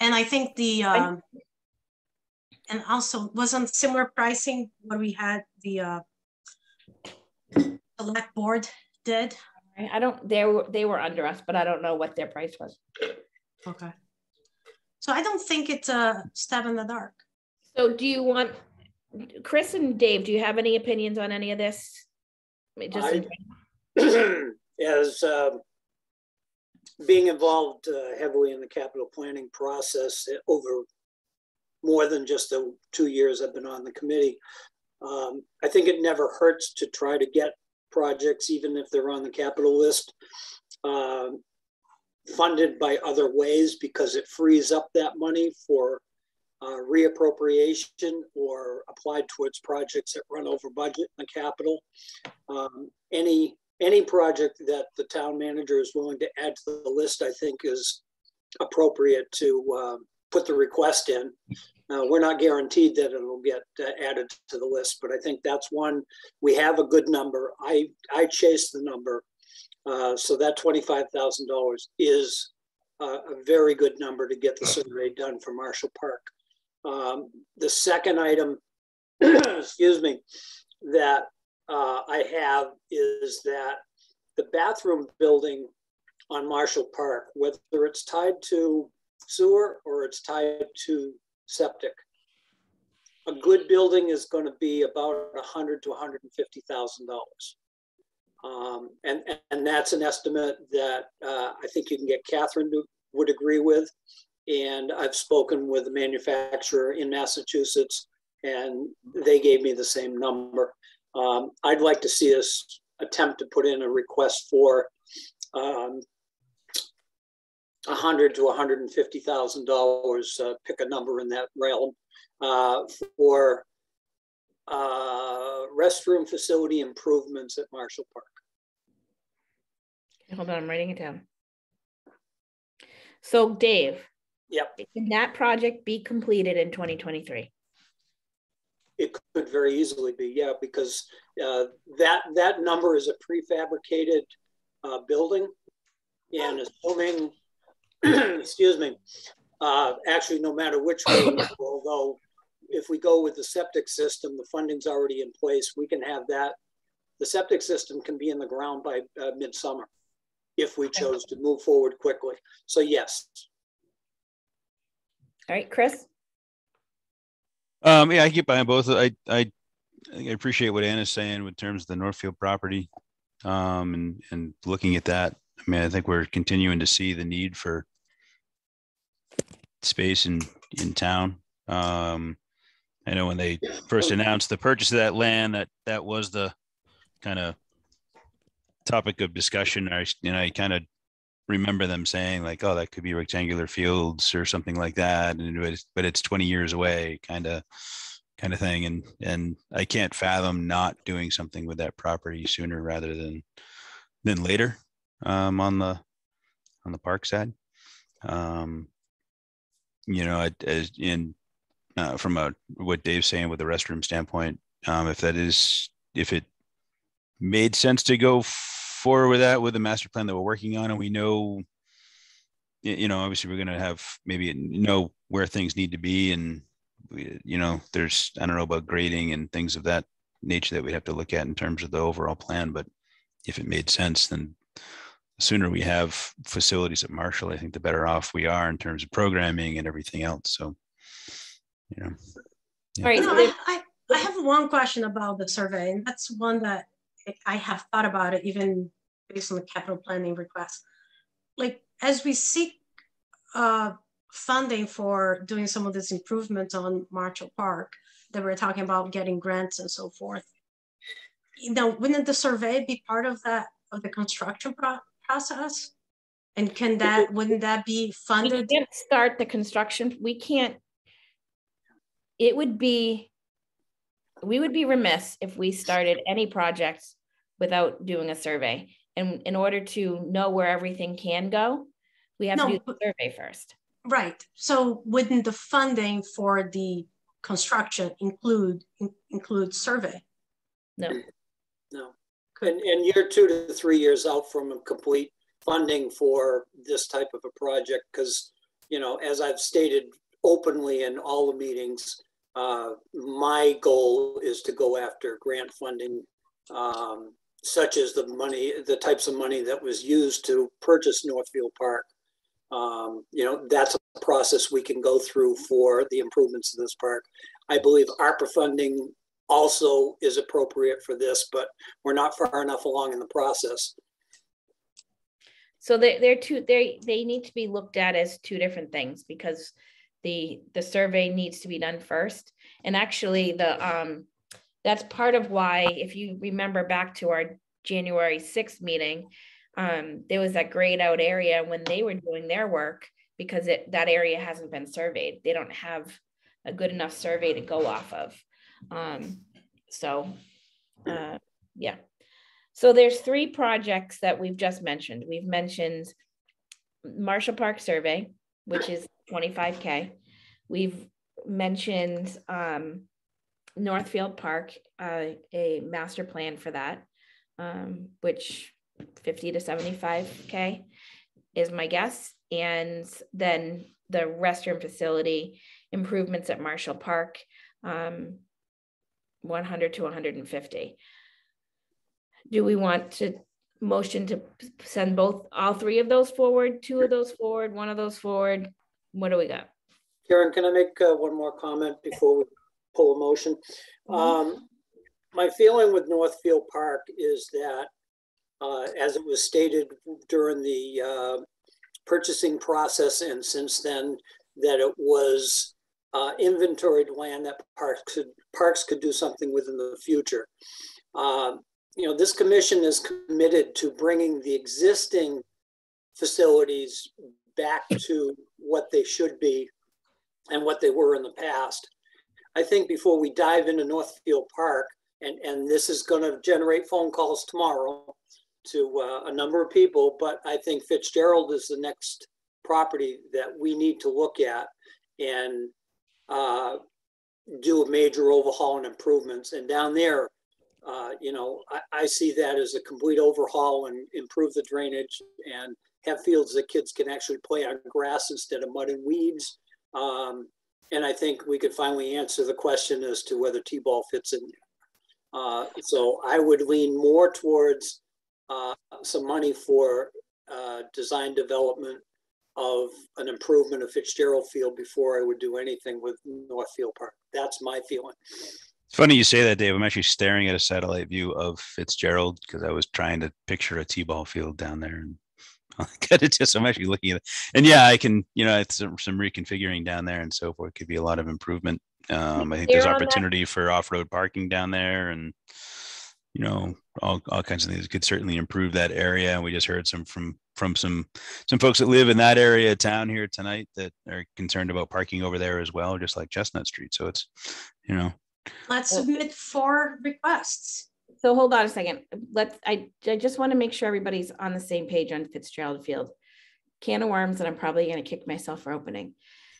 And I think and also wasn't similar pricing when we had the select board did. They were under us, but I don't know what their price was. Okay. So I don't think it's a stab in the dark. So do you want, Chris and Dave, do you have any opinions on any of this? As being involved heavily in the capital planning process over more than just the 2 years I've been on the committee, I think it never hurts to try to get projects, even if they're on the capital list, funded by other ways, because it frees up that money for reappropriation or applied towards projects that run over budget in the capital. Any project that the town manager is willing to add to the list, I think is appropriate to put the request in. We're not guaranteed that it'll get added to the list, but I think that's one. We have a good number. I chased the number. So that $25,000 is a very good number to get the survey done for Marshall Park. The second item, excuse me, that I have is that the bathroom building on Marshall Park, whether it's tied to sewer or it's tied to septic, a good building is going to be about $100,000 to $150,000. And that's an estimate that I think you can get Catherine would agree with. And I've spoken with a manufacturer in Massachusetts, and they gave me the same number. I'd like to see us attempt to put in a request for $100,000 to $150,000, pick a number in that realm, for restroom facility improvements at Marshall Park. Hold on, I'm writing it down. So Dave, yep, can that project be completed in 2023? It could very easily be, yeah, because that number is a prefabricated building, and assuming, excuse me, actually no matter which way, although if we go with the septic system, the funding's already in place, we can have that. The septic system can be in the ground by midsummer if we chose to move forward quickly. So yes. All right, Chris? Yeah, I get behind both. I appreciate what Anna's saying in terms of the Northfield property, and looking at that. I mean, I think we're continuing to see the need for space in town. I know when they first announced the purchase of that land, that was the kind of topic of discussion. I kind of remember them saying like, oh, that could be rectangular fields or something like that, but it's 20 years away, kind of thing. And I can't fathom not doing something with that property sooner rather than later, on the park side. From what Dave's saying with the restroom standpoint, if it made sense to go forward with that, with the master plan that we're working on, and we know, obviously we're going to have maybe know where things need to be, and there's, I don't know about grading and things of that nature that we'd have to look at in terms of the overall plan. But if it made sense, then the sooner we have facilities at Marshall, I think the better off we are in terms of programming and everything else. So, yeah. All right. I have one question about the survey, and that's one that I have thought about it, even based on the capital planning request. Like, as we seek funding for doing some of this improvement on Marshall Park that we're talking about, getting grants and so forth, wouldn't the survey be part of that, of the construction process? And wouldn't that be funded? We can't start the construction. We can't. We would be remiss if we started any projects without doing a survey. And in order to know where everything can go, we have to do the survey first. Right. So wouldn't the funding for the construction include survey? No. And you're 2 to 3 years out from a complete funding for this type of a project, because, as I've stated openly in all the meetings, my goal is to go after grant funding, such as the types of money that was used to purchase Northfield Park. That's a process we can go through for the improvements of this park. I believe ARPA funding also is appropriate for this, but we're not far enough along in the process. So they need to be looked at as two different things, because the survey needs to be done first. And actually that's part of why, if you remember back to our January 6th meeting, there was that grayed out area when they were doing their work, because that area hasn't been surveyed. They don't have a good enough survey to go off of. Yeah. So there's 3 projects that we've just mentioned. We've mentioned Marshall Park survey, which is $25K. We've mentioned Northfield Park, a master plan for that, which $50 to $75K is my guess. And then the restroom facility improvements at Marshall Park, $100 to $150. Do we want to motion to send all 3 of those forward, 2 of those forward, 1 of those forward? What do we got? Karen, can I make one more comment before we pull a motion? My feeling with Northfield Park is that, as it was stated during the purchasing process and since then, that it was inventoried land that parks could do something with in the future. You know, this commission is committed to bringing the existing facilities back to what they should be and what they were in the past. I think before we dive into Northfield Park, and this is going to generate phone calls tomorrow to a number of people, but I think Fitzgerald is the next property that we need to look at and do a major overhaul and improvements. And down there, you know, I see that as a complete overhaul and improve the drainage and have fields that kids can actually play on grass instead of mud and weeds. And I think we could finally answer the question as to whether T-ball fits in there. So I would lean more towards some money for design development of an improvement of Fitzgerald Field before I would do anything with Northfield Park. That's my feeling. It's funny you say that, Dave. I'm actually staring at a satellite view of Fitzgerald because I was trying to picture a T-ball field down there. And I'm actually looking at it. And yeah, I can, you know, it's some reconfiguring down there and so forth. Could be a lot of improvement. I think there's opportunity for off-road parking down there and, you know, all kinds of things could certainly improve that area. And we just heard from some folks that live in that area of town here tonight that are concerned about parking over there as well, just like Chestnut Street. So it's, you know. Let's submit 4 requests. So hold on a second. I just want to make sure everybody's on the same page on Fitzgerald Field. Can of worms that I'm probably going to kick myself for opening.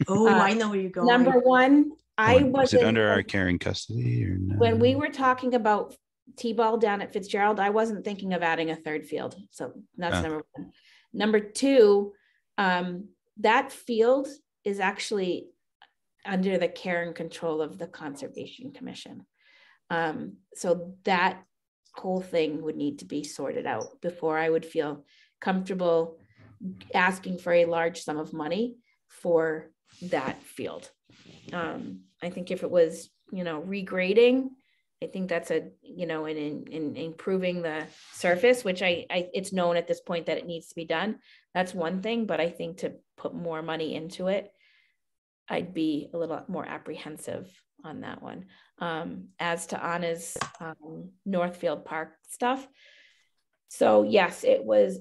Oh, I know where you're going. Number one, is it under our care and custody or no? When we were talking about T-ball down at Fitzgerald, I wasn't thinking of adding a third field. So that's number one. Number two, that field is actually under the care and control of the Conservation Commission. So that whole thing would need to be sorted out before I would feel comfortable asking for a large sum of money for that field. I think if it was, you know, regrading, I think that's a, you know, in improving the surface, which it's known at this point that it needs to be done. That's one thing, but I think to put more money into it, I'd be a little more apprehensive on that one. As to Anna's Northfield Park stuff. So yes, it was,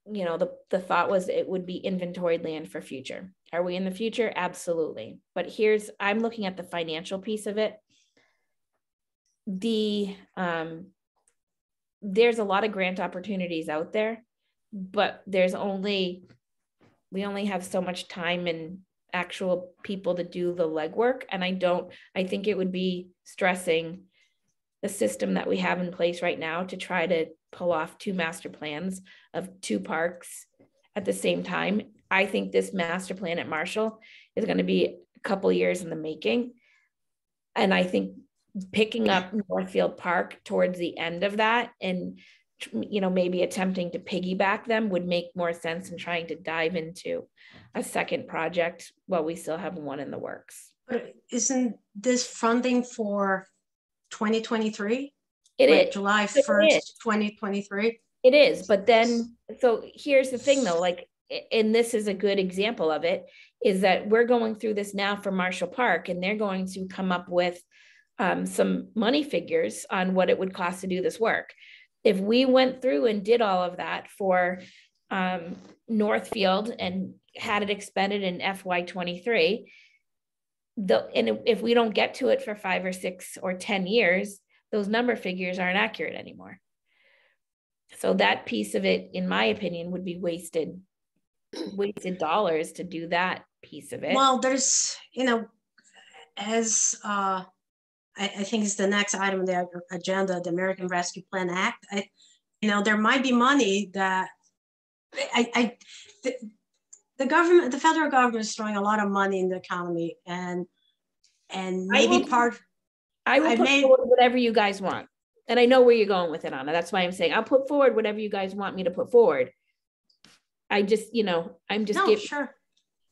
you know, the thought was it would be inventoried land for future. Are we in the future? Absolutely. But I'm looking at the financial piece of it. There's a lot of grant opportunities out there, but we only have so much time and actual people to do the legwork. And I think it would be stressing the system that we have in place right now to try to pull off 2 master plans of 2 parks at the same time. I think this master plan at Marshall is going to be a couple years in the making. And I think picking up Northfield Park towards the end of that and, you know, maybe attempting to piggyback them would make more sense than trying to dive into a second project while we still have one in the works. But isn't this funding for 2023? It is. July 1st, 2023? It is. But then, so here's the thing though, like, and this is a good example of it, is that we're going through this now for Marshall Park, and they're going to come up with some money figures on what it would cost to do this work. If we went through and did all of that for Northfield and had it expended in FY23, and if we don't get to it for 5 or 6 or 10 years, those number figures aren't accurate anymore. So that piece of it, in my opinion, would be wasted dollars to do that piece of it. Well, there's, you know, as I think it's the next item on the agenda, the American Rescue Plan Act. You know, there might be money that the government, the federal government is throwing a lot of money in the economy, and maybe I will put forward whatever you guys want. And I know where you're going with it, Anna. That's why I'm saying I'll put forward whatever you guys want me to put forward. I just, you know, I'm just giving. Sure.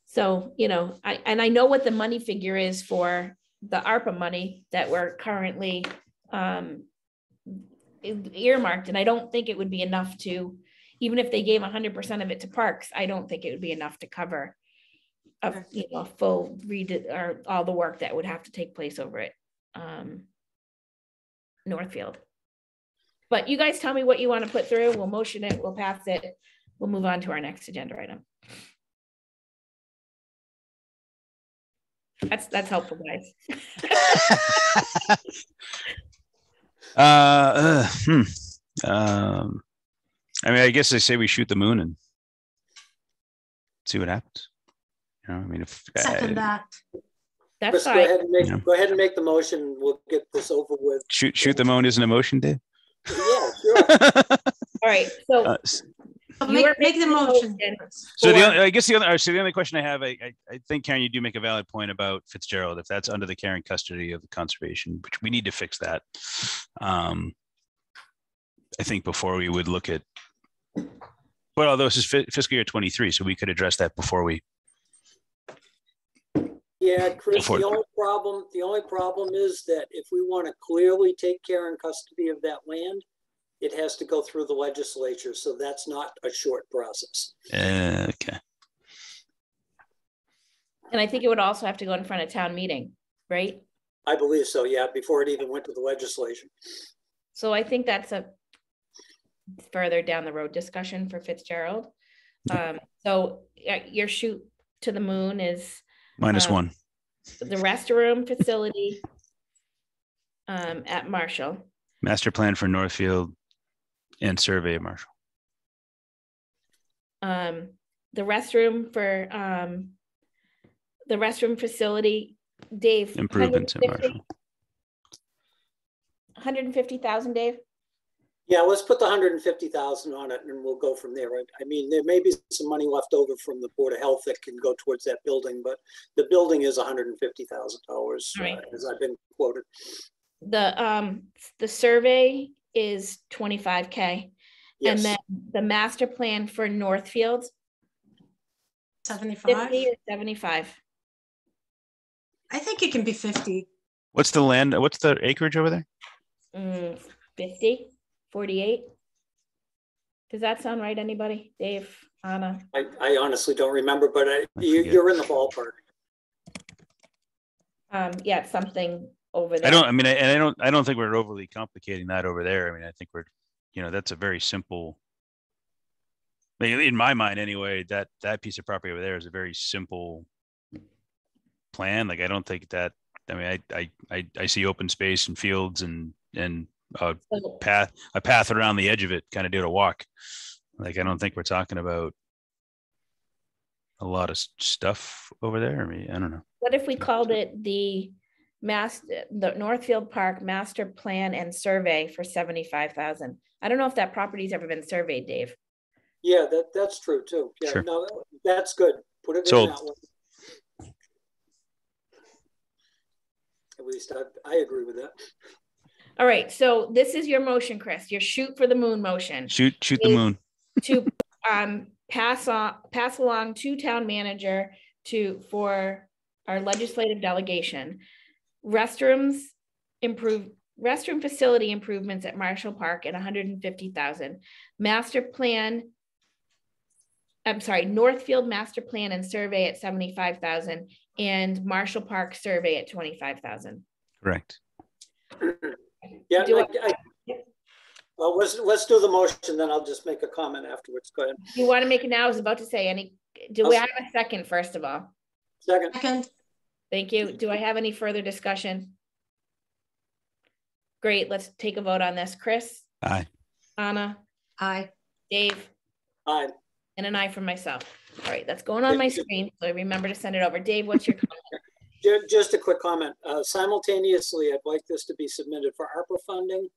So, you know, I know what the money figure is for the ARPA money that we're currently earmarked. And I don't think it would be enough to, even if they gave 100% of it to parks, I don't think it would be enough to cover a full or all the work that would have to take place over at Northfield. But you guys tell me what you want to put through. We'll motion it. We'll pass it. We'll move on to our next agenda item. That's helpful, guys. I mean, I guess I say we shoot the moon and see what happens. You know, I mean, if Second that. That's Chris, fine. Go ahead and make the motion. We'll get this over with. Shoot the moon isn't a motion, Dave? Yeah, sure. All right. So make the motion. So the only question I have, I think, Karen, you do make a valid point about Fitzgerald. If that's under the care and custody of the conservation, which we need to fix that. I think before we would look at, well, although this is fiscal year 23, so we could address that before we. Yeah, Chris, the only problem is that if we want to clearly take care and custody of that land, it has to go through the legislature. So that's not a short process. Okay. And I think it would also have to go in front of town meeting, right? I believe so, yeah, before it even went to the legislature. So I think that's a further down the road discussion for Fitzgerald. So your shoot to the moon is -1. The restroom facility at Marshall. Master plan for Northfield and survey of Marshall. The restroom for the restroom facility, Dave. Improvements at Marshall. 150,000, Dave. Yeah, let's put the 150,000 on it and we'll go from there. I mean, there may be some money left over from the Board of Health that can go towards that building, but the building is $150,000 as I've been quoted. The survey is 25K. Yes. And then the master plan for Northfield 75. 50 or 75. I think it can be 50. What's the land? What's the acreage over there? 50, 48. Does that sound right? Anybody? Dave, Anna? I honestly don't remember, but you're in the ballpark. Yeah, something over there. I don't think we're overly complicating that over there. I mean, I think we're, that's a very simple, in my mind anyway, that piece of property over there is a very simple plan. Like, I don't think that, I mean, I see open space and fields and a path around the edge of it, kind of do a walk. Like, I don't think we're talking about a lot of stuff over there. I mean, I don't know. What if we called it the Northfield Park Master Plan and Survey for 75,000? I don't know if that property's ever been surveyed, Dave. Yeah, that's true too. Yeah, sure. No, that's good. Put it Sold. in that one. At least I agree with that. All right, so this is your motion, Chris. Your shoot for the moon motion. Shoot the moon. To pass along to town manager for our legislative delegation. Restroom facility improvements at Marshall Park at 150,000. Northfield master plan and survey at 75,000 and Marshall Park survey at 25,000. Correct. Yeah. Well, let's do the motion, then I'll just make a comment afterwards. Go ahead. You want to make it now? I was about to say do we have a second, first of all? Second. Thank you. Do I have any further discussion? Great. Let's take a vote on this. Chris? Aye. Anna? Aye. Dave? Aye. And an aye from myself. All right, that's going on my screen, so remember to send it over. Dave, what's your comment? Just a quick comment. Simultaneously, I'd like this to be submitted for ARPA funding,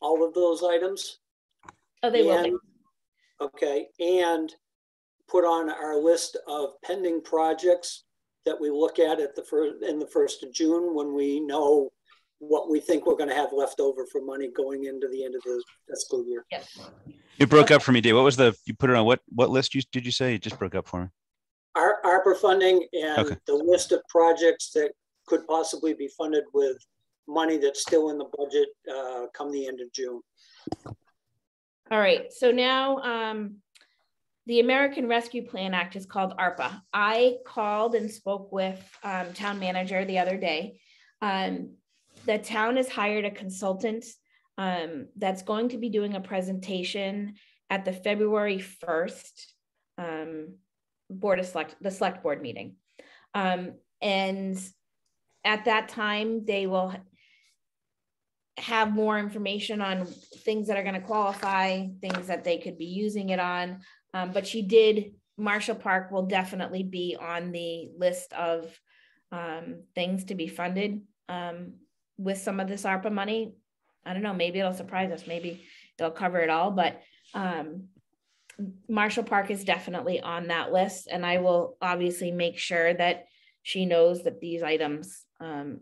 all of those items. Oh, they will be. Okay, and put on our list of pending projects that we look at in the 1st of June, when we know what we think we're going to have left over for money going into the end of the fiscal year. Yes. You broke up for me, Dave. What was you put it on what list did you say? You just broke up for me. ARPA funding and the list of projects that could possibly be funded with money that's still in the budget come the end of June. All right, so now the American Rescue Plan Act is called ARPA. I called and spoke with town manager the other day. The town has hired a consultant that's going to be doing a presentation at the February 1st the select board meeting. And at that time, they will have more information on things that are going to qualify, things that they could be using it on. But she did, Marshall Park will definitely be on the list of things to be funded with some of this ARPA money. I don't know, maybe it'll surprise us. Maybe they'll cover it all, but Marshall Park is definitely on that list. And I will obviously make sure that she knows that these items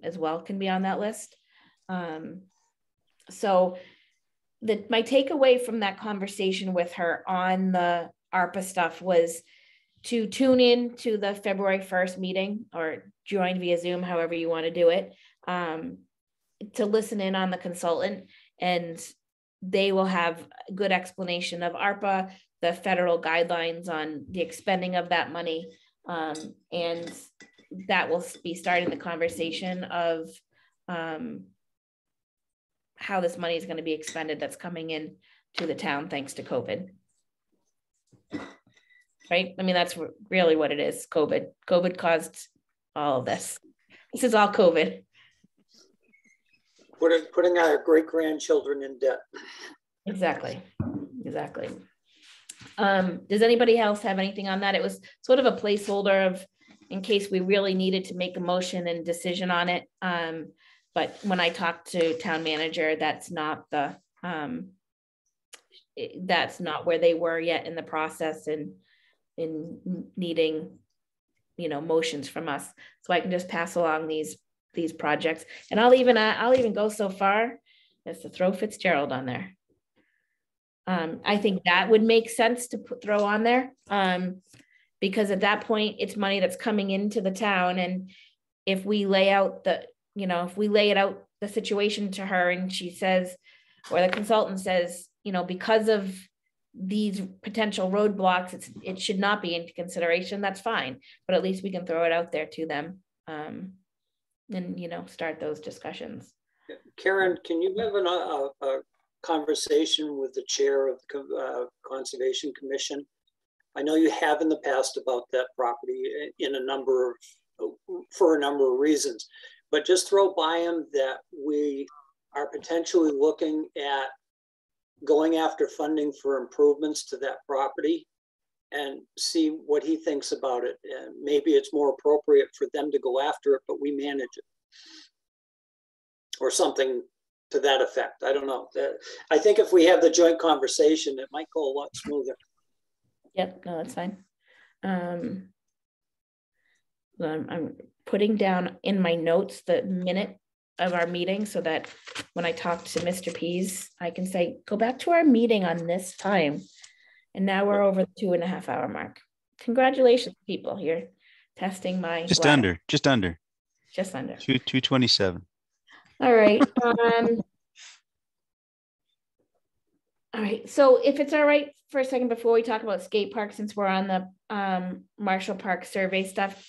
as well can be on that list. So my takeaway from that conversation with her on the ARPA stuff was to tune in to the February 1st meeting or join via Zoom, however you want to do it, to listen in on the consultant, and they will have a good explanation of ARPA, the federal guidelines on the expending of that money. And that will be starting the conversation of how this money is going to be expended that's coming in to the town thanks to COVID. Right? I mean, that's really what it is. COVID caused all of this. This is all COVID. Putting our great-grandchildren in debt. Exactly. Does anybody else have anything on that? It was sort of a placeholder of in case we really needed to make a motion and decision on it. But when I talked to town manager, that's not where they were yet in the process and in needing, motions from us. So I can just pass along these projects, and I'll even go so far as to throw Fitzgerald on there. I think that would make sense to throw on there because at that point it's money that's coming into the town, and if we lay out the situation to her and she says, or the consultant says, because of these potential roadblocks, it should not be into consideration, that's fine, but at least we can throw it out there to them and start those discussions. Karen, can you have a conversation with the chair of the Conservation Commission? I know you have in the past about that property for a number of reasons, but just throw by him that we are potentially looking at going after funding for improvements to that property and see what he thinks about it. And maybe it's more appropriate for them to go after it, but we manage it. Or something to that effect. I don't know. I think if we have the joint conversation, it might go a lot smoother. Yep, no, that's fine. I'm putting down in my notes the minute of our meeting so that when I talk to Mr. Pease, I can say, go back to our meeting on this time. And now we're over the 2.5 hour mark. Congratulations, people. You're testing my just bladder. under 227. All right. All right. So if it's all right for a second before we talk about skate park, since we're on the Marshall Park survey stuff,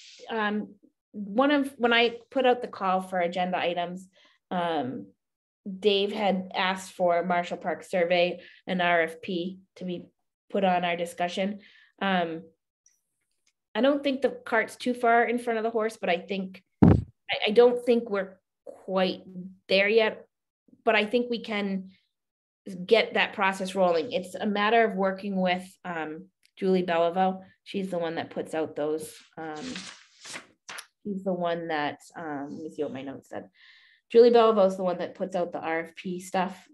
when I put out the call for agenda items, Dave had asked for Marshall Park survey, an RFP to be put on our discussion. I don't think the cart's too far in front of the horse, but I don't think we're quite there yet, but I think we can get that process rolling. It's a matter of working with Julie Bellevaux. She's the one that puts out those. She's the one that, let me see what my notes said. Julie Bellevaux is the one that puts out the RFP stuff.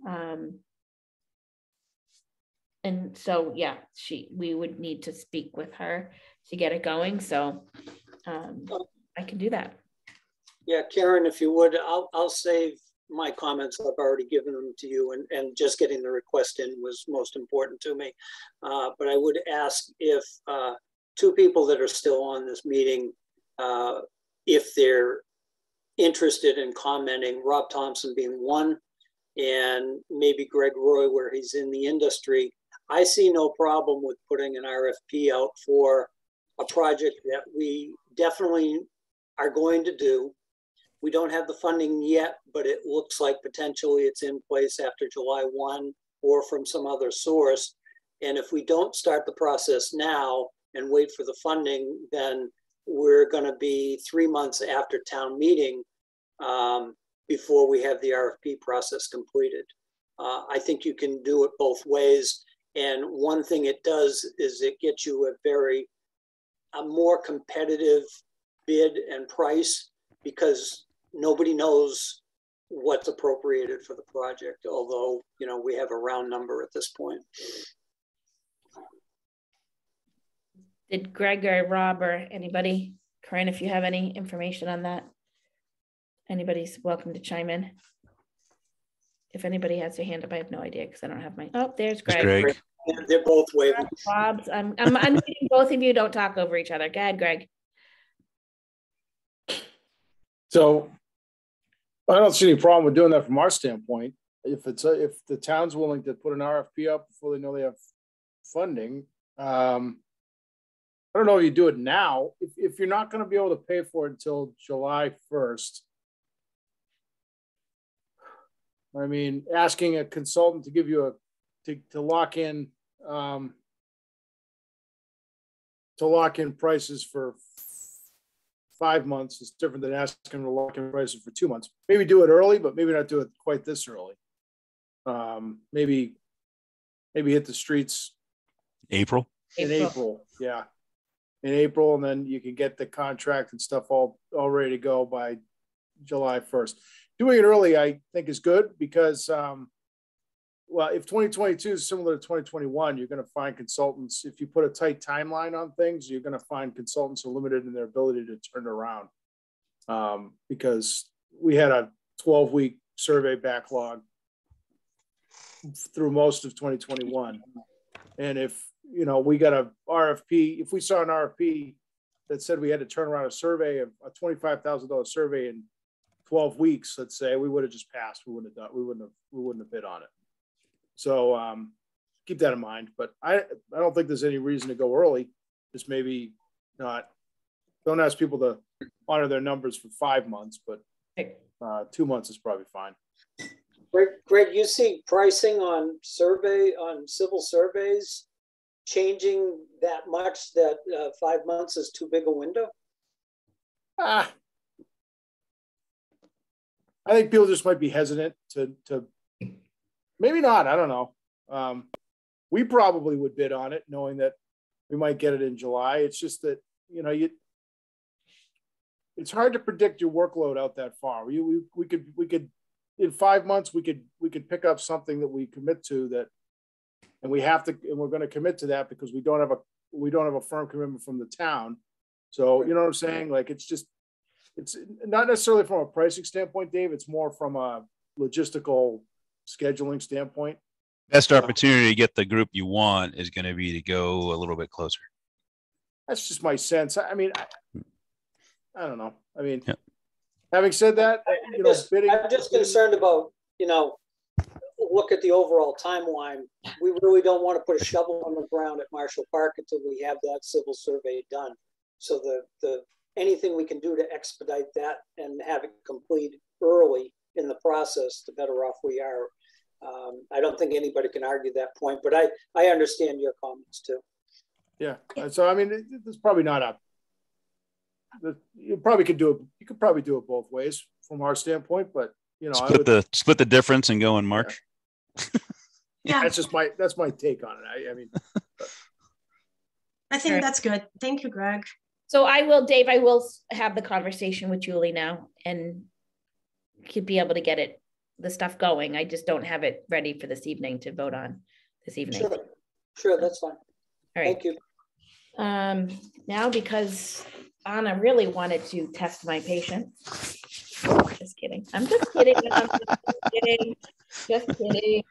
And so, yeah, we would need to speak with her to get it going. So I can do that. Yeah, Karen, if you would, I'll save my comments. I've already given them to you, and just getting the request in was most important to me. But I would ask if two people that are still on this meeting, if they're interested in commenting, Rob Thompson being one, and maybe Greg Roy, where he's in the industry. I see no problem with putting an RFP out for a project that we definitely are going to do. We don't have the funding yet, but it looks like potentially it's in place after July 1 or from some other source. And if we don't start the process now and wait for the funding, then we're going to be 3 months after town meeting before we have the RFP process completed. I think you can do it both ways. And one thing it does is it gets you a more competitive bid and price, because nobody knows what's appropriated for the project, although, you know, we have a round number at this point. Did Greg or Rob or anybody, Corinne, if you have any information on that, anybody's welcome to chime in. If anybody has their hand up, I have no idea because I don't have my, oh, there's Greg. They're both waving. Rob's, I'm unmuting both of you, don't talk over each other. Go ahead, Greg. So I don't see any problem with doing that from our standpoint. If the town's willing to put an RFP up before they know they have funding, I don't know if you do it now. If you're not going to be able to pay for it until July 1st, I mean, asking a consultant to give you to lock in prices for 5 months is different than asking them to lock in prices for 2 months. Maybe do it early, but maybe not do it quite this early. Maybe hit the streets April. In April, yeah. In April, and then you can get the contract and stuff all ready to go by July 1st. Doing it early, I think, is good because, well, if 2022 is similar to 2021, you're going to find consultants. If you put a tight timeline on things, you're going to find consultants are limited in their ability to turn it around, because we had a 12-week survey backlog through most of 2021. And if, you know, we got a RFP, if we saw an RFP that said we had to turn around a survey, a $25,000 survey in 12 weeks, let's say, we would have just passed. We wouldn't have bid on it. So keep that in mind. But I don't think there's any reason to go early. Just maybe not. Don't ask people to honor their numbers for 5 months, but 2 months is probably fine. Greg, you see pricing on civil surveys changing that much that 5 months is too big a window? I think people just might be hesitant to maybe not. I don't know. We probably would bid on it knowing that we might get it in July. It's just that, you know, it's hard to predict your workload out that far. We could in 5 months we could pick up something that we commit to that, and we're going to commit to that because we don't have a firm commitment from the town. So, you know what I'm saying? Like, it's not necessarily from a pricing standpoint, Dave. It's more from a logistical scheduling standpoint. Best opportunity to get the group you want is going to be to go a little bit closer. That's just my sense. I mean, I don't know. I mean, yeah. Having said that, I'm just concerned about, you know, look at the overall timeline. We really don't want to put a shovel on the ground at Marshall Park until we have that civil survey done. So the anything we can do to expedite that and have it complete early in the process, the better off we are. I don't think anybody can argue that point, but I understand your comments too. Yeah. So, I mean, there's probably not you could probably do it both ways from our standpoint, but, you know, split the difference and go in March. Yeah. That's my take on it. I mean, I think that's good. Thank you, Greg. So Dave, I will have the conversation with Julie now and could be able to get the stuff going. I just don't have it ready for this evening to vote on this evening. Sure, that's fine. All right. Thank you. Now, because Anna really wanted to test my patience. Just kidding. I'm just kidding. Just kidding.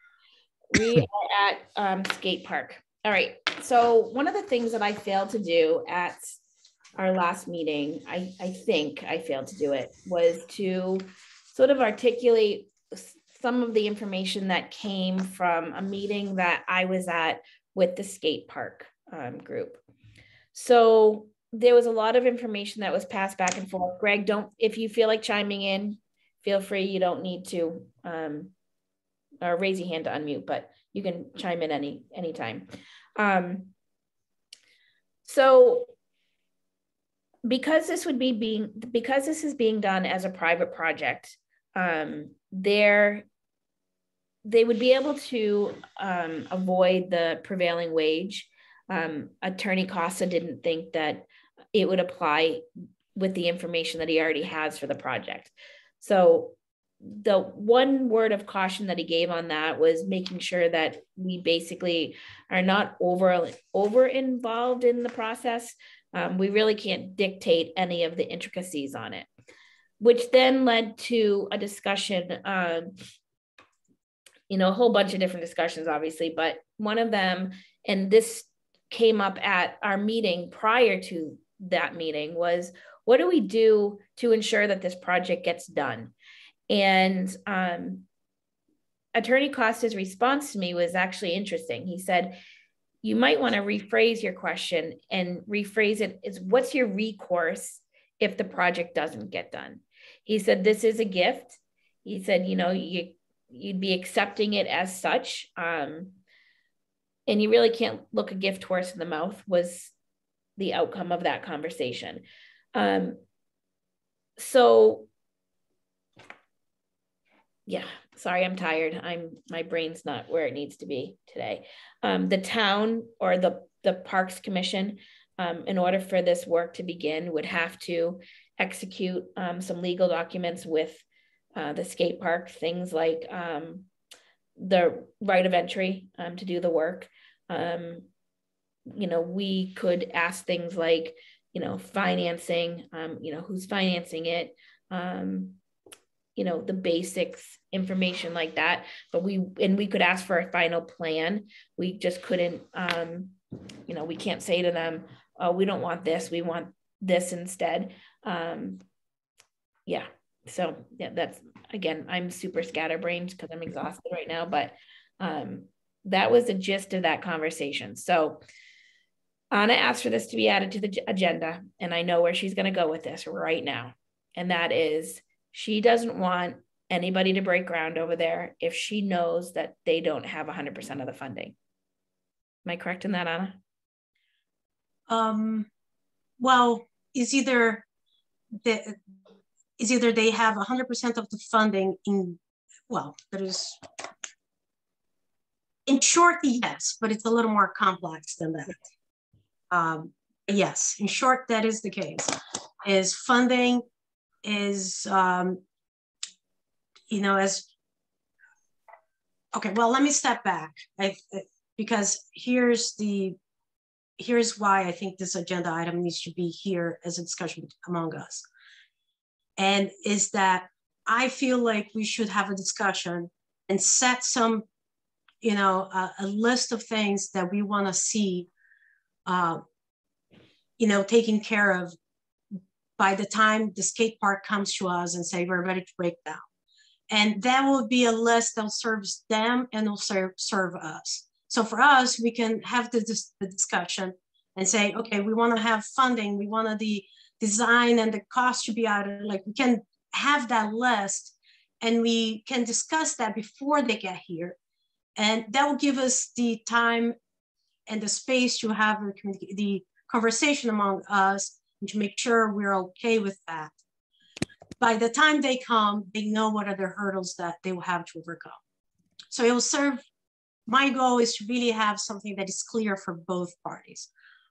We are at Skatepark. All right. So one of the things that I failed to do at our last meeting, I think I failed to do it, was to sort of articulate some of the information that came from a meeting that I was at with the skate park group. So there was a lot of information that was passed back and forth. Greg, if you feel like chiming in, feel free. You don't need to or raise your hand to unmute, but you can chime in anytime. So because this is being done as a private project, they would be able to avoid the prevailing wage. Attorney Costa didn't think that it would apply with the information that he already has for the project. So the one word of caution that he gave on that was making sure that we basically are not over involved in the process. We really can't dictate any of the intricacies on it, which then led to a discussion, a whole bunch of different discussions, obviously, but one of them, and this came up at our meeting prior to that meeting, was what do we do to ensure that this project gets done? And Attorney Costa's response to me was actually interesting. He said, you might want to rephrase your question and rephrase it as, what's your recourse if the project doesn't get done? He said, this is a gift. He said, you'd be accepting it as such. And you really can't look a gift horse in the mouth, was the outcome of that conversation. So yeah, sorry, I'm tired. My brain's not where it needs to be today. The town or the Parks Commission, in order for this work to begin, would have to execute some legal documents with the skate park, things like the right of entry to do the work. We could ask things like, financing, who's financing it, the basics, information like that, but we could ask for a final plan. We just couldn't, we can't say to them, oh, we don't want this, we want this instead. Yeah, so yeah, that's, again, I'm super scatterbrained because I'm exhausted right now, but that was the gist of that conversation. So Anna asked for this to be added to the agenda, and I know where she's going to go with this right now, and that is, she doesn't want anybody to break ground over there if she knows that they don't have 100% of the funding. Am I correct in that, Anna? Well, it's either they have 100% of the funding in short, yes, but it's a little more complex than that. Yes, in short, that is the case. Is funding is, okay, well, let me step back because here's why I think this agenda item needs to be here as a discussion among us. And is that I feel like we should have a discussion and set some, a list of things that we want to see, taken care of by the time the skate park comes to us and say, we're ready to break down. And that will be a list that serves them and will serve us. So for us, we can have the discussion and say, okay, we want to have funding. We want the design and the cost to be out. Like, we can have that list and we can discuss that before they get here. And that will give us the time and the space to have the conversation among us and to make sure we're okay with that. By the time they come, they know what are the hurdles that they will have to overcome. So it will serve, my goal is to really have something that is clear for both parties.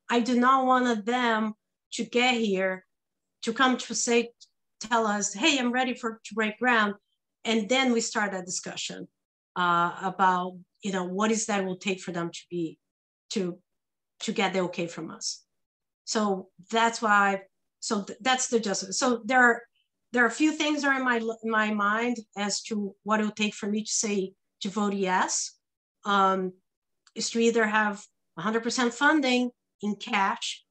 I do not want them to get here, to come to tell us, hey, I'm ready to break ground. And then we start that discussion about, what is that will take for them to get the okay from us. So that's why, that's the justice. So there are a few things that are in my mind as to what it will take for me to vote yes. Is to either have 100% funding in cash,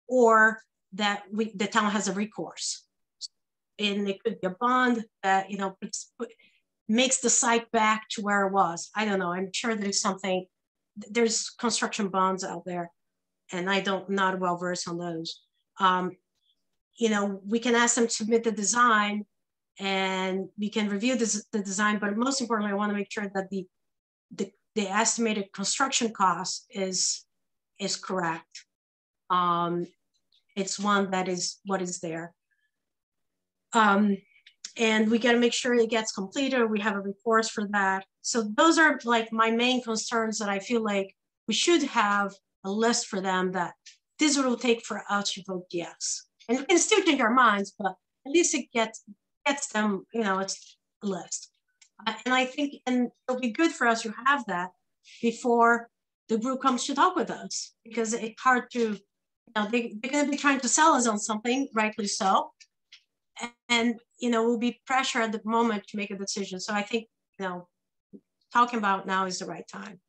or that the town has a recourse. And it could be a bond that, makes the site back to where it was. I don't know, I'm sure there's something there's construction bonds out there, and not well versed on those. You know, we can ask them to submit the design, and we can review the design, but most importantly, I want to make sure that the estimated construction cost is correct. It's one that is what is there. And we got to make sure it gets completed. We have a recourse for that. So those are like my main concerns that I feel like we should have a list for them, that this will take for us to vote yes. And we can still change our minds, but at least it gets them, you know, it's a list. And I think, and it'll be good for us to have that before the group comes to talk with us, because it's hard to, you know, they're going to be trying to sell us on something, rightly so. And, you know, we'll be pressure at the moment to make a decision. So I think, you know, talking about now is the right time.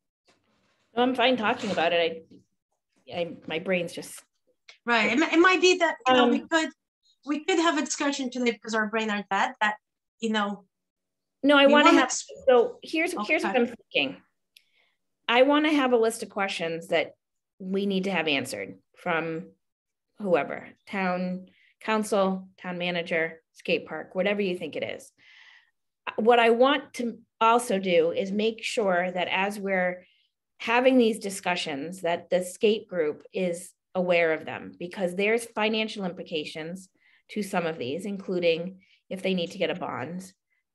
No, I'm fine talking about it. My brain's just. Right. It might be that, you know, we could have a discussion today because our brain are dead, that, you know. No, I want to have, so here's what I'm thinking. I want to have a list of questions that we need to have answered from whoever, town council, town manager, skate park, whatever you think it is. What I want to also do is make sure that as we're having these discussions, that the skate group is aware of them, because there's financial implications to some of these, including if they need to get a bond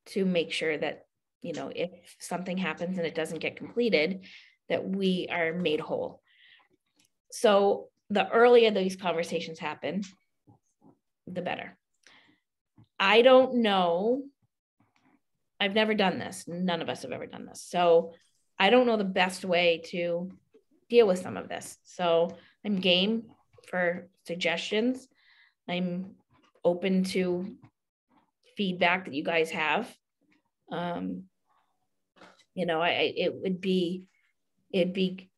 to make sure that, you know, if something happens and it doesn't get completed, that we are made whole. So the earlier these conversations happen, the better. I don't know. I've never done this. None of us have ever done this. So I don't know the best way to deal with some of this. So I'm game for suggestions. I'm open to feedback that you guys have. You know, it'd be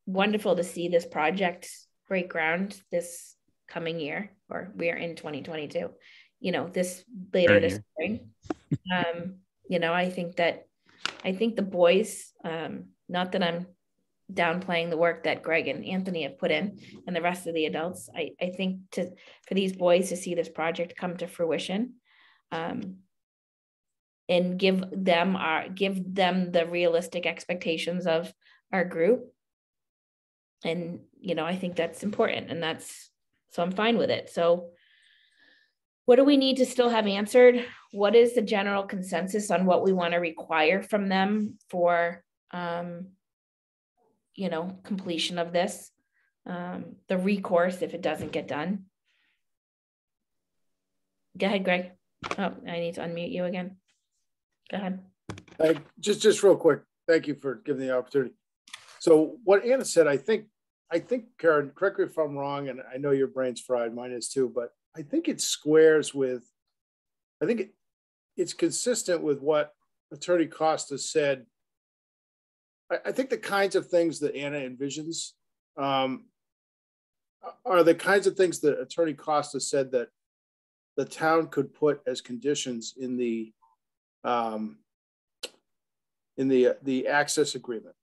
wonderful to see this project break ground this coming year, or we're in 2022, you know, this later this spring. You know, I think the boys, not that I'm downplaying the work that Greg and Anthony have put in and the rest of the adults, I think for these boys to see this project come to fruition, and give them the realistic expectations of our group. And, you know, I think that's important, and so I'm fine with it. So what do we need to still have answered? What is the general consensus on what we want to require from them for, you know, completion of this, the recourse if it doesn't get done? Go ahead, Greg. Oh, I need to unmute you again. Go ahead. Just real quick. Thank you for giving the opportunity. So what Anna said, I think, Karen, correct me if I'm wrong, and I know your brain's fried, mine is too, but I think it squares with, I think it's consistent with what Attorney Costa said. I think the kinds of things that Anna envisions are the kinds of things that Attorney Costa said that the town could put as conditions in the access agreement.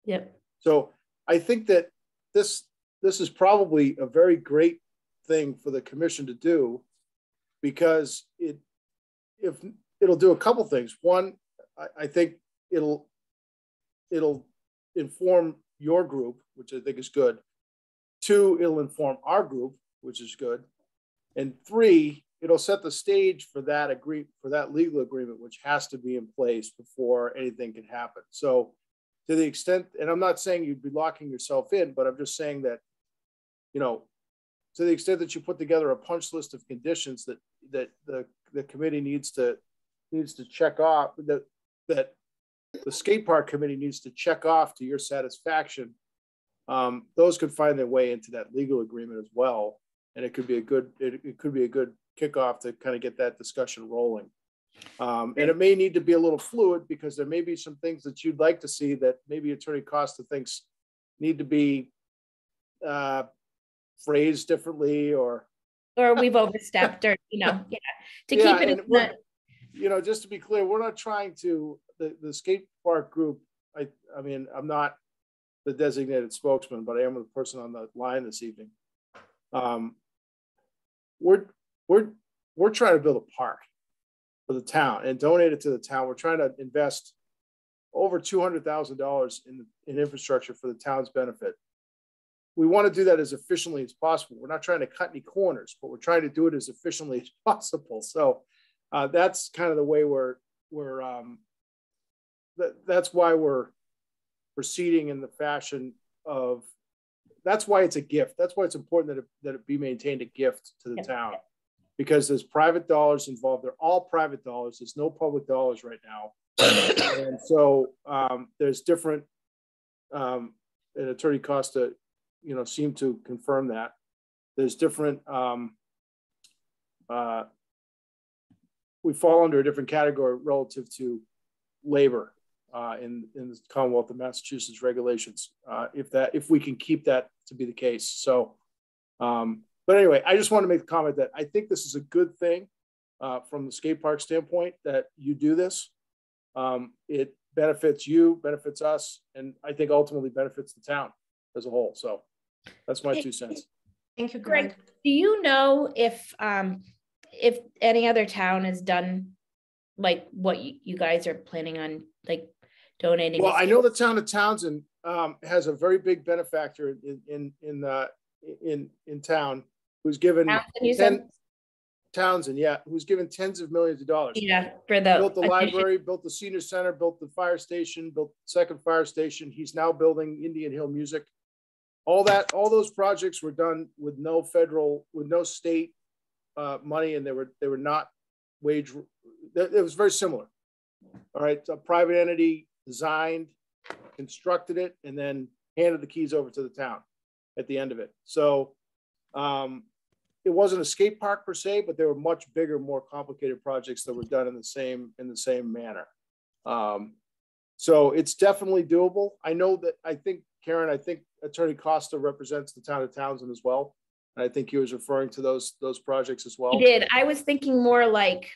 Yep. So I think that this is probably a very great thing for the commission to do, because it'll do a couple things. One, I think it'll inform your group, which I think is good. Two, it'll inform our group, which is good. And three, it'll set the stage for that legal agreement, which has to be in place before anything can happen. So to the extent, and I'm not saying you'd be locking yourself in, but I'm just saying that, you know, to the extent that you put together a punch list of conditions that the committee needs to check off, that the skate park committee needs to check off to your satisfaction, those could find their way into that legal agreement as well. And it could be a good kickoff to kind of get that discussion rolling. And it may need to be a little fluid, because there may be some things that you'd like to see that maybe Attorney Costa thinks need to be phrased differently, or we've overstepped, or, you know, to keep it. You know, just to be clear, we're not trying to, the skate park group, I mean, I'm not the designated spokesman, but I am the person on the line this evening. We're trying to build a park for the town and donate it to the town. We're trying to invest over $200,000 in infrastructure for the town's benefit. We want to do that as efficiently as possible. We're not trying to cut any corners, but we're trying to do it as efficiently as possible. So that's kind of the way that's why we're proceeding in the fashion of, that's why it's a gift. That's why it's important that it be maintained a gift to the town, because there's private dollars involved. They're all private dollars. There's no public dollars right now. And so there's different, and Attorney Costa, seemed to confirm that. There's different, we fall under a different category relative to labor in the Commonwealth of Massachusetts regulations, if we can keep that to be the case. So, but anyway, I just want to make the comment that I think this is a good thing from the skate park standpoint that you do this. It benefits you, benefits us, and I think ultimately benefits the town as a whole. So that's my 2 cents. Thank you, Greg. Do you know if any other town has done like what you guys are planning on, like donating? Well, I know the town of Townsend has a very big benefactor in town who's given Townsend, yeah, who's given tens of millions of dollars. Yeah, for the built the library, built the senior center, built the fire station, built the second fire station. He's now building Indian Hill Music. All those projects were done with no state money, and they were not wage. It was very similar. All right, a private entity designed, constructed it, and then handed the keys over to the town at the end of it. So it wasn't a skate park per se, but there were much bigger, more complicated projects that were done in the same manner. So it's definitely doable. I think Karen, Attorney Costa represents the town of Townsend as well. And I think he was referring to those projects as well. He did. I was thinking more like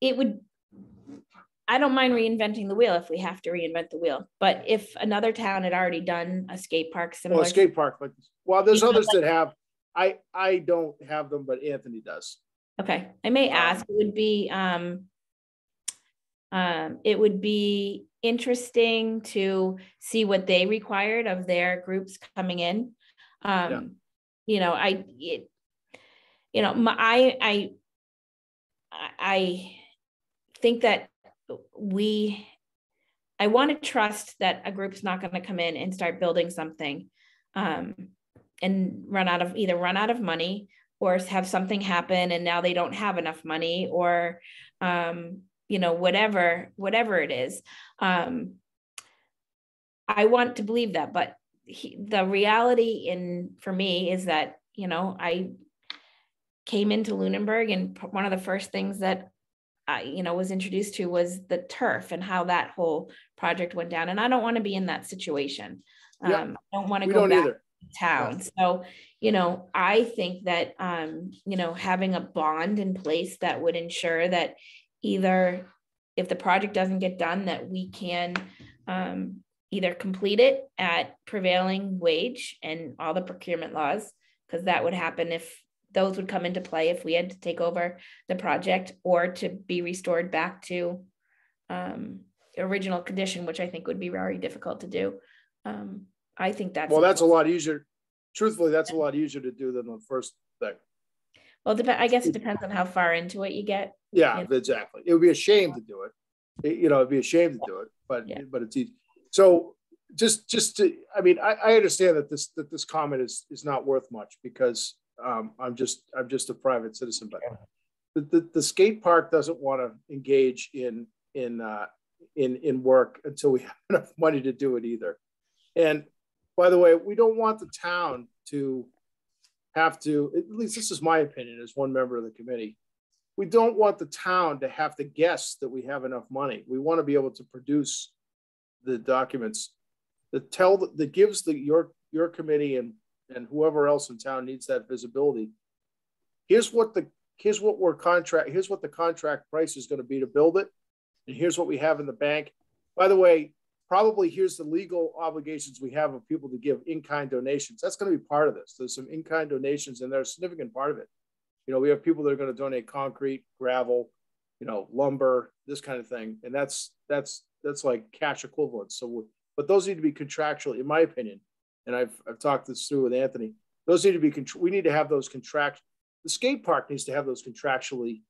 I don't mind reinventing the wheel if we have to reinvent the wheel. But if another town had already done a skate park similar, a skate park, well, there's others that have. I don't have them, but Anthony does. Okay, I may ask. It would be interesting to see what they required of their groups coming in. I think that I want to trust that a group's not going to come in and start building something and run out of money, or have something happen and now they don't have enough money, or whatever it is. I want to believe that, but the reality for me is that, I came into Lunenburg, and one of the first things that I, was introduced to was the turf and how that whole project went down. And I don't want to be in that situation. I don't want to go back to town. So, I think that, having a bond in place that would ensure that either if the project doesn't get done, that we can either complete it at prevailing wage and all the procurement laws, because that would happen if those would come into play if we had to take over the project, or to be restored back to original condition, which I think would be very difficult to do. I think that's that's a lot easier. Truthfully, that's a lot easier to do than the first thing. Well, I guess it depends on how far into it you get. Yeah, exactly. It would be a shame to do it. It'd be a shame to do it, but it's easy. So just to, I understand that this comment is not worth much, because I'm just a private citizen, but the skate park doesn't want to engage in work until we have enough money to do it either. And by the way, we don't want the town to have to, at least this is my opinion as one member of the committee, we don't want the town to have to guess that we have enough money. We want to be able to produce the documents that gives your committee and whoever else in town needs that visibility. Here's what the contract price is going to be to build it, and here's what we have in the bank. By the way, probably here's the legal obligations we have of people to give in-kind donations. That's going to be part of this. There's some in-kind donations, and they're a significant part of it. You know, we have people that are going to donate concrete, gravel, you know, lumber, this kind of thing, and that's like cash equivalents. So, but those need to be contractually, in my opinion, and I've talked this through with Anthony. Those need to be we need to have those contract. The skate park needs to have those contractually.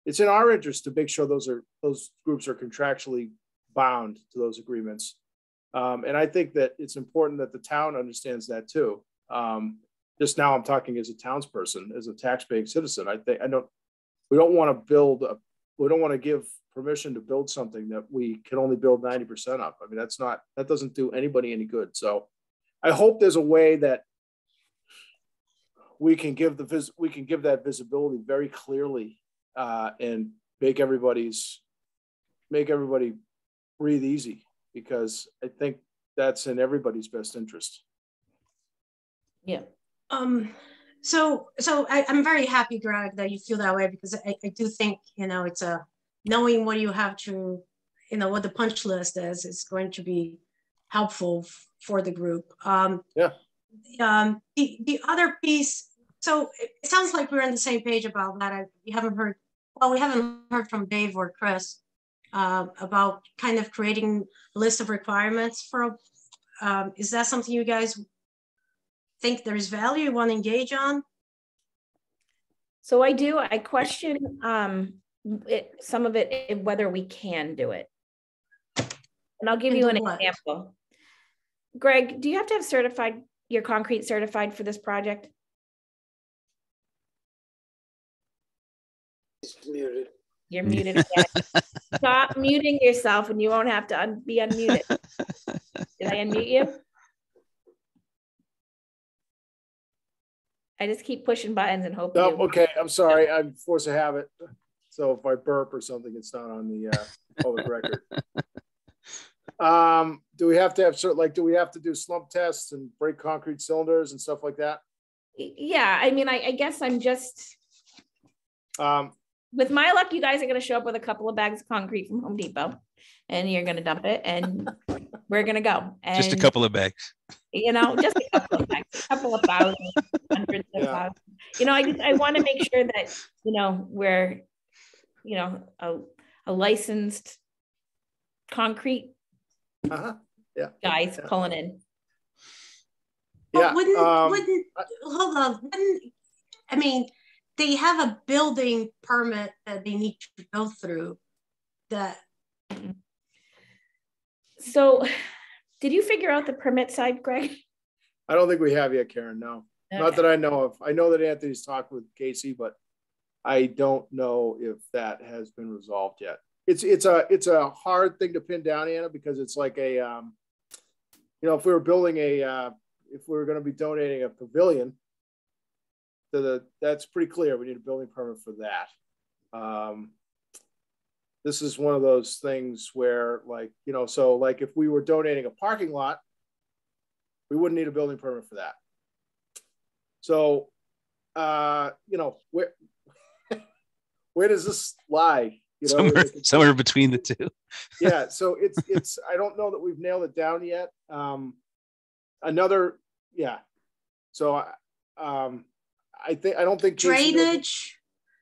It's in our interest to make sure those groups are contractually bound to those agreements. And I think that it's important that the town understands that too. Just now I'm talking as a townsperson, as a taxpaying citizen. We don't want to give permission to build something that we can only build 90% of. I mean, that doesn't do anybody any good. So I hope there's a way that we can give that visibility very clearly, and make everybody breathe easy, because I think that's in everybody's best interest. Yeah. So I'm very happy, Greg, that you feel that way, because I do think, you know, it's knowing what you have to, you know, what the punch list is going to be helpful for the group. Yeah. The other piece, so it sounds like we're on the same page about that. We haven't heard from Dave or Chris about kind of creating a list of requirements for, is that something you guys think there's value you want to engage on? So I question some of it, whether we can do it. And I'll give you an example. Greg, do you have to have your concrete certified for this project? He's muted. You're muted again. Stop muting yourself and you won't have to be unmuted. Did I unmute you? I just keep pushing buttons and hoping. Oh, okay, I'm sorry. I'm forced to have it. So if I burp or something, it's not on the public record. Do we have to have do we have to do slump tests and break concrete cylinders and stuff like that? Yeah, I mean, I guess I'm just, with my luck, you guys are going to show up with a couple of bags of concrete from Home Depot and you're going to dump it and we're going to go. And, just a couple of bags. You know, just a couple of bags, a couple of thousand, hundreds of thousands. You know, I want to make sure that, you know, we're, you know, a licensed concrete guys pulling in. Yeah. Hold on. I mean, they have a building permit that they need to go through. So, did you figure out the permit side, Greg? I don't think we have yet, Karen. No, okay. Not that I know of. I know that Anthony's talked with Casey, but I don't know if that has been resolved yet. It's a hard thing to pin down, Anna, because it's like a, you know, if we were building if we were going to be donating a pavilion, that's pretty clear. We need a building permit for that. This is one of those things where, like, you know, so like if we were donating a parking lot, we wouldn't need a building permit for that. So, you know, where does this lie? You know, somewhere between the two. Yeah. So it's I don't know that we've nailed it down yet. So I don't think drainage.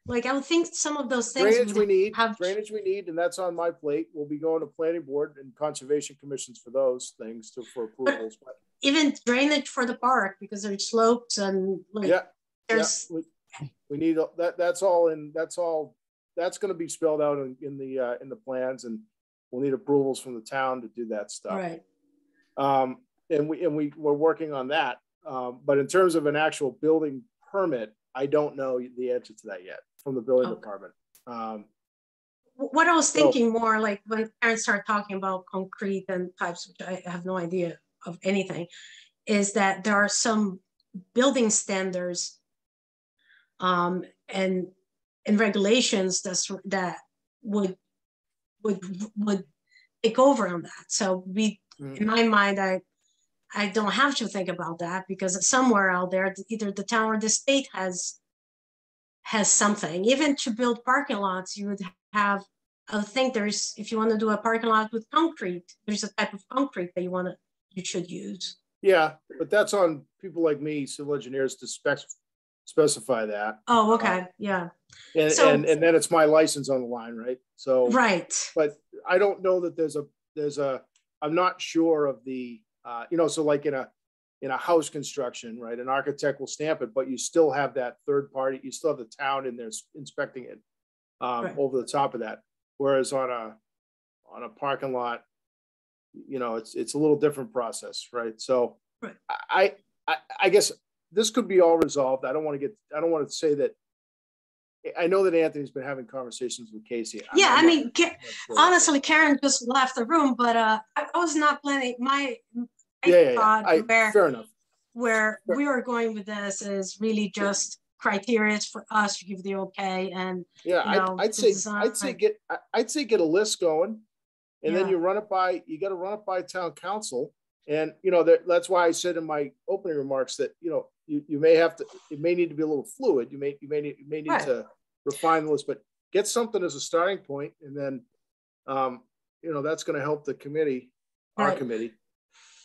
Like, I would think some of those things drainage we need, and that's on my plate. We'll be going to planning board and conservation commissions for those things for approvals. But even drainage for the park, because there's slopes and like we need that. That's going to be spelled out in the plans, and we'll need approvals from the town to do that stuff. Right. And we're working on that. But in terms of an actual building permit, I don't know the answer to that yet from the building department. What I was thinking more like when parents start talking about concrete and pipes, which I have no idea of anything, is that there are some building standards and regulations that would take over on that. So in my mind, I don't have to think about that, because somewhere out there, either the town or the state has something. Even to build parking lots, you would have I think there's, if you want to do a parking lot with concrete, there's a type of concrete that you should use. Yeah, but that's on people like me, civil engineers, to specify that. Oh, okay, yeah. And, so, and then it's my license on the line, right? So right. But I don't know that there's a I'm not sure of the so like in a house construction, right? An architect will stamp it, but you still have that third party. You still have the town in there inspecting it right. Over the top of that. Whereas on a parking lot, it's a little different process, right? So right. I guess this could be all resolved. I don't want to say that. I know that Anthony's been having conversations with Casey. Yeah, honestly, Karen just left the room, but I was not planning. Fair enough. Where we were going with this is really just criteria for us to give the okay, and I'd say get a list going, and then you got to run it by town council, and that's why I said in my opening remarks that you may have to, it may need to be a little fluid. You may need right. to refine the list, but get something as a starting point, and then that's going to help the committee, our right. committee,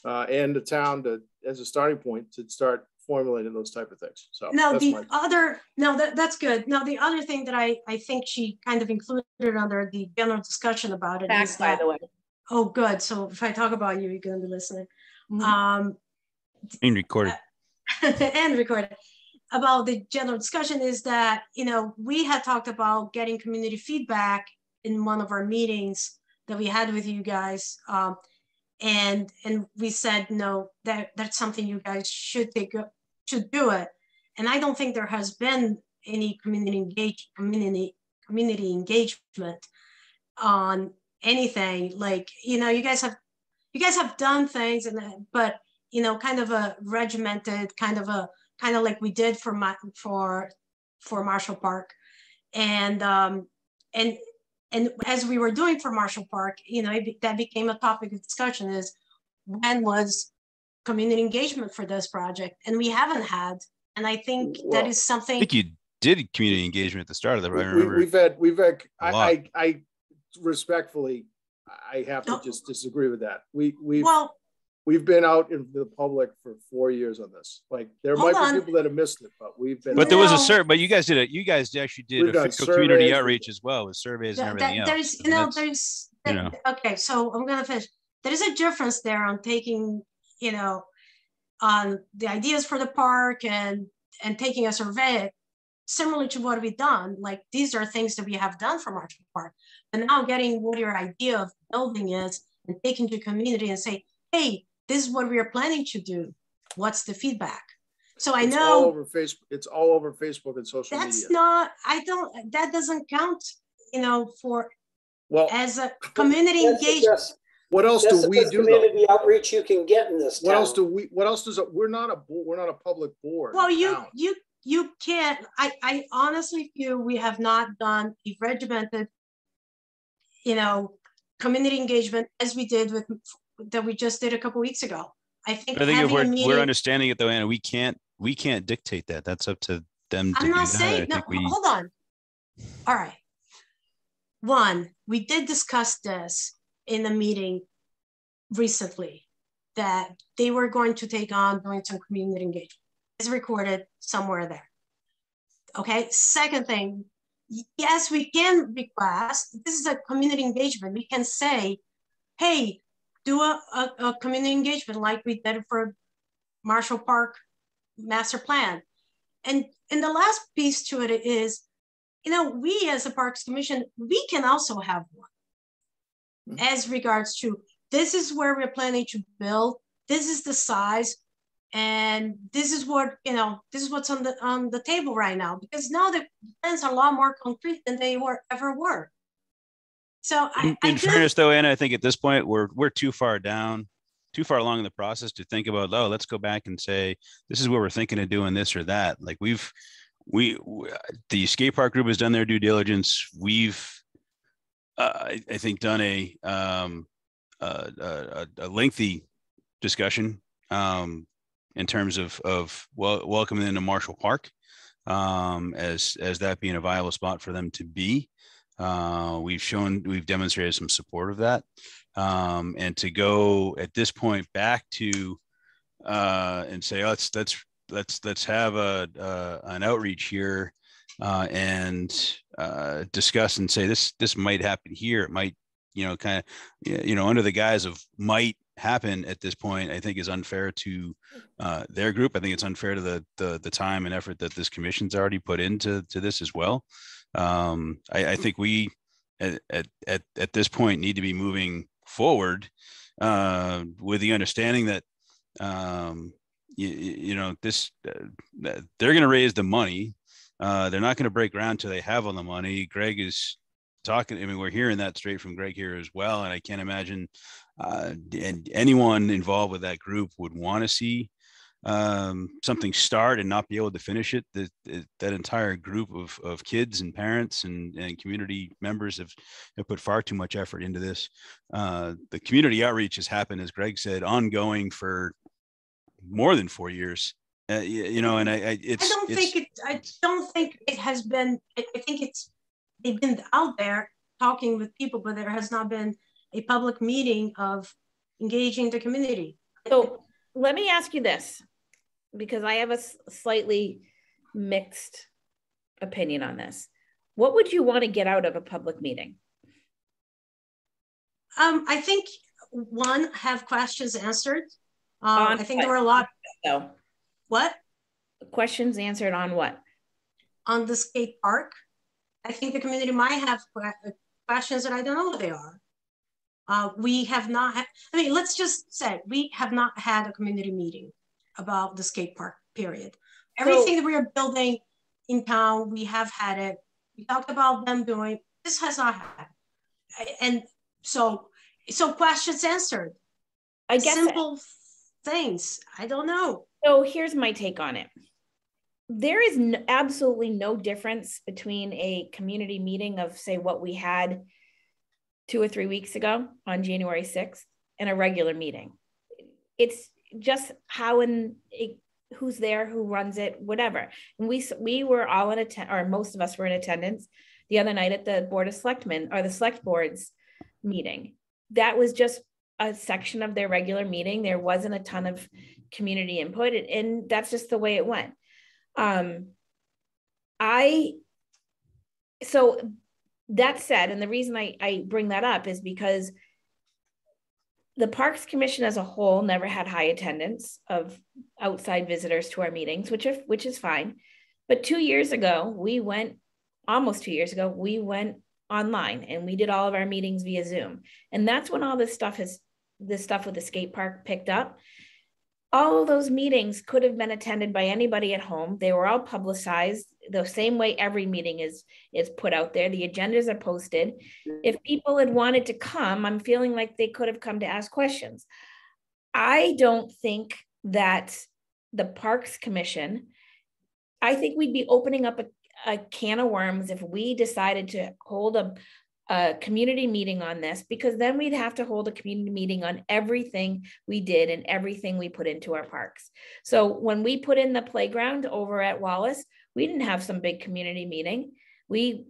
and the town as a starting point to start formulating those type of things. So now that's good. Now the other thing that I think she kind of included under the general discussion about it is that, by the way. Oh, good. So if I talk about you, you're going to be listening. And recorded. And recorded. About the general discussion is that, we had talked about getting community feedback in one of our meetings that we had with you guys. And we said, no, that's something you guys should do it. And I don't think there has been any community engagement on anything. Like, you guys have done things, but kind of a regimented, kind of like we did for Marshall Park, and as we were doing for Marshall Park, that became a topic of discussion: is when was community engagement for this project, and we haven't had. And I think that is something. I think you did community engagement at the start of the. I remember we've had. I respectfully, I have to just disagree with that. We've been out in the public for 4 years on this. Like there might be people that have missed it, but we've been. But there was a but you guys did it. You guys actually did official community outreach as well with surveys and everything else. Okay, so I'm gonna finish. There is a difference there on taking, on the ideas for the park and taking a survey, similar to what we've done. Like these are things that we have done for Marshall Park, and now getting what your idea of building is and taking to community and say, hey, this is what we are planning to do. What's the feedback? So I know it's all over Facebook. It's all over Facebook and social media. That's not. That doesn't count. As a community engagement. What else do we do? Community outreach you can get in this town. What else does it? We're not a public board. Well, you can't. I honestly feel we have not done a regimented, community engagement as we did that we just did a couple weeks ago. I think if we're understanding it though, Anna, we can't dictate that. That's up to them. I'm not saying no. Hold on. All right. One, we did discuss this in a meeting recently that they were going to take on doing some community engagement. It's recorded somewhere there. Okay. Second thing, yes, we can request. This is a community engagement. We can say, hey, do a community engagement like we did for Marshall Park master plan. And the last piece to it is, we as a Parks Commission, we can also have one as regards to, this is where we're planning to build, this is the size, and this is what, this is what's on the table right now, because now the plans are a lot more concrete than they ever were. So in fairness though, Anna, I think at this point we're too far along in the process to think about, let's go back and say, this is what we're thinking of doing this or that. Like the skate park group has done their due diligence. We've, I think, done a lengthy discussion in terms of welcoming into Marshall Park as that being a viable spot for them to be. We've demonstrated some support of that. And to go at this point back to and say, oh, let's have an outreach here and discuss and say this might happen here. It might, kind of, under the guise of might happen at this point, I think is unfair to their group. I think it's unfair to the time and effort that this commission's already put into this as well. I think we at this point need to be moving forward with the understanding that they're going to raise the money. They're not going to break ground till they have all the money. Greg is talking. I mean, we're hearing that straight from Greg here as well. And I can't imagine and anyone involved with that group would want to see something start and not be able to finish it. That entire group of kids and parents and community members have put far too much effort into this. The community outreach has happened, as Greg said, ongoing for more than 4 years. And I don't think it has been. I think they've been out there talking with people, but there has not been a public meeting of engaging the community. So let me ask you this, because I have a slightly mixed opinion on this. What would you want to get out of a public meeting? I think one, have questions answered. I think there were a lot. So, what? Questions answered on what? On the skate park. I think the community might have questions that I don't know what they are. We have not had, let's just say we have not had a community meeting about the skate park, period. Everything that we are building in town, we have had it. We talked about them doing, this has not happened. And so questions answered. I guess simple things. I don't know. So here's my take on it. There is absolutely no difference between a community meeting of, say, what we had 2 or 3 weeks ago on January 6th and a regular meeting. It's just how who's there, who runs it, whatever. And we were all in attendance, or most of us were in attendance the other night at the Board of Selectmen or the Select Board's meeting. That was just a section of their regular meeting. There wasn't a ton of community input, and that's just the way it went. So that said, and the reason I bring that up is because the Parks Commission as a whole never had high attendance of outside visitors to our meetings, which is fine. But 2 years ago, almost 2 years ago, we went online and we did all of our meetings via Zoom. And that's when all this stuff with the skate park picked up. All of those meetings could have been attended by anybody at home. They were all publicized the same way every meeting is put out there. The agendas are posted. If people had wanted to come, I'm feeling like they could have come to ask questions. I don't think that the Parks Commission, I think we'd be opening up a can of worms if we decided to hold a community meeting on this, because then we'd have to hold a community meeting on everything we did and everything we put into our parks. So when we put in the playground over at Wallace, we didn't have some big community meeting. The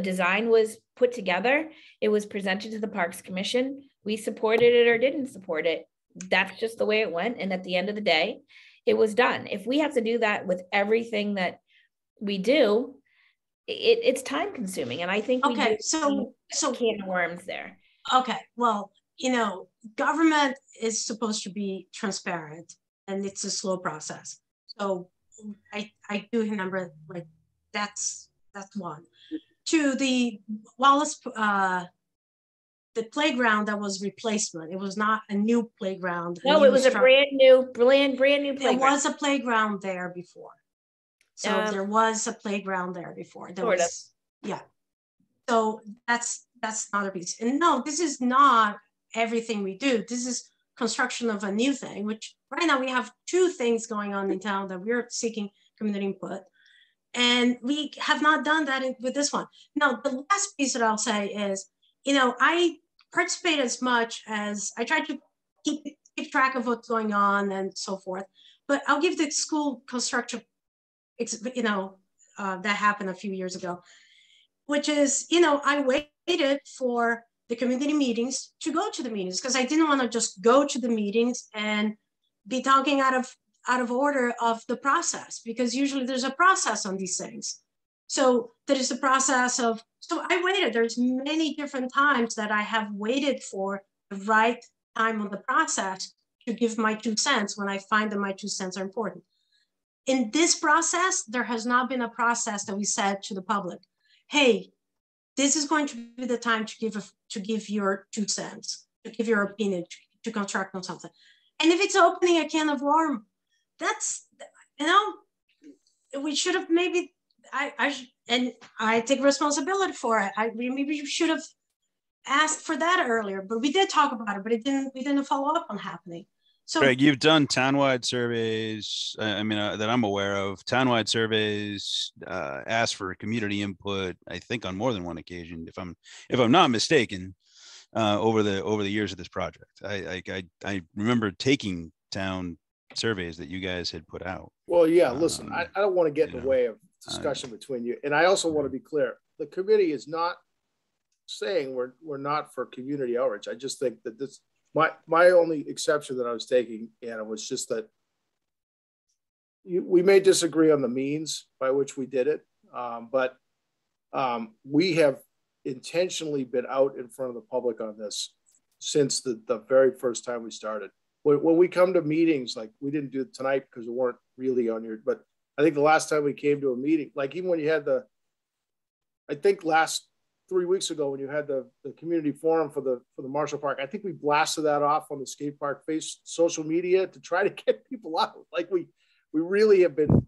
design was put together. It was presented to the Parks Commission. We supported it or didn't support it. That's just the way it went. And at the end of the day, it was done. If we have to do that with everything that we do, it's time consuming. And I think so can of worms there. Okay, well, government is supposed to be transparent and it's a slow process. So I do remember, like, that's one. To the Wallace, the playground that was replacement. It was not a new playground. No, it was a brand new playground. There was a playground there before. So there was a playground there before. Yeah. So that's not a reason. And no, this is not everything we do. This is construction of a new thing, which right now we have 2 things going on in town that we're seeking community input. And we have not done that with this one. Now, the last piece that I'll say is, I participate as much as I try to keep track of what's going on and so forth. But I'll give the school construction, that happened a few years ago. which is, I waited for the community meetings to go to the meetings because I didn't want to just go to the meetings and be talking out of order of the process, because usually there's a process on these things. So there is a process of, so I waited. There's many different times that I have waited for the right time of the process to give my 2 cents when I find that my 2 cents are important. In this process, there has not been a process that we said to the public, hey, this is going to be the time to give your 2 cents, to give your opinion, to construct on something. And if it's opening a can of worms, that's, we should have maybe, and I take responsibility for it. Maybe you should have asked for that earlier, but we did talk about it, but we didn't follow up on happening. So Greg, you've done townwide surveys, that I'm aware of, townwide surveys, asked for community input, I think on more than one occasion, if I'm not mistaken, over the years of this project. I remember taking town surveys that you guys had put out. Well, yeah, listen, I don't want to get in the way of discussion between you. And I also want to be clear, the committee is not saying we're not for community outreach. I just think that this, my only exception that I was taking, Anna, was just that we may disagree on the means by which we did it, but we have intentionally been out in front of the public on this since the very first time we started. When we come to meetings, like we didn't do it tonight because we weren't really on your, but I think the last time we came to a meeting, like even when you had I think last 3 weeks ago when you had the community forum for the Marshall Park, I think we blasted that off on the skate park social media to try to get people out. Like we really have been,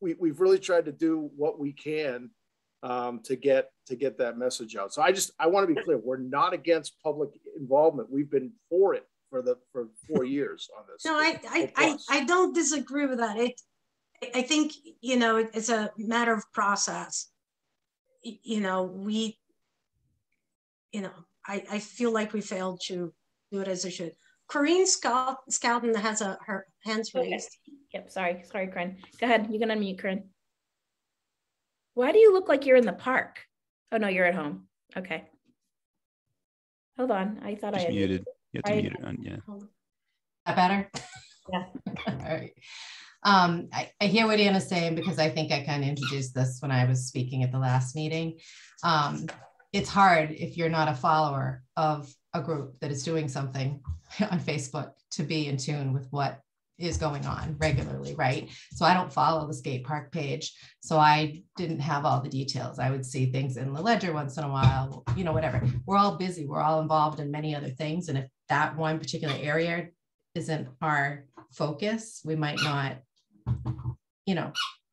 we've really tried to do what we can to get that message out. So I want to be clear, we're not against public involvement. We've been for it for 4 years on this. No, I don't disagree with that. I think, it's a matter of process. I feel like we failed to do it as it should. Corinne Scouten has her hands raised. Okay. Yep, sorry, Corinne. Go ahead, you can unmute, Corinne. Why do you look like you're in the park? Oh no, you're at home. Okay. Hold on, I thought I had muted. You have to mute it on, yeah. That better? Yeah. All right. I hear what Anna's saying because I think I kind of introduced this when I was speaking at the last meeting. It's hard if you're not a follower of a group that is doing something on Facebook to be in tune with what is going on regularly, right? So I don't follow the skate park page, so I didn't have all the details. I would see things in the ledger once in a while, whatever. We're all busy, we're all involved in many other things, and if that one particular area isn't our focus, we might not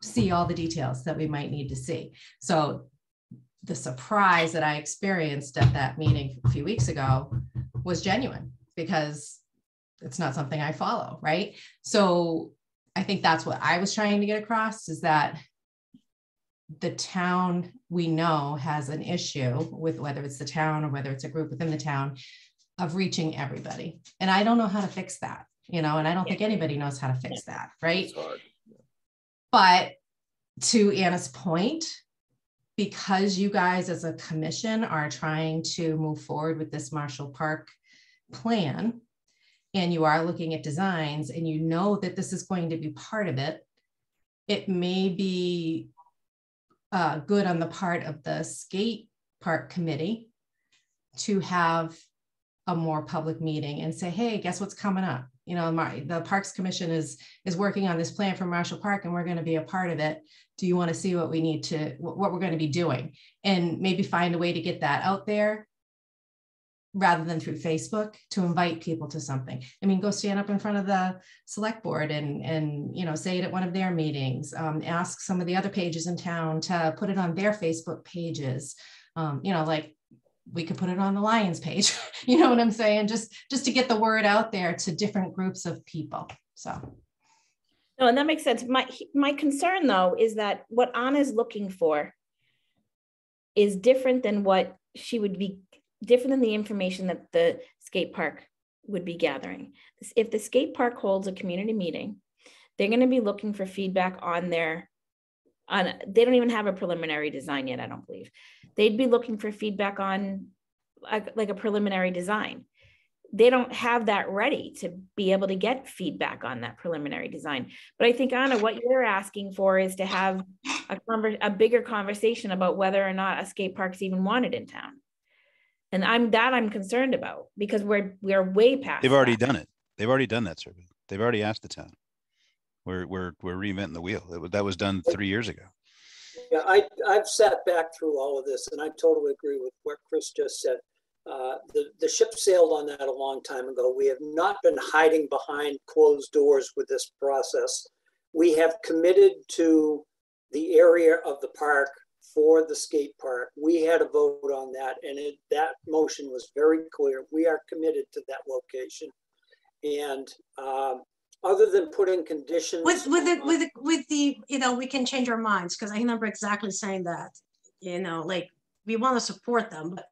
see all the details that we might need to see. So the surprise that I experienced at that meeting a few weeks ago was genuine because it's not something I follow, right? So I think that's what I was trying to get across, is that the town we know has an issue with, whether it's the town or whether it's a group within the town, of reaching everybody. And I don't know how to fix that, and I don't think anybody knows how to fix that, right? It's hard. But to Anna's point, because you guys as a commission are trying to move forward with this Marshall Park plan, and you are looking at designs and you know that this is going to be part of it, it may be good on the part of the skate park committee to have a more public meeting and say, hey, guess what's coming up? The Parks Commission is working on this plan for Marshall Park and we're going to be a part of it. Do you want to see what we're going to be doing? And maybe find a way to get that out there rather than through Facebook, to invite people to something. Go stand up in front of the select board and say it at one of their meetings, ask some of the other pages in town to put it on their Facebook pages. Like we could put it on the Lions page, you know what I'm saying? Just to get the word out there to different groups of people, so. No, and that makes sense. My concern though, is that what Anna's looking for is different than what she would be, different than the information that the skate park would be gathering. If the skate park holds a community meeting, they're going to be looking for feedback on their they don't even have a preliminary design yet, I don't believe. They'd be looking for feedback on like a preliminary design. They don't have that ready to be able to get feedback on that preliminary design. But I think, Anna, what you're asking for is to have a bigger conversation about whether or not a skate park's even wanted in town. And I'm concerned about, because we're way past. They've already done it. They've already done that survey. They've already asked the town. We're reinventing the wheel. That was done 3 years ago. Yeah, I've sat back through all of this, and I totally agree with what Chris just said. The ship sailed on that a long time ago. We have not been hiding behind closed doors with this process. We have committed to the area of the park for the skate park. We had a vote on that, and that motion was very clear. We are committed to that location. And other than putting conditions with the we can change our minds, because I remember exactly saying that, like, we want to support them, but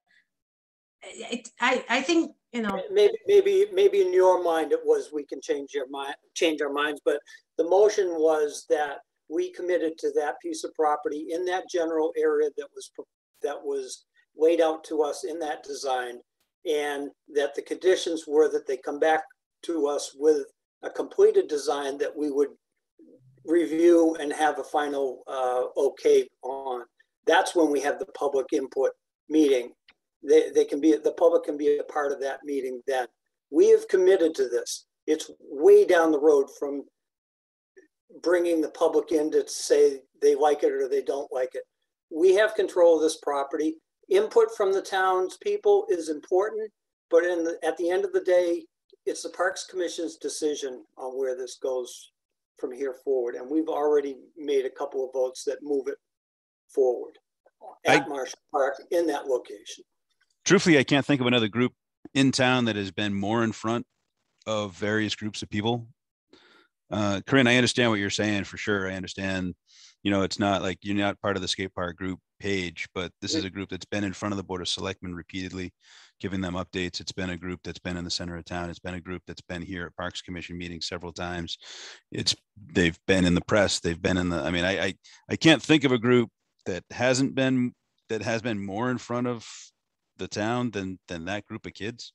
I think maybe in your mind it was we can change our minds, but the motion was that we committed to that piece of property in that general area that was laid out to us in that design, and that the conditions were that they come back to us with a completed design that we would review and have a final okay on. That's when we have the public input meeting. The public can be a part of that meeting then. We have committed to this. It's way down the road from bringing the public in to say they like it or they don't like it. We have control of this property. Input from the townspeople is important, but at the end of the day, it's the Parks Commission's decision on where this goes from here forward. And we've already made a couple of votes that move it forward at Marshall Park in that location. Truthfully, I can't think of another group in town that has been more in front of various groups of people. Corinne, I understand what you're saying for sure. I understand, it's not like you're not part of the skate park group page, but this is a group that's been in front of the Board of Selectmen repeatedly, giving them updates. It's been a group that's been in the center of town. It's been a group that's been here at Parks Commission meetings several times. They've been in the press. They've been in I can't think of a group that has been more in front of the town than that group of kids.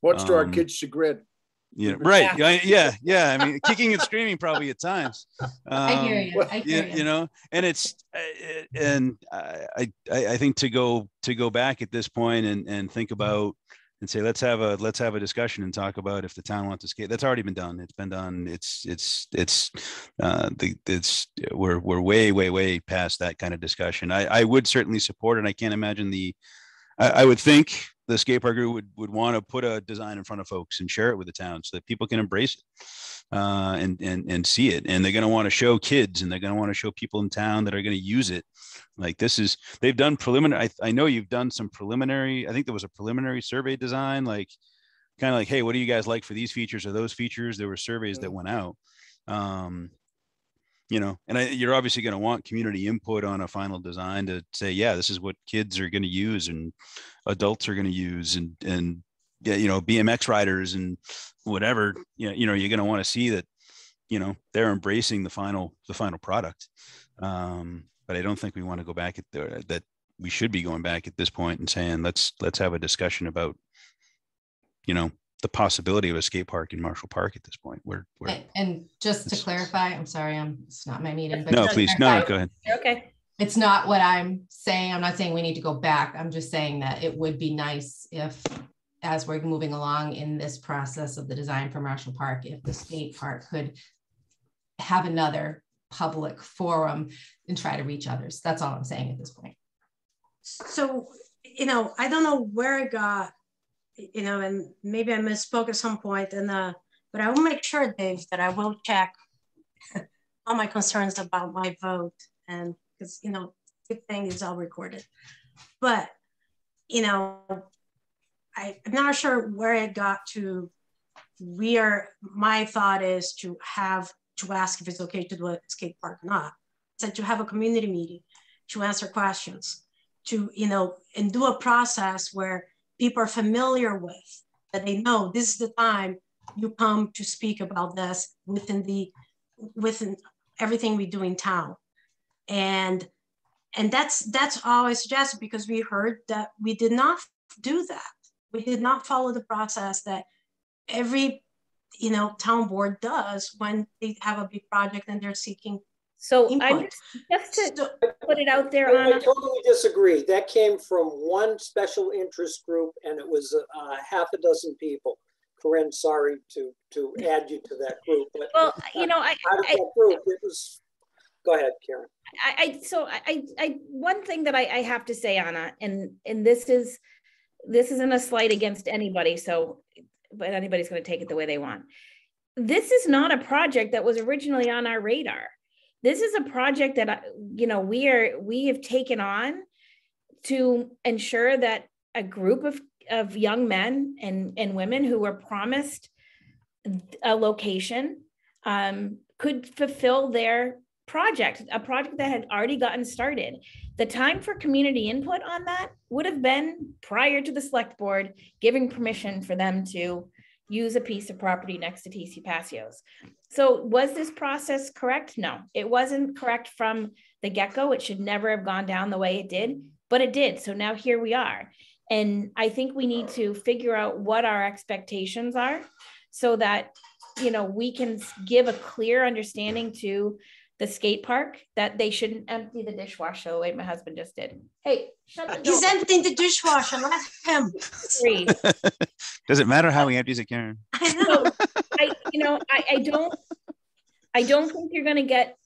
Much to our kids' chagrin. Right. Yeah. I mean, kicking and screaming probably at times. I hear you. And I think to go back at this point and think about and say, let's have a discussion and talk about if the town wants to skate. That's already been done. It's been done. We're way past that kind of discussion. I would certainly support it. I can't imagine I would think the skate park group would want to put a design in front of folks and share it with the town so that people can embrace it and see it. And they're going to want to show kids, and they're going to want to show people in town that are going to use it. Like they've done preliminary. I know you've done some preliminary. I think there was a preliminary survey design, like kind of like, hey, what do you guys like for these features or those features? There were surveys that went out. You're obviously going to want community input on a final design to say, yeah, this is what kids are going to use and adults are going to use and BMX riders and whatever, you're going to want to see that, they're embracing the final product. But I don't think we want to go back that we should be going back at this point and saying, let's have a discussion about, the possibility of a skate park in Marshall Park at this point. And just to clarify, I'm sorry, it's not my meeting. But no, please, no, go ahead. Okay. It's not what I'm saying. I'm not saying we need to go back. I'm just saying that it would be nice if, as we're moving along in this process of the design for Marshall Park, if the skate park could have another public forum and try to reach others. That's all I'm saying at this point. So, I don't know where it got, and maybe I misspoke at some point, but I will make sure, Dave, that I will check all my concerns about my vote, and because good thing is all recorded. But I'm not sure where it got to. My thought is to ask if it's okay to do a skate park or not. So to have a community meeting, to answer questions, to and do a process where people are familiar with, that they know this is the time you come to speak about this within everything we do in town. And that's all I suggested, because we heard that we did not do that. We did not follow the process that every, you know, town board does when they have a big project and they're seeking So I'm just to put it out there, I totally disagree. That came from one special interest group, and it was half a dozen people. Corinne, sorry to add you to that group, but well, you know, out of that group, it was. Go ahead, Karen. One thing that I have to say, Anna, and this isn't a slight against anybody, so, but anybody's going to take it the way they want. This is not a project that was originally on our radar. This is a project that, you know, we have taken on to ensure that a group of young men and women who were promised a location could fulfill their project, a project that had already gotten started. The time for community input on that would have been prior to the select board giving permission for them to use a piece of property next to TC Passios. So was this process correct? No, it wasn't correct from the get-go. It should never have gone down the way it did, but it did. So now here we are. And I think we need to figure out what our expectations are so that, you know, we can give a clear understanding to the skate park that they shouldn't empty the dishwasher the way my husband just did. Hey, shut the door. He's emptying the dishwasher, let him. Does it matter how he empties it, Karen? I know. I don't think you're going to get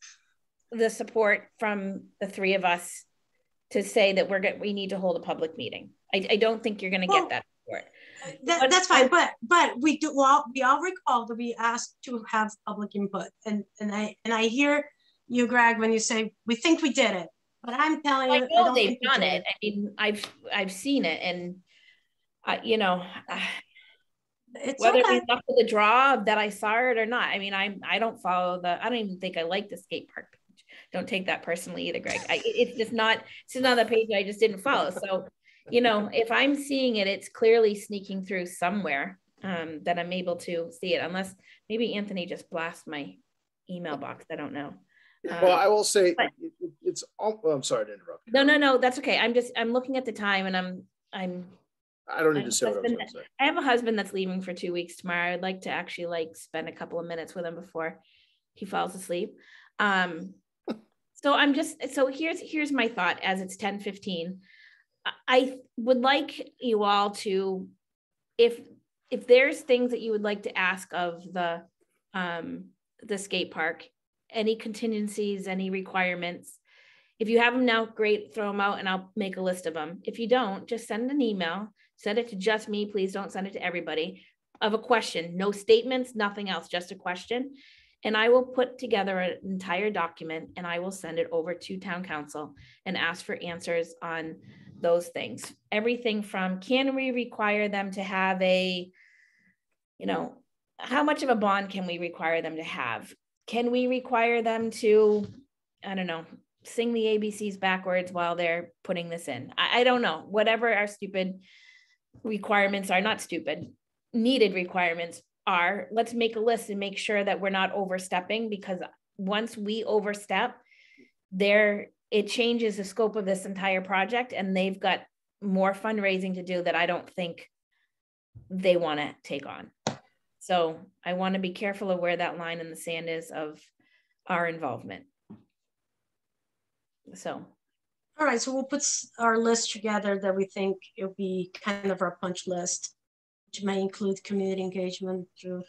the support from the three of us to say that we need to hold a public meeting. I don't think you're going to get that support. That's fine, but we all recall that we asked to have public input, and I hear you, Greg, when you say we think we did it, but I'm telling you, I know they've done it. I mean, I've seen it, and you know, it's whether okay. we luck with the draw that I saw it or not. I mean, I don't follow I don't even think I like the skate park page. Don't take that personally either, Greg. It's not the page I just didn't follow. So, you know, if I'm seeing it, it's clearly sneaking through somewhere that I'm able to see it, unless maybe Anthony just blasts my email box. I don't know. Well, I will say it's all, I'm sorry to interrupt. No, that's okay. I'm looking at the time, and I don't need to say what I was going to say. I have a husband that's leaving for 2 weeks tomorrow. I'd like to actually spend a couple of minutes with him before he falls asleep. So here's my thought as it's 10:15. I would like you all to, if there's things that you would like to ask of the skate park, any contingencies, any requirements, if you have them now, great, throw them out and I'll make a list of them. If you don't, just send an email, send it to just me, please don't send it to everybody, of a question, no statements, nothing else, just a question. And I will put together an entire document and I will send it over to town council and ask for answers on those things. Everything from, can we require them to have how much of a bond can we require them to have? Can we require them to, I don't know, sing the ABCs backwards while they're putting this in? I don't know, whatever our stupid requirements are, not stupid, needed requirements are, let's make a list and make sure that we're not overstepping, because once we overstep, it changes the scope of this entire project and they've got more fundraising to do that I don't think they want to take on. So I want to be careful of where that line in the sand is of our involvement. So. All right, so we'll put our list together that we think it'll be kind of our punch list, which may include community engagement through,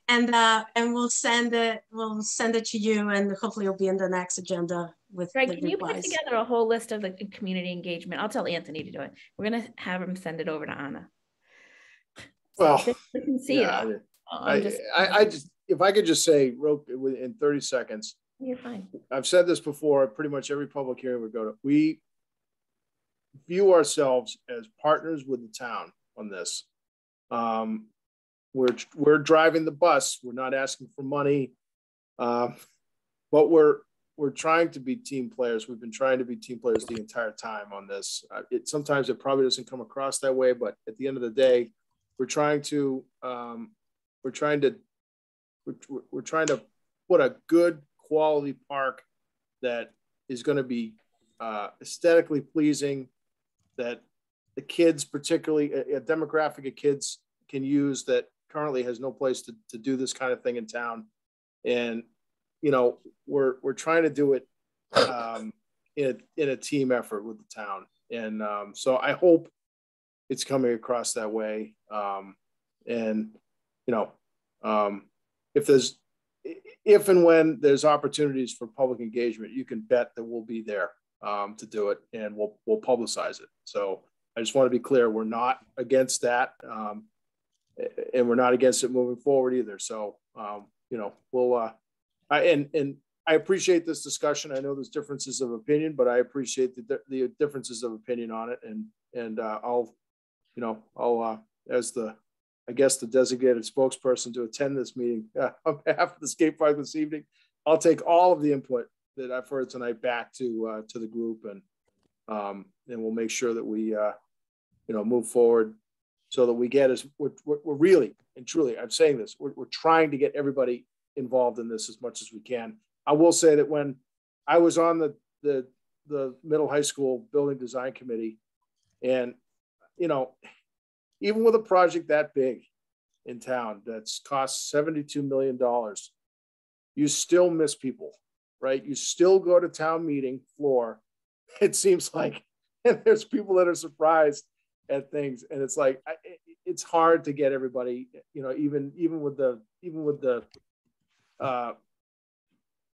and we'll send it to you, and hopefully it'll be in the next agenda with Greg, the can you put replies. together a whole list of the community engagement? I'll tell Anthony to do it. We're gonna have him send it over to Anna. Well, we can see it all. I just, if I could just say in 30 seconds. You're fine. I've said this before, pretty much every public hearing we go to, we view ourselves as partners with the town on this. We're driving the bus. We're not asking for money, but we're trying to be team players. We've been trying to be team players the entire time on this. Sometimes it probably doesn't come across that way, but at the end of the day, we're trying to put a good quality park that is going to be aesthetically pleasing, that the kids, particularly a demographic of kids, can use that currently has no place to do this kind of thing in town. And, you know, we're trying to do it in a team effort with the town. And so I hope it's coming across that way. And, you know, if and when there's opportunities for public engagement, you can bet that we'll be there to do it, and we'll publicize it. So I just want to be clear, we're not against that, and we're not against it moving forward either. So you know, we'll and I appreciate this discussion. I know there's differences of opinion, but I appreciate the differences of opinion on it. And I'll as the, I guess, the designated spokesperson to attend this meeting on behalf of the skate park this evening, I'll take all of the input that I've heard tonight back to the group, and we'll make sure that we move forward so that we get we're really and truly, I'm saying this, we're trying to get everybody involved in this as much as we can. I will say that when I was on the middle high school building design committee, and you know, even with a project that big in town that's cost $72 million, you still miss people, right? You still go to town meeting floor, it seems like, and there's people that are surprised at things, and it's like it's hard to get everybody, you know, even with the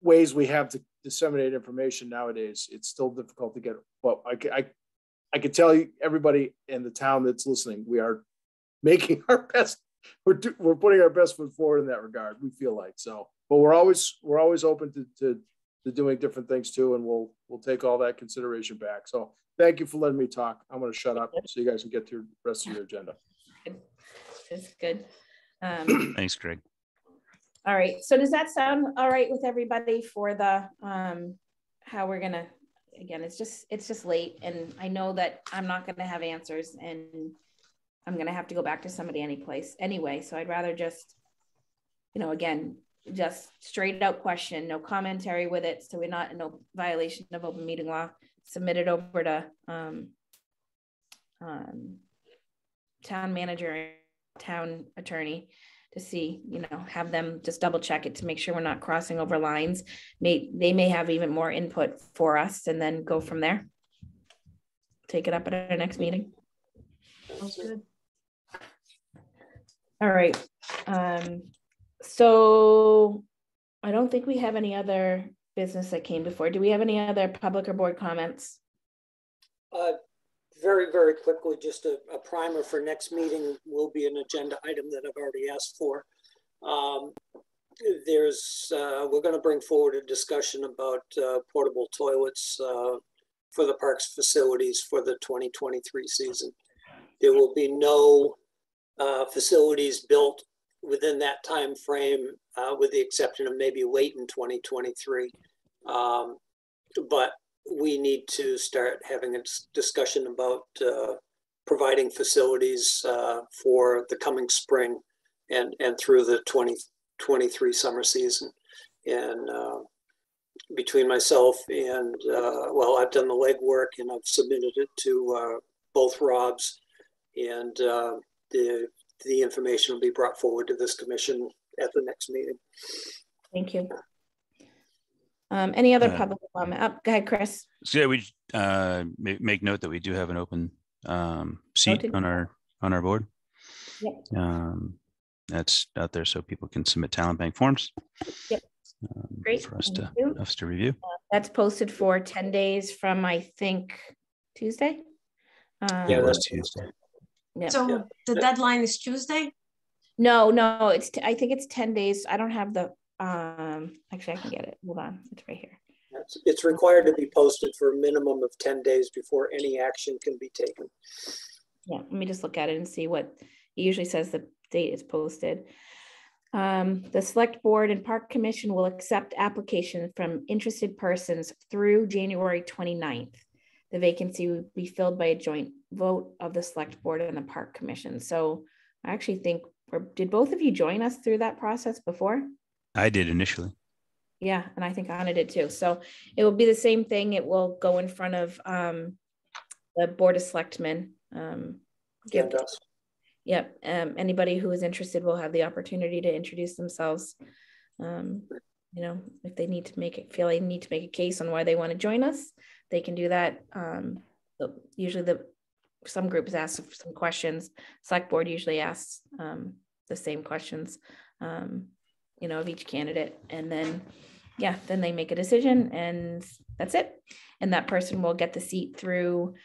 ways we have to disseminate information nowadays, it's still difficult to get. But I can tell you, everybody in the town that's listening, we are making our best. We're putting our best foot forward in that regard. We feel like so, but we're always open to doing different things too, and we'll take all that consideration back. So thank you for letting me talk. I'm going to shut up so you guys can get to the rest of your agenda. That's good. Thanks, Greg. All right. So does that sound all right with everybody for the how we're gonna? Again, it's just late, and I know that I'm not going to have answers, and I'm going to have to go back to somebody anyway. So I'd rather just, you know, again, just straight out question, no commentary with it, so we're not in no violation of open meeting law. Submit it over to town manager and town attorney to see, you know, have them just double check it to make sure we're not crossing over lines. They may have even more input for us, and then go from there. Take it up at our next meeting. Sounds good. All right. So I don't think we have any other business that came before. Do we have any other public or board comments? Very, very quickly, just a primer for next meeting will be an agenda item that I've already asked for. We're going to bring forward a discussion about portable toilets for the park's facilities for the 2023 season. There will be no facilities built within that time frame, with the exception of maybe late in 2023. But we need to start having a discussion about providing facilities for the coming spring and through the 2023 summer season. And between myself and, well, I've done the legwork and I've submitted it to both Robs, and the information will be brought forward to this commission at the next meeting. Thank you. Any other public comment? Go ahead, Chris. So yeah, we make note that we do have an open seat on our board. Yep. That's out there so people can submit talent bank forms. Yep. Great. For us to review. That's posted for 10 days from, I think, Tuesday. Yeah, it was Tuesday. Yeah. So the deadline is Tuesday? No, I think it's 10 days. I don't have the actually I can get it. Hold on, it's right here. It's required to be posted for a minimum of 10 days before any action can be taken. Yeah, let me just look at it and see what it usually says the date is posted. The select board and park commission will accept applications from interested persons through January 29th. The vacancy will be filled by a joint vote of the select board and the park commission. So I actually think, did both of you join us through that process before? I did initially. Yeah, and I think Anna did too. So it will be the same thing. It will go in front of the Board of Selectmen. Yep. Anybody who is interested will have the opportunity to introduce themselves. You know, if they need to feel they need to make a case on why they want to join us, they can do that. Usually some groups ask some questions. Select board usually asks the same questions, you know, of each candidate. And then, yeah, then they make a decision and that's it. And that person will get the seat through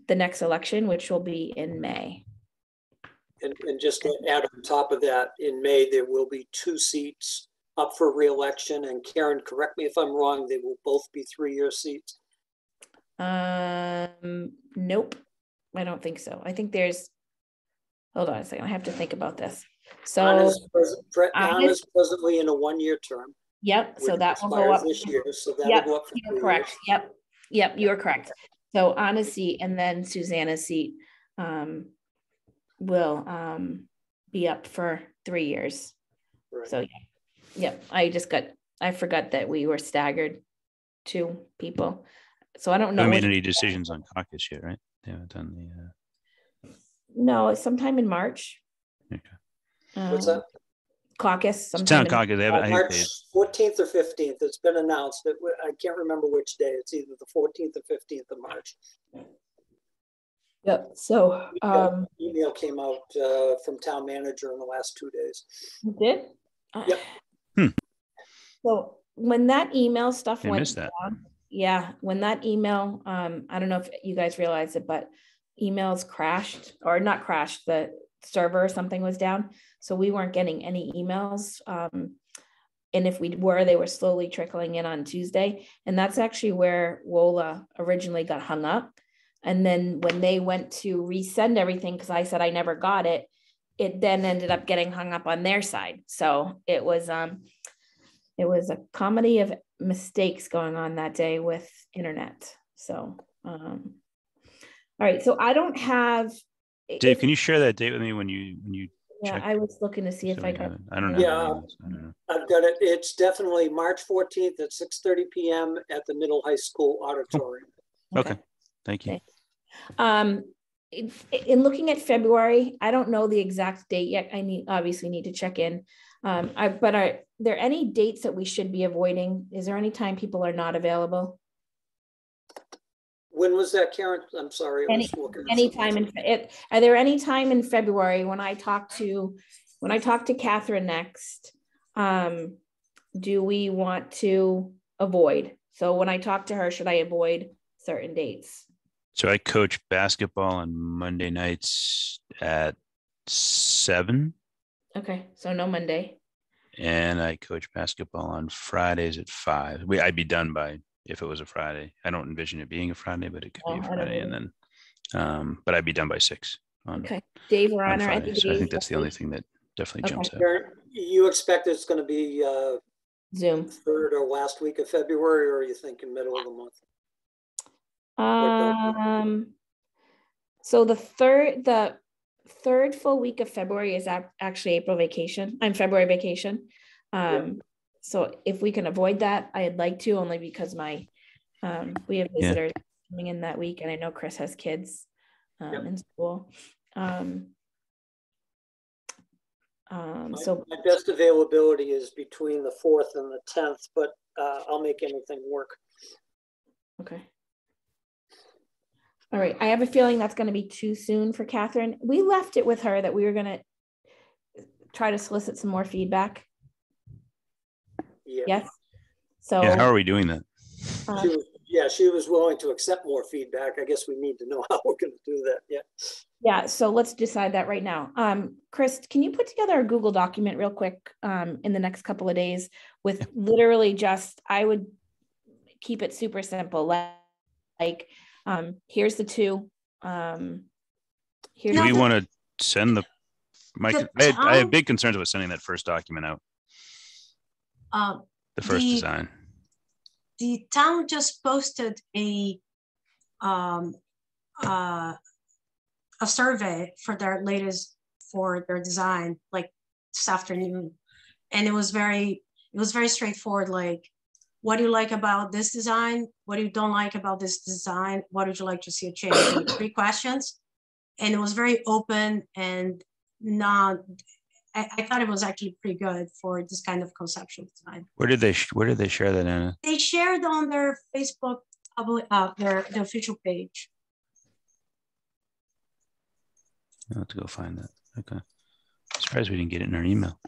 the next election, which will be in May. And just to add on top of that, in May, there will be 2 seats up for re-election. And Karen, correct me if I'm wrong, they will both be 3-year seats. Nope, I don't think so. I think there's, hold on a second, I have to think about this. So Anna's presently in a 1-year term. Yep, so that will go up this year, so that'll go up for 3 you're correct. years. Yep, you are correct. So Anna's seat and then Susanna's seat will be up for 3 years. Right. So yeah, I forgot that we were staggered 2 people. So I don't know. We haven't made any decisions on caucus yet, right? They haven't done the. No, it's sometime in March. Okay. What's that? Caucus. Town caucus. They have March 14th or 15th. It's been announced. I can't remember which day. It's either the 14th or 15th of March. Yep. So email came out from town manager in the last 2 days. You did? Yep. So when that email stuff went down, yeah, when that email, I don't know if you guys realize it, but emails crashed or not crashed, the server or something was down. So we weren't getting any emails. And if we were, they were slowly trickling in on Tuesday. And that's actually where WOLA originally got hung up. And then when they went to resend everything, because I said I never got it, it then ended up getting hung up on their side. So it was a comedy of mistakes going on that day with internet. So, all right. So I don't have. Dave, can you share that date with me when you yeah, check? I was looking to see if I got it. I don't know. Yeah, I don't know. I've got it. It's definitely March 14th at 6:30 p.m. at the Middle High School auditorium. Okay. Thank you. Okay. In looking at February, I don't know the exact date yet. I obviously need to check in. But are there any dates that we should be avoiding? Is there any time people are not available? When was that, Karen? I'm sorry. Are there any time in February when I talk to Catherine next, do we want to avoid? So when I talk to her, should I avoid certain dates? So I coach basketball on Monday nights at 7. Okay, so no Monday. And I coach basketball on Fridays at 5. I'd be done by if it was a Friday. I don't envision it being a Friday, but it could be a Friday. And then, but I'd be done by 6. Okay, Dave or Honor. So I think that's the only thing that definitely jumps out. You expect it's going to be Zoom 3rd or last week of February, or are you thinking middle of the month? So the third full week of February is actually February vacation. So if we can avoid that, I'd like to, only because we have visitors coming in that week, and I know Chris has kids in school. So my best availability is between the 4th and the 10th, but I'll make anything work. Okay. All right. I have a feeling that's going to be too soon for Catherine. We left it with her that we were going to try to solicit some more feedback. Yeah. Yes. So how are we doing that? She was willing to accept more feedback. I guess we need to know how we're going to do that. Yeah. So let's decide that right now. Chris, can you put together a Google document real quick in the next couple of days with literally I would keep it super simple. Like here's the 2. Do we want to send I have big concerns about sending that first document out. The first design. The town just posted a survey for their design like this afternoon, and it was very It was very straightforward, like, what do you like about this design? What do you don't like about this design? What would you like to see a change? Like 3 questions. And it was very open and not, I thought it was actually pretty good for this kind of conceptual design. Where did they share that, Anna? They shared on their Facebook, public, their official page. I'll have to go find that. Okay. Surprised we didn't get it in our email.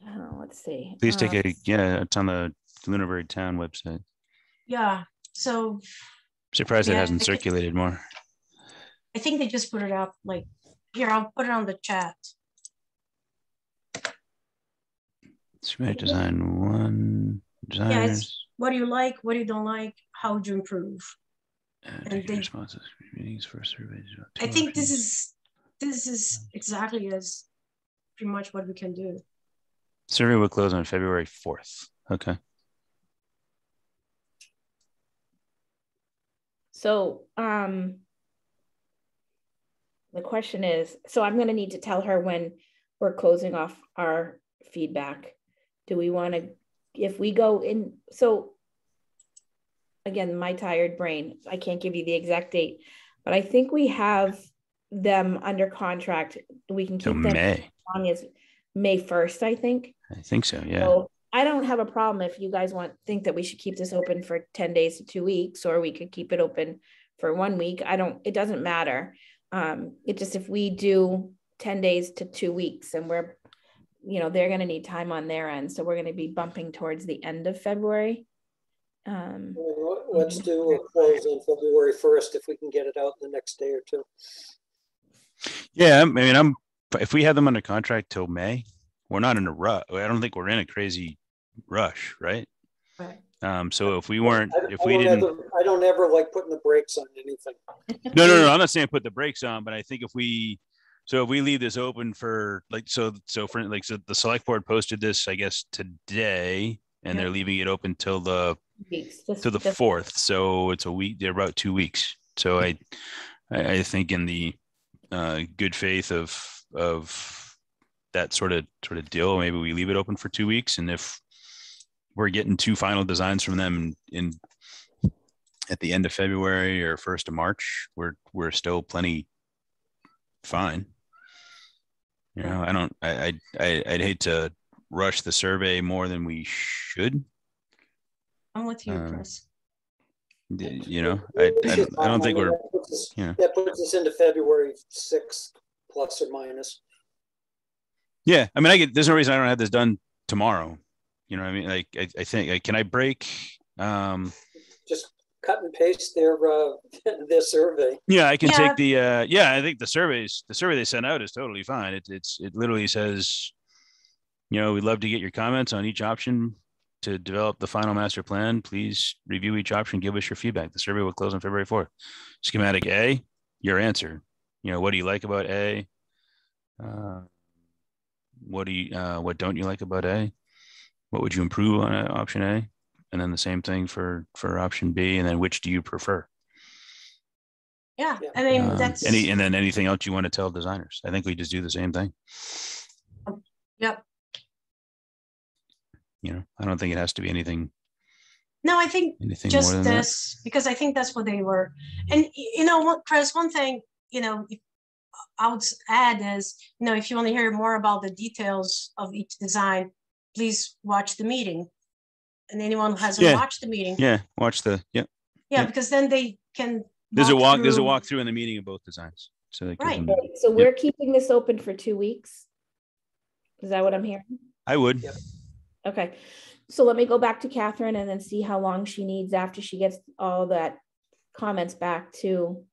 Oh, let's see. Please take a, yeah, it's on the Lunenburg Town website. Yeah, so. Surprised it yeah, hasn't circulated more. I think they just put it up like, here, I'll put it on the chat. Schematic design 1, designers. Yeah, it's, what do you like? What do you don't like? How would you improve? And they, responses, meetings for surveys. I think this is exactly as pretty much what we can do. Survey will close on February 4th. Okay. So the question is, so I'm going to need to tell her when we're closing off our feedback. Do we want to, if we go in, so again, my tired brain, I can't give you the exact date, but I think we have them under contract. We can keep them May. as long as May 1st, I think. I think so, yeah. So I don't have a problem if you guys think that we should keep this open for 10 days to 2 weeks, or we could keep it open for 1 week. It doesn't matter. It just, if we do 10 days to 2 weeks and we're, they're going to need time on their end. So we're going to be bumping towards the end of February. Let's do a close on February 1st if we can get it out the next day or 2. Yeah, I mean, if we have them under contract till May, we're not in a rush. I don't think we're in a crazy rush, right? Right. So if we weren't, I don't ever like putting the brakes on anything. No. I'm not saying put the brakes on, but I think if we leave this open for so the select board posted this, I guess, today, and they're leaving it open till the 4th. So it's a week. They're about 2 weeks. So I think in the good faith of that sort of deal, maybe we leave it open for 2 weeks, and if we're getting 2 final designs from them at the end of February or 1st of March, we're still plenty fine. I'd hate to rush the survey more than we should. I'm with you, Chris. I don't think we're. That puts us into February 6th, plus or minus. Yeah, I mean, there's no reason I don't have this done tomorrow. You know what I mean? I think, can I break? Just cut and paste their survey. Yeah, I can take the. I think the survey they sent out is totally fine. It literally says, we'd love to get your comments on each option to develop the final master plan. Please review each option. Give us your feedback. The survey will close on February 4th. Schematic A, your answer. What do you like about A? What don't you like about A? What would you improve on option A? And then the same thing for option B. And then which do you prefer? Yeah, I mean, that's and then anything else you want to tell designers. I think we just do the same thing. Yep. I don't think it has to be anything. No, I think just this, because I think that's what they were. And what, Chris, one thing, I would add is, if you want to hear more about the details of each design, please watch the meeting. And anyone who hasn't watched the meeting. Yeah, watch the, Yeah, because then they can. There's a walkthrough in the meeting of both designs. So they right. So we're keeping this open for 2 weeks. Is that what I'm hearing? I would. Yep. Okay. So let me go back to Catherine and then see how long she needs after she gets all that comments back to,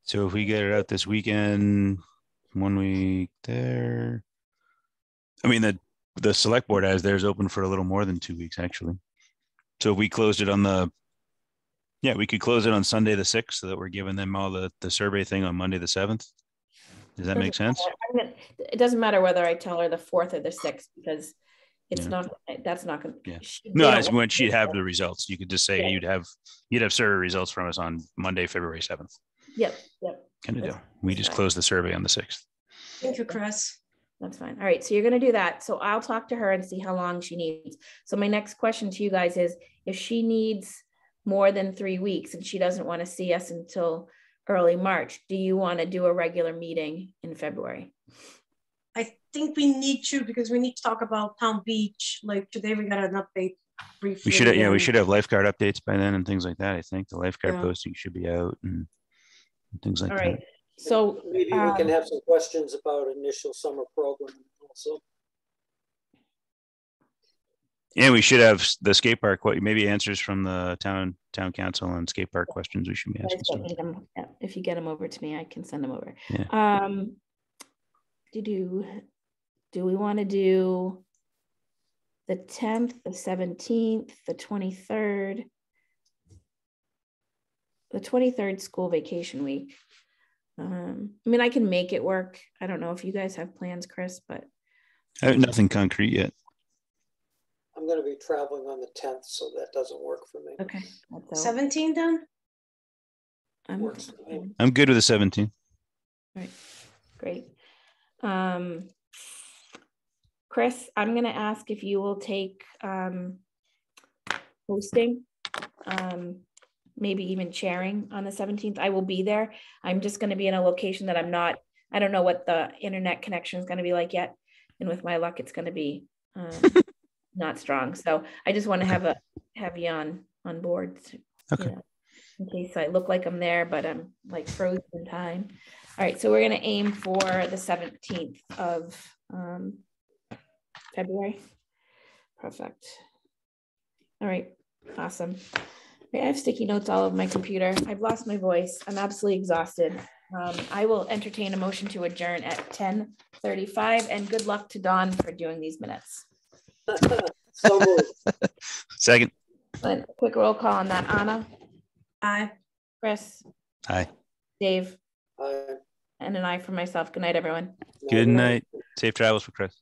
So if we get it out this weekend, 1 week there. I mean, the select board has theirs open for a little more than 2 weeks, actually. So if we closed it we could close it on Sunday the 6th so that we're giving them all the survey thing on Monday the 7th. Does that make sense? It doesn't matter whether I tell her the 4th or the 6th, because it's that's not going to. Yeah. No, as when she'd have the results, you could just say you'd have survey results from us on Monday, February 7th. Yep. Kind of deal. We just closed the survey on the 6th. Thank you, Chris. That's fine. All right, so you're going to do that. So I'll talk to her and see how long she needs. So my next question to you guys is, if she needs more than 3 weeks and she doesn't want to see us until early March, do you want to do a regular meeting in February? I think we need to, because we need to talk about Town Beach. Like today we got an update briefly. We should, yeah, we should have lifeguard updates by then and things like that. I think the lifeguard posting should be out and things like that. So maybe we can have some questions about initial summer program also. Yeah, we should have the skate park, maybe answers from the town council and skate park questions we should be asking. If you get them over to me, I can send them over. Yeah. Do we want to do the 10th, the 17th, the 23rd? The 23rd school vacation week. I mean, I can make it work. I don't know if you guys have plans, Chris, but I have nothing concrete yet. I'm going to be traveling on the 10th, so that doesn't work for me. Okay. 17 then? I'm good with the 17th. All right, great. Chris, I'm going to ask if you will take hosting, maybe even chairing on the 17th. I will be there. I'm just going to be in a location that I don't know what the internet connection is going to be like yet. And with my luck, it's going to be not strong. So I just want to have you on board. Okay. You know, in case I look like I'm there, but I'm like frozen in time. All right. So we're going to aim for the 17th of February. Perfect. All right. Awesome. I have sticky notes all over my computer. I've lost my voice. I'm absolutely exhausted. I will entertain a motion to adjourn at 10:35, and good luck to Dawn for doing these minutes. So moved. Second. A quick roll call on that. Anna? Aye. Chris? Aye. Dave? Aye. And an aye for myself. Good night, everyone. Good night. Safe travels for Chris.